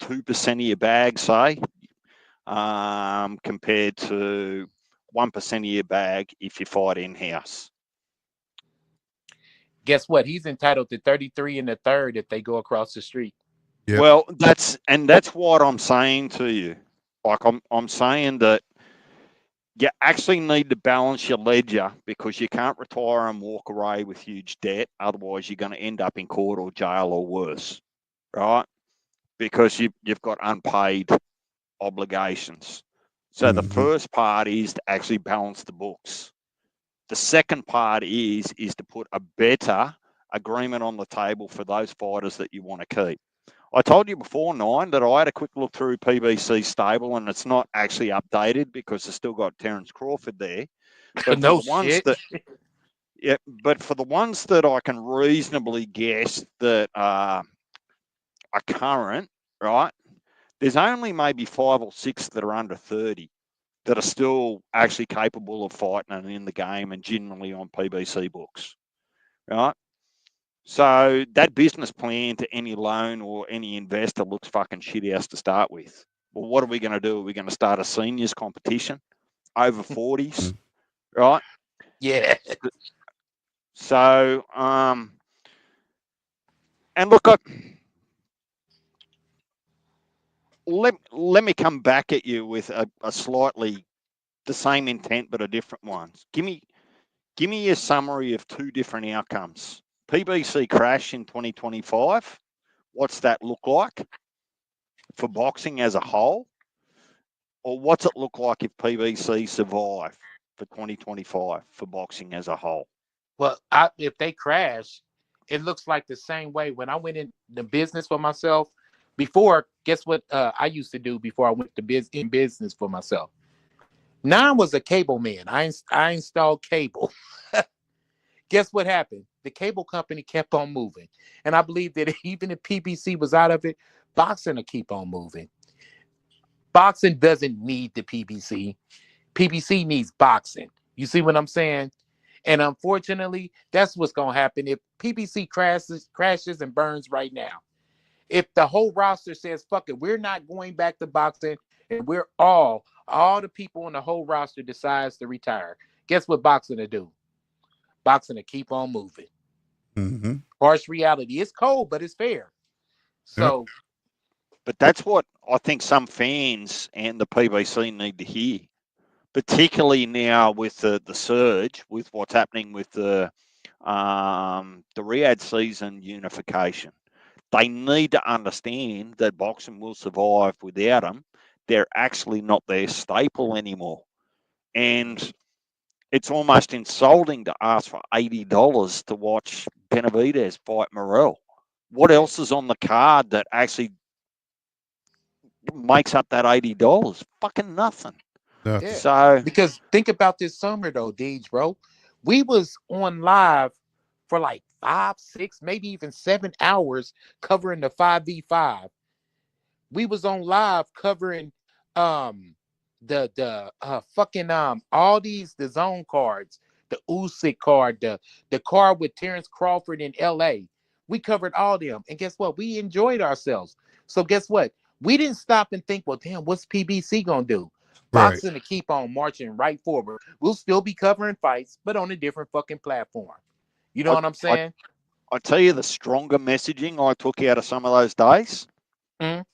2% of your bag, say, compared to 1% of your bag if you fight in-house. Guess what? He's entitled to 33 and a third if they go across the street. Yep. Well, that's what I'm saying to you. Like I'm saying that you actually need to balance your ledger because you can't retire and walk away with huge debt. Otherwise, you're going to end up in court or jail or worse, right? Because you've got unpaid obligations. So the first part is to actually balance the books. The second part is to put a better agreement on the table for those fighters that you want to keep. I told you before, Nine, that I had a quick look through PBC stable and it's not actually updated because it's still got Terence Crawford there. But for No the ones shit. that but for the ones that I can reasonably guess that are current, right? There's only maybe 5 or 6 that are under 30 that are still actually capable of fighting and in the game and generally on PBC books, right? So that business plan to any loan or any investor looks fucking shit house to start with. Well, what are we going to do? Are we going to start a seniors competition over 40s, right? Yeah. So, and look, let me come back at you with a slightly the same intent but a different one. Give me a summary of 2 different outcomes. PBC crash in 2025. What's that look like for boxing as a whole? Or what's it look like if PBC survive for 2025 for boxing as a whole? Well, if they crash, it looks like the same way when I went in the business for myself. Before, guess what I used to do before I went to in business for myself? Nine was a cable man. I installed cable. Guess what happened? The cable company kept on moving. And I believe that even if PBC was out of it, boxing will keep on moving. Boxing doesn't need the PBC. PBC needs boxing. You see what I'm saying? And unfortunately, that's what's going to happen if PBC crashes and burns right now. If the whole roster says, fuck it, we're not going back to boxing, and we're all the people on the whole roster decides to retire, guess what boxing to do? Boxing to keep on moving. Mm-hmm. Harsh reality. It's cold, but it's fair. Yep. So, But that's what I think some fans and the PBC need to hear, particularly now with the surge, with what's happening with the Riyadh season unification. They need to understand that boxing will survive without them. They're actually not their staple anymore. And it's almost insulting to ask for $80 to watch Benavidez fight Morrell. What else is on the card that actually makes up that $80? Fucking nothing. Nothing. yeah. So Because think about this summer though, Deej, bro. We was on live for like 5, 6, maybe even 7 hours covering the 5v5. We was on live covering um the fucking all these the zone cards, the Usyk card, the card with Terence Crawford in LA. We covered all them. And guess what? We enjoyed ourselves. So guess what? We didn't stop and think, well, damn, what's PBC gonna do? Right. Boxing to keep on marching right forward. We'll still be covering fights, but on a different fucking platform. You know I, what I'm I, saying? I tell you the stronger messaging I took out of some of those days. Mhm.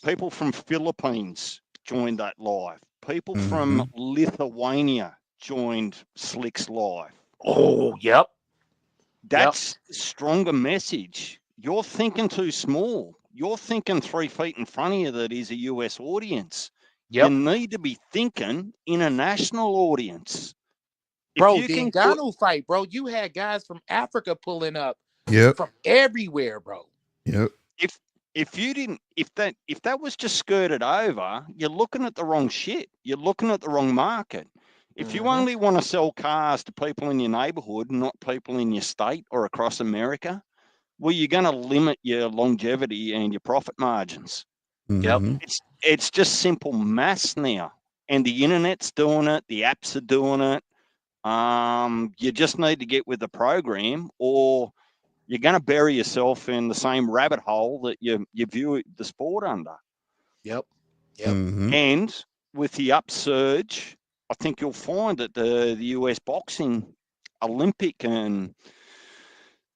People from Philippines joined that live. People Mm-hmm. from Lithuania joined Slick's live. Oh, yep. Yep. That's stronger message. You're thinking too small. You're thinking 3 feet in front of you that is a US audience. You Yep. need to be thinking international audience. If Bro, you the can go, Ngannou fight, bro, you had guys from Africa pulling up Yep. from everywhere, bro. Yep. if if you didn't if that was just skirted over, you're looking at the wrong shit. You're looking at the wrong market. If you Hmm. only want to sell cars to people in your neighborhood, not people in your state or across America, well, you're going to limit your longevity and your profit margins. Yep. Mm-hmm. It's just simple maths now, and the internet's doing it. The apps are doing it. You just need to get with the program, or you're going to bury yourself in the same rabbit hole that you view the sport under. Yep. Yep. Mm-hmm. And with the upsurge, I think you'll find that the US boxing Olympic and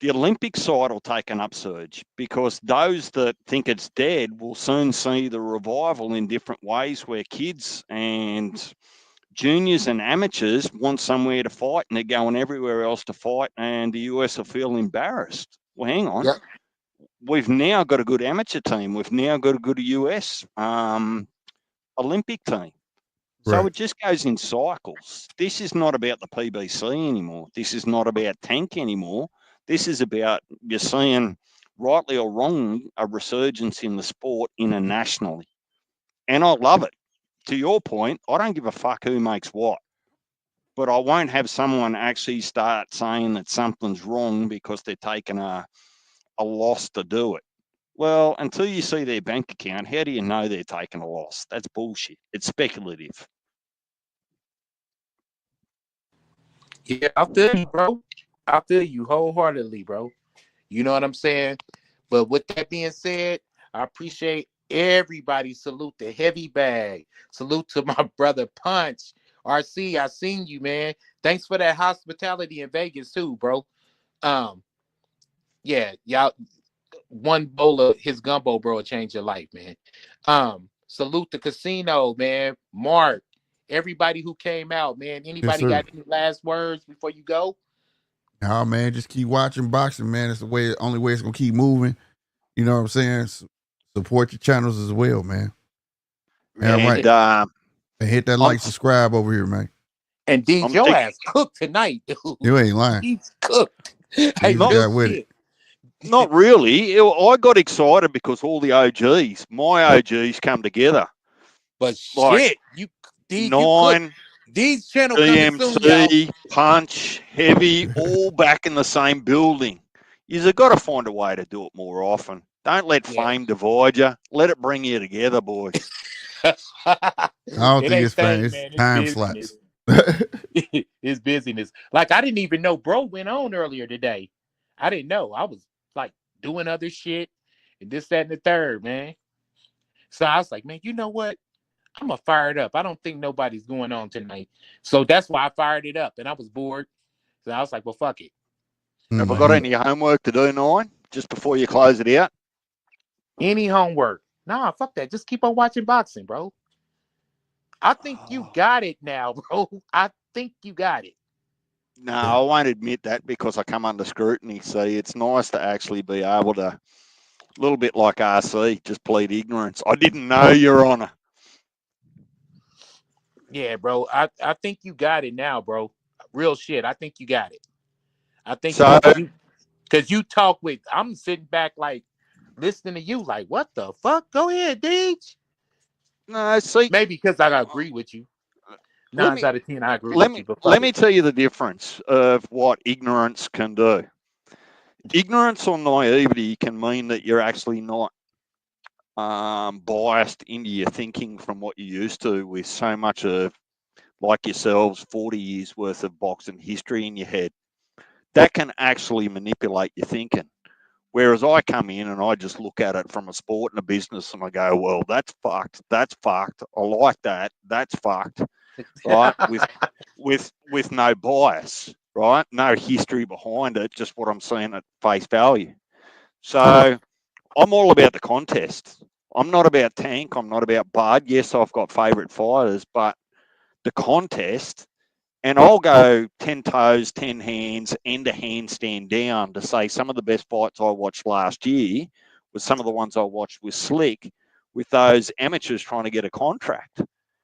the Olympic side will take an upsurge, because those that think it's dead will soon see the revival in different ways, where kids and juniors and amateurs want somewhere to fight and they're going everywhere else to fight, and the US will feel embarrassed. Well, hang on. Yep. We've now got a good amateur team. We've now got a good US Olympic team. So Right. it just goes in cycles. This is not about the PBC anymore. This is not about Tank anymore. This is about, you're seeing, rightly or wrongly, a resurgence in the sport internationally. And I love it. To your point, I don't give a fuck who makes what, but I won't have someone actually start saying that something's wrong because they're taking a loss to do it. Well, until you see their bank account, how do you know they're taking a loss? That's bullshit. It's speculative. Yeah, I feel you, bro. I feel you wholeheartedly, bro. You know what I'm saying? But with that being said, I appreciate everybody. Salute the heavy bag. Salute to my brother Punch. RC, I seen you, man. Thanks for that hospitality in Vegas too, bro. Um, yeah, y'all, one bowl of his gumbo, bro, will change your life, man. Salute the casino, man. Mark, everybody who came out, man. Yes, Anybody sir. got any last words before you go? Nah, man, just keep watching boxing, man. It's the way, only way it's gonna keep moving. You know what I'm saying? Support your channels as well, man. And Yeah. right, And and hit that I'm like, subscribe over here, man. And Dean, I'm your tick, ass cooked tonight, dude. You ain't lying. He's cooked. Hey, Jesus not real got with it. shit. not really. I got excited because all the OGs, my OGs, come together. But Like shit, Dean, you cooked. Nine, These channel coming soon, y'all. DMC, Punch, Heavy, all back in the same building. You've got to find a way to do it more often. Don't let Yeah. fame divide you. Let it bring you together, boys. I don't It think ain't it's fame. fame, It's man. It's time business. slots. It's busyness. Like I didn't even know bro went on earlier today. I didn't know. I was like doing other shit and this, that, and the third, man. So I was like, man, you know what? I'm gonna fire it up. I don't think nobody's going on tonight. So that's why I fired it up. And I was bored. So I was like, well, fuck it. Have I But got Mm-hmm. any homework to do, Nine, just before you close it out? any homework? Nah, fuck that. Just keep on watching boxing, bro. I think you got it now, bro. I think you got it. No, I won't admit that because I come under scrutiny. See, it's nice to actually be able to, a little bit like RC, just plead ignorance. I didn't know, Your Honour. Yeah, bro. I think you got it now, bro. Real shit. I think you got it. I think So, because you talk with. I'm sitting back like listening to you, like what the fuck? Go ahead, Deej. no, see, Maybe because I agree with you. let Nine me out of 10, I agree let with me you. But fuck let it. me tell you the difference of what ignorance can do. Ignorance or naivety can mean that you're actually not biased into your thinking from what you used to, with so much of, like yourselves, 40 years worth of boxing history in your head. that can actually manipulate your thinking. Whereas I come in and I just look at it from a sport and a business and I go, well, that's fucked. That's fucked. I like that. That's fucked. Right? With no bias, right? No history behind it, just what I'm seeing at face value. So I'm all about the contest. I'm not about Tank. I'm not about Bud. Yes, I've got favourite fighters, but the contest, and I'll go 10 toes, 10 hands, and a handstand down to say some of the best fights I watched last year was some of the ones I watched with Slick, with those amateurs trying to get a contract.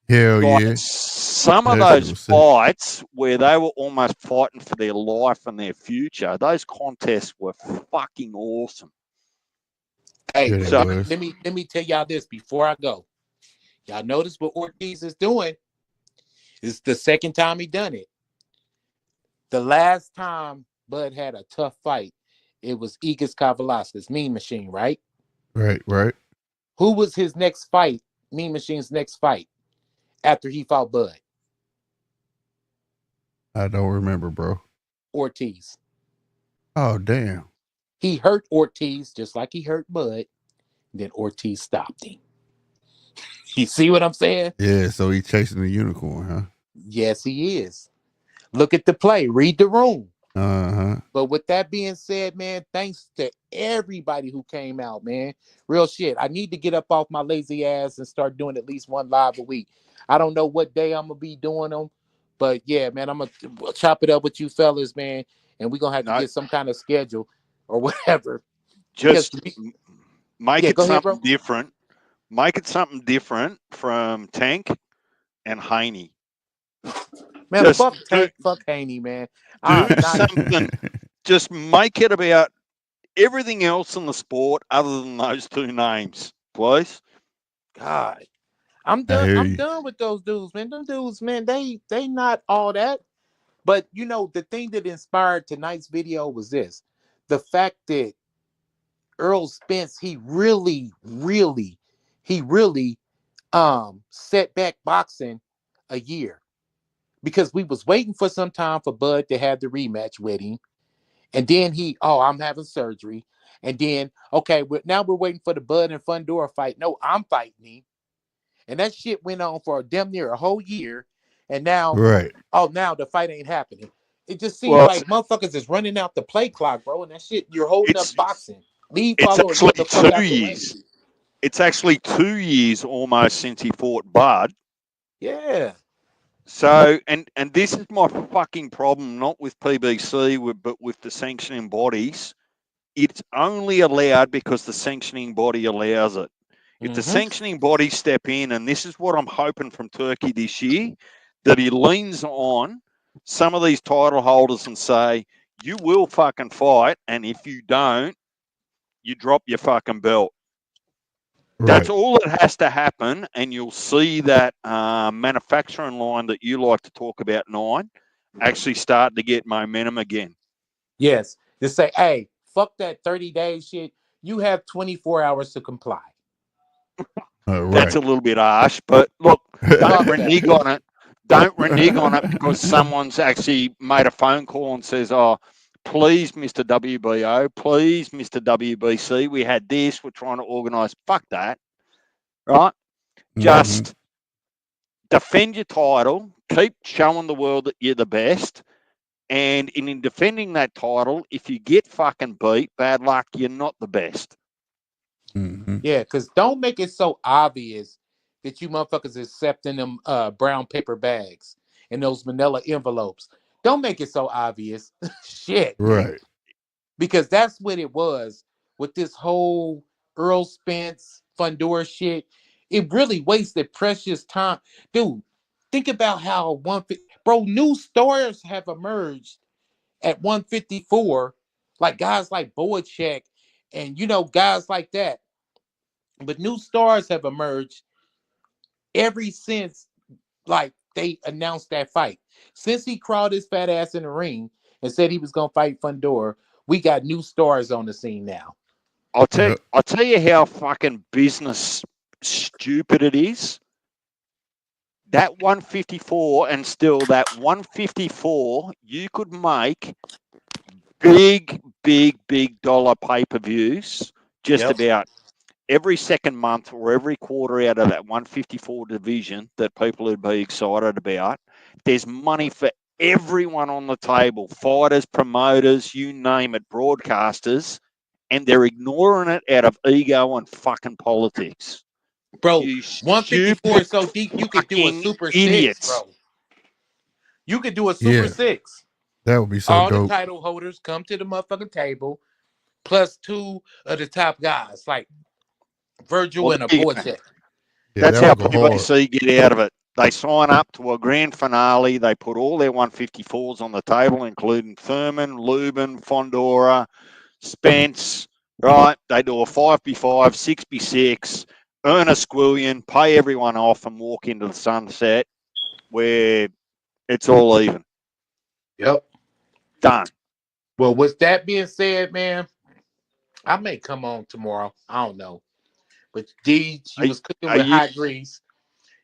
Hell Like yeah. some of That shit those was sick. fights where they were almost fighting for their life and their future, those contests were fucking awesome. Hey, Yeah, they but So was. let me tell y'all this before I go. Y'all notice what Ortiz is doing? It's the second time he done it. The last time Bud had a tough fight, it was Igis Kavalaskas, Mean Machine, right? Right, right. Who was his next fight? Mean Machine's next fight after he fought Bud? I don't remember, bro. Ortiz. Oh damn. He hurt Ortiz just like he hurt Bud. Then Ortiz stopped him. You see what I'm saying? Yeah, so he chasing the unicorn, huh? Yes, he is. Look at the play. Read the room. Uh-huh. But with that being said, man, thanks to everybody who came out, man. Real shit. I need to get up off my lazy ass and start doing at least one live a week. I don't know what day I'm gonna be doing them, but yeah, man, I'm gonna chop it up with you fellas, man, and we're gonna have to no, get some kind of schedule or whatever. Because just make yeah, it go ahead, something bro. different. Make it something different from Tank and Haney. Man, Just fuck Tank, fuck Haney, man. I'm do not something. Just make it about everything else in the sport other than those two names, please. God. I'm I done. hear I'm you. done with those dudes, man. Them dudes, man, they not all that. But you know, the thing that inspired tonight's video was this: the fact that Earl Spence, he really set back boxing a year because we was waiting for some time for Bud to have the rematch with him, and then I'm having surgery, and then okay, now we're waiting for the Bud and Fundora fight. No, I'm fighting him, and that shit went on for damn near a whole year, and now, Right. oh, now the fight ain't happening. It just seems Well, like motherfuckers is running out the play clock, bro, and that shit you're holding up it's boxing. Leave, it's follow, or actually get the fuck out the way. 2 years. It's actually 2 years almost since he fought Bud. Yeah. So, and this is my fucking problem, not with PBC, but with the sanctioning bodies. It's only allowed because the sanctioning body allows it. If the Mm-hmm. sanctioning bodies step in, and this is what I'm hoping from Turkey this year, that he leans on some of these title holders and say, you will fucking fight, and if you don't, you drop your fucking belt. That's Right. all that has to happen, and you'll see that manufacturing line that you like to talk about, Nine, actually start to get momentum again. Yes. Just say, hey, fuck that 30 days shit. You have 24 hours to comply. That's Right. a little bit harsh, but look, don't Fuck that. renege on it. Don't renege on it because someone's actually made a phone call and says, oh, please, Mr. WBO, please, Mr. WBC, we had this, we're trying to organise. Fuck that, right? Mm-hmm. Just defend your title, keep showing the world that you're the best. And in defending that title, if you get fucking beat, bad luck, you're not the best. Mm-hmm. Yeah, because don't make it so obvious that you motherfuckers accepting them brown paper bags and those manila envelopes. Don't make it so obvious. Shit. Right. Because that's what it was with this whole Earl Spence Fundora shit. It really wasted precious time. Dude, think about how 150, bro, new stars have emerged at 154, like guys like Boacek and guys like that. But new stars have emerged ever since like they announced that fight. Since he crawled his fat ass in the ring and said he was gonna fight Fundora, we got new stars on the scene now. Yep. I'll tell you how fucking business stupid it is. That 154 and still that 154, you could make big dollar pay-per-views just Yep. about every second month or every quarter out of that 154 division that people would be excited about. There's money for everyone on the table, fighters, promoters, you name it, broadcasters, and they're ignoring it out of ego and fucking politics. Bro, You 154 stupid is so deep you could do a fucking super six, idiots. bro. You could do a super Yeah, six. that would be so All the dope. title holders come to the motherfucking table, plus two of the top guys, like Virgil Well, and a there you go. Boycheck. Yeah, That's that how would go hard. PBC get out of it. They sign up to a grand finale. They put all their 154s on the table, including Thurman, Lubin, Fondora, Spence. Right? They do a 5v5, 6v6, earn a squillion, pay everyone off, and walk into the sunset where it's all even. Yep. Done. Well, with that being said, man, I may come on tomorrow. I don't know. But D, you Are, was cooking are with you? hot grease.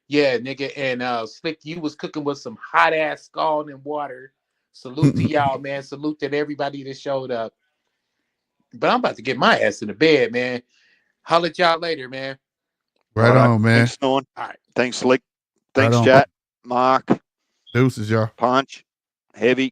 Yeah, nigga. And Slick, you was cooking with some hot ass scalding water. Salute to y'all, man. Salute to everybody that showed up. But I'm about to get my ass in the bed, man. Holler at y'all later, man. Right Right. on, man. Thanks, Norn. All right. Thanks, Slick. Right Thanks, on. chat. Mark. Deuces, y'all. Punch. Heavy.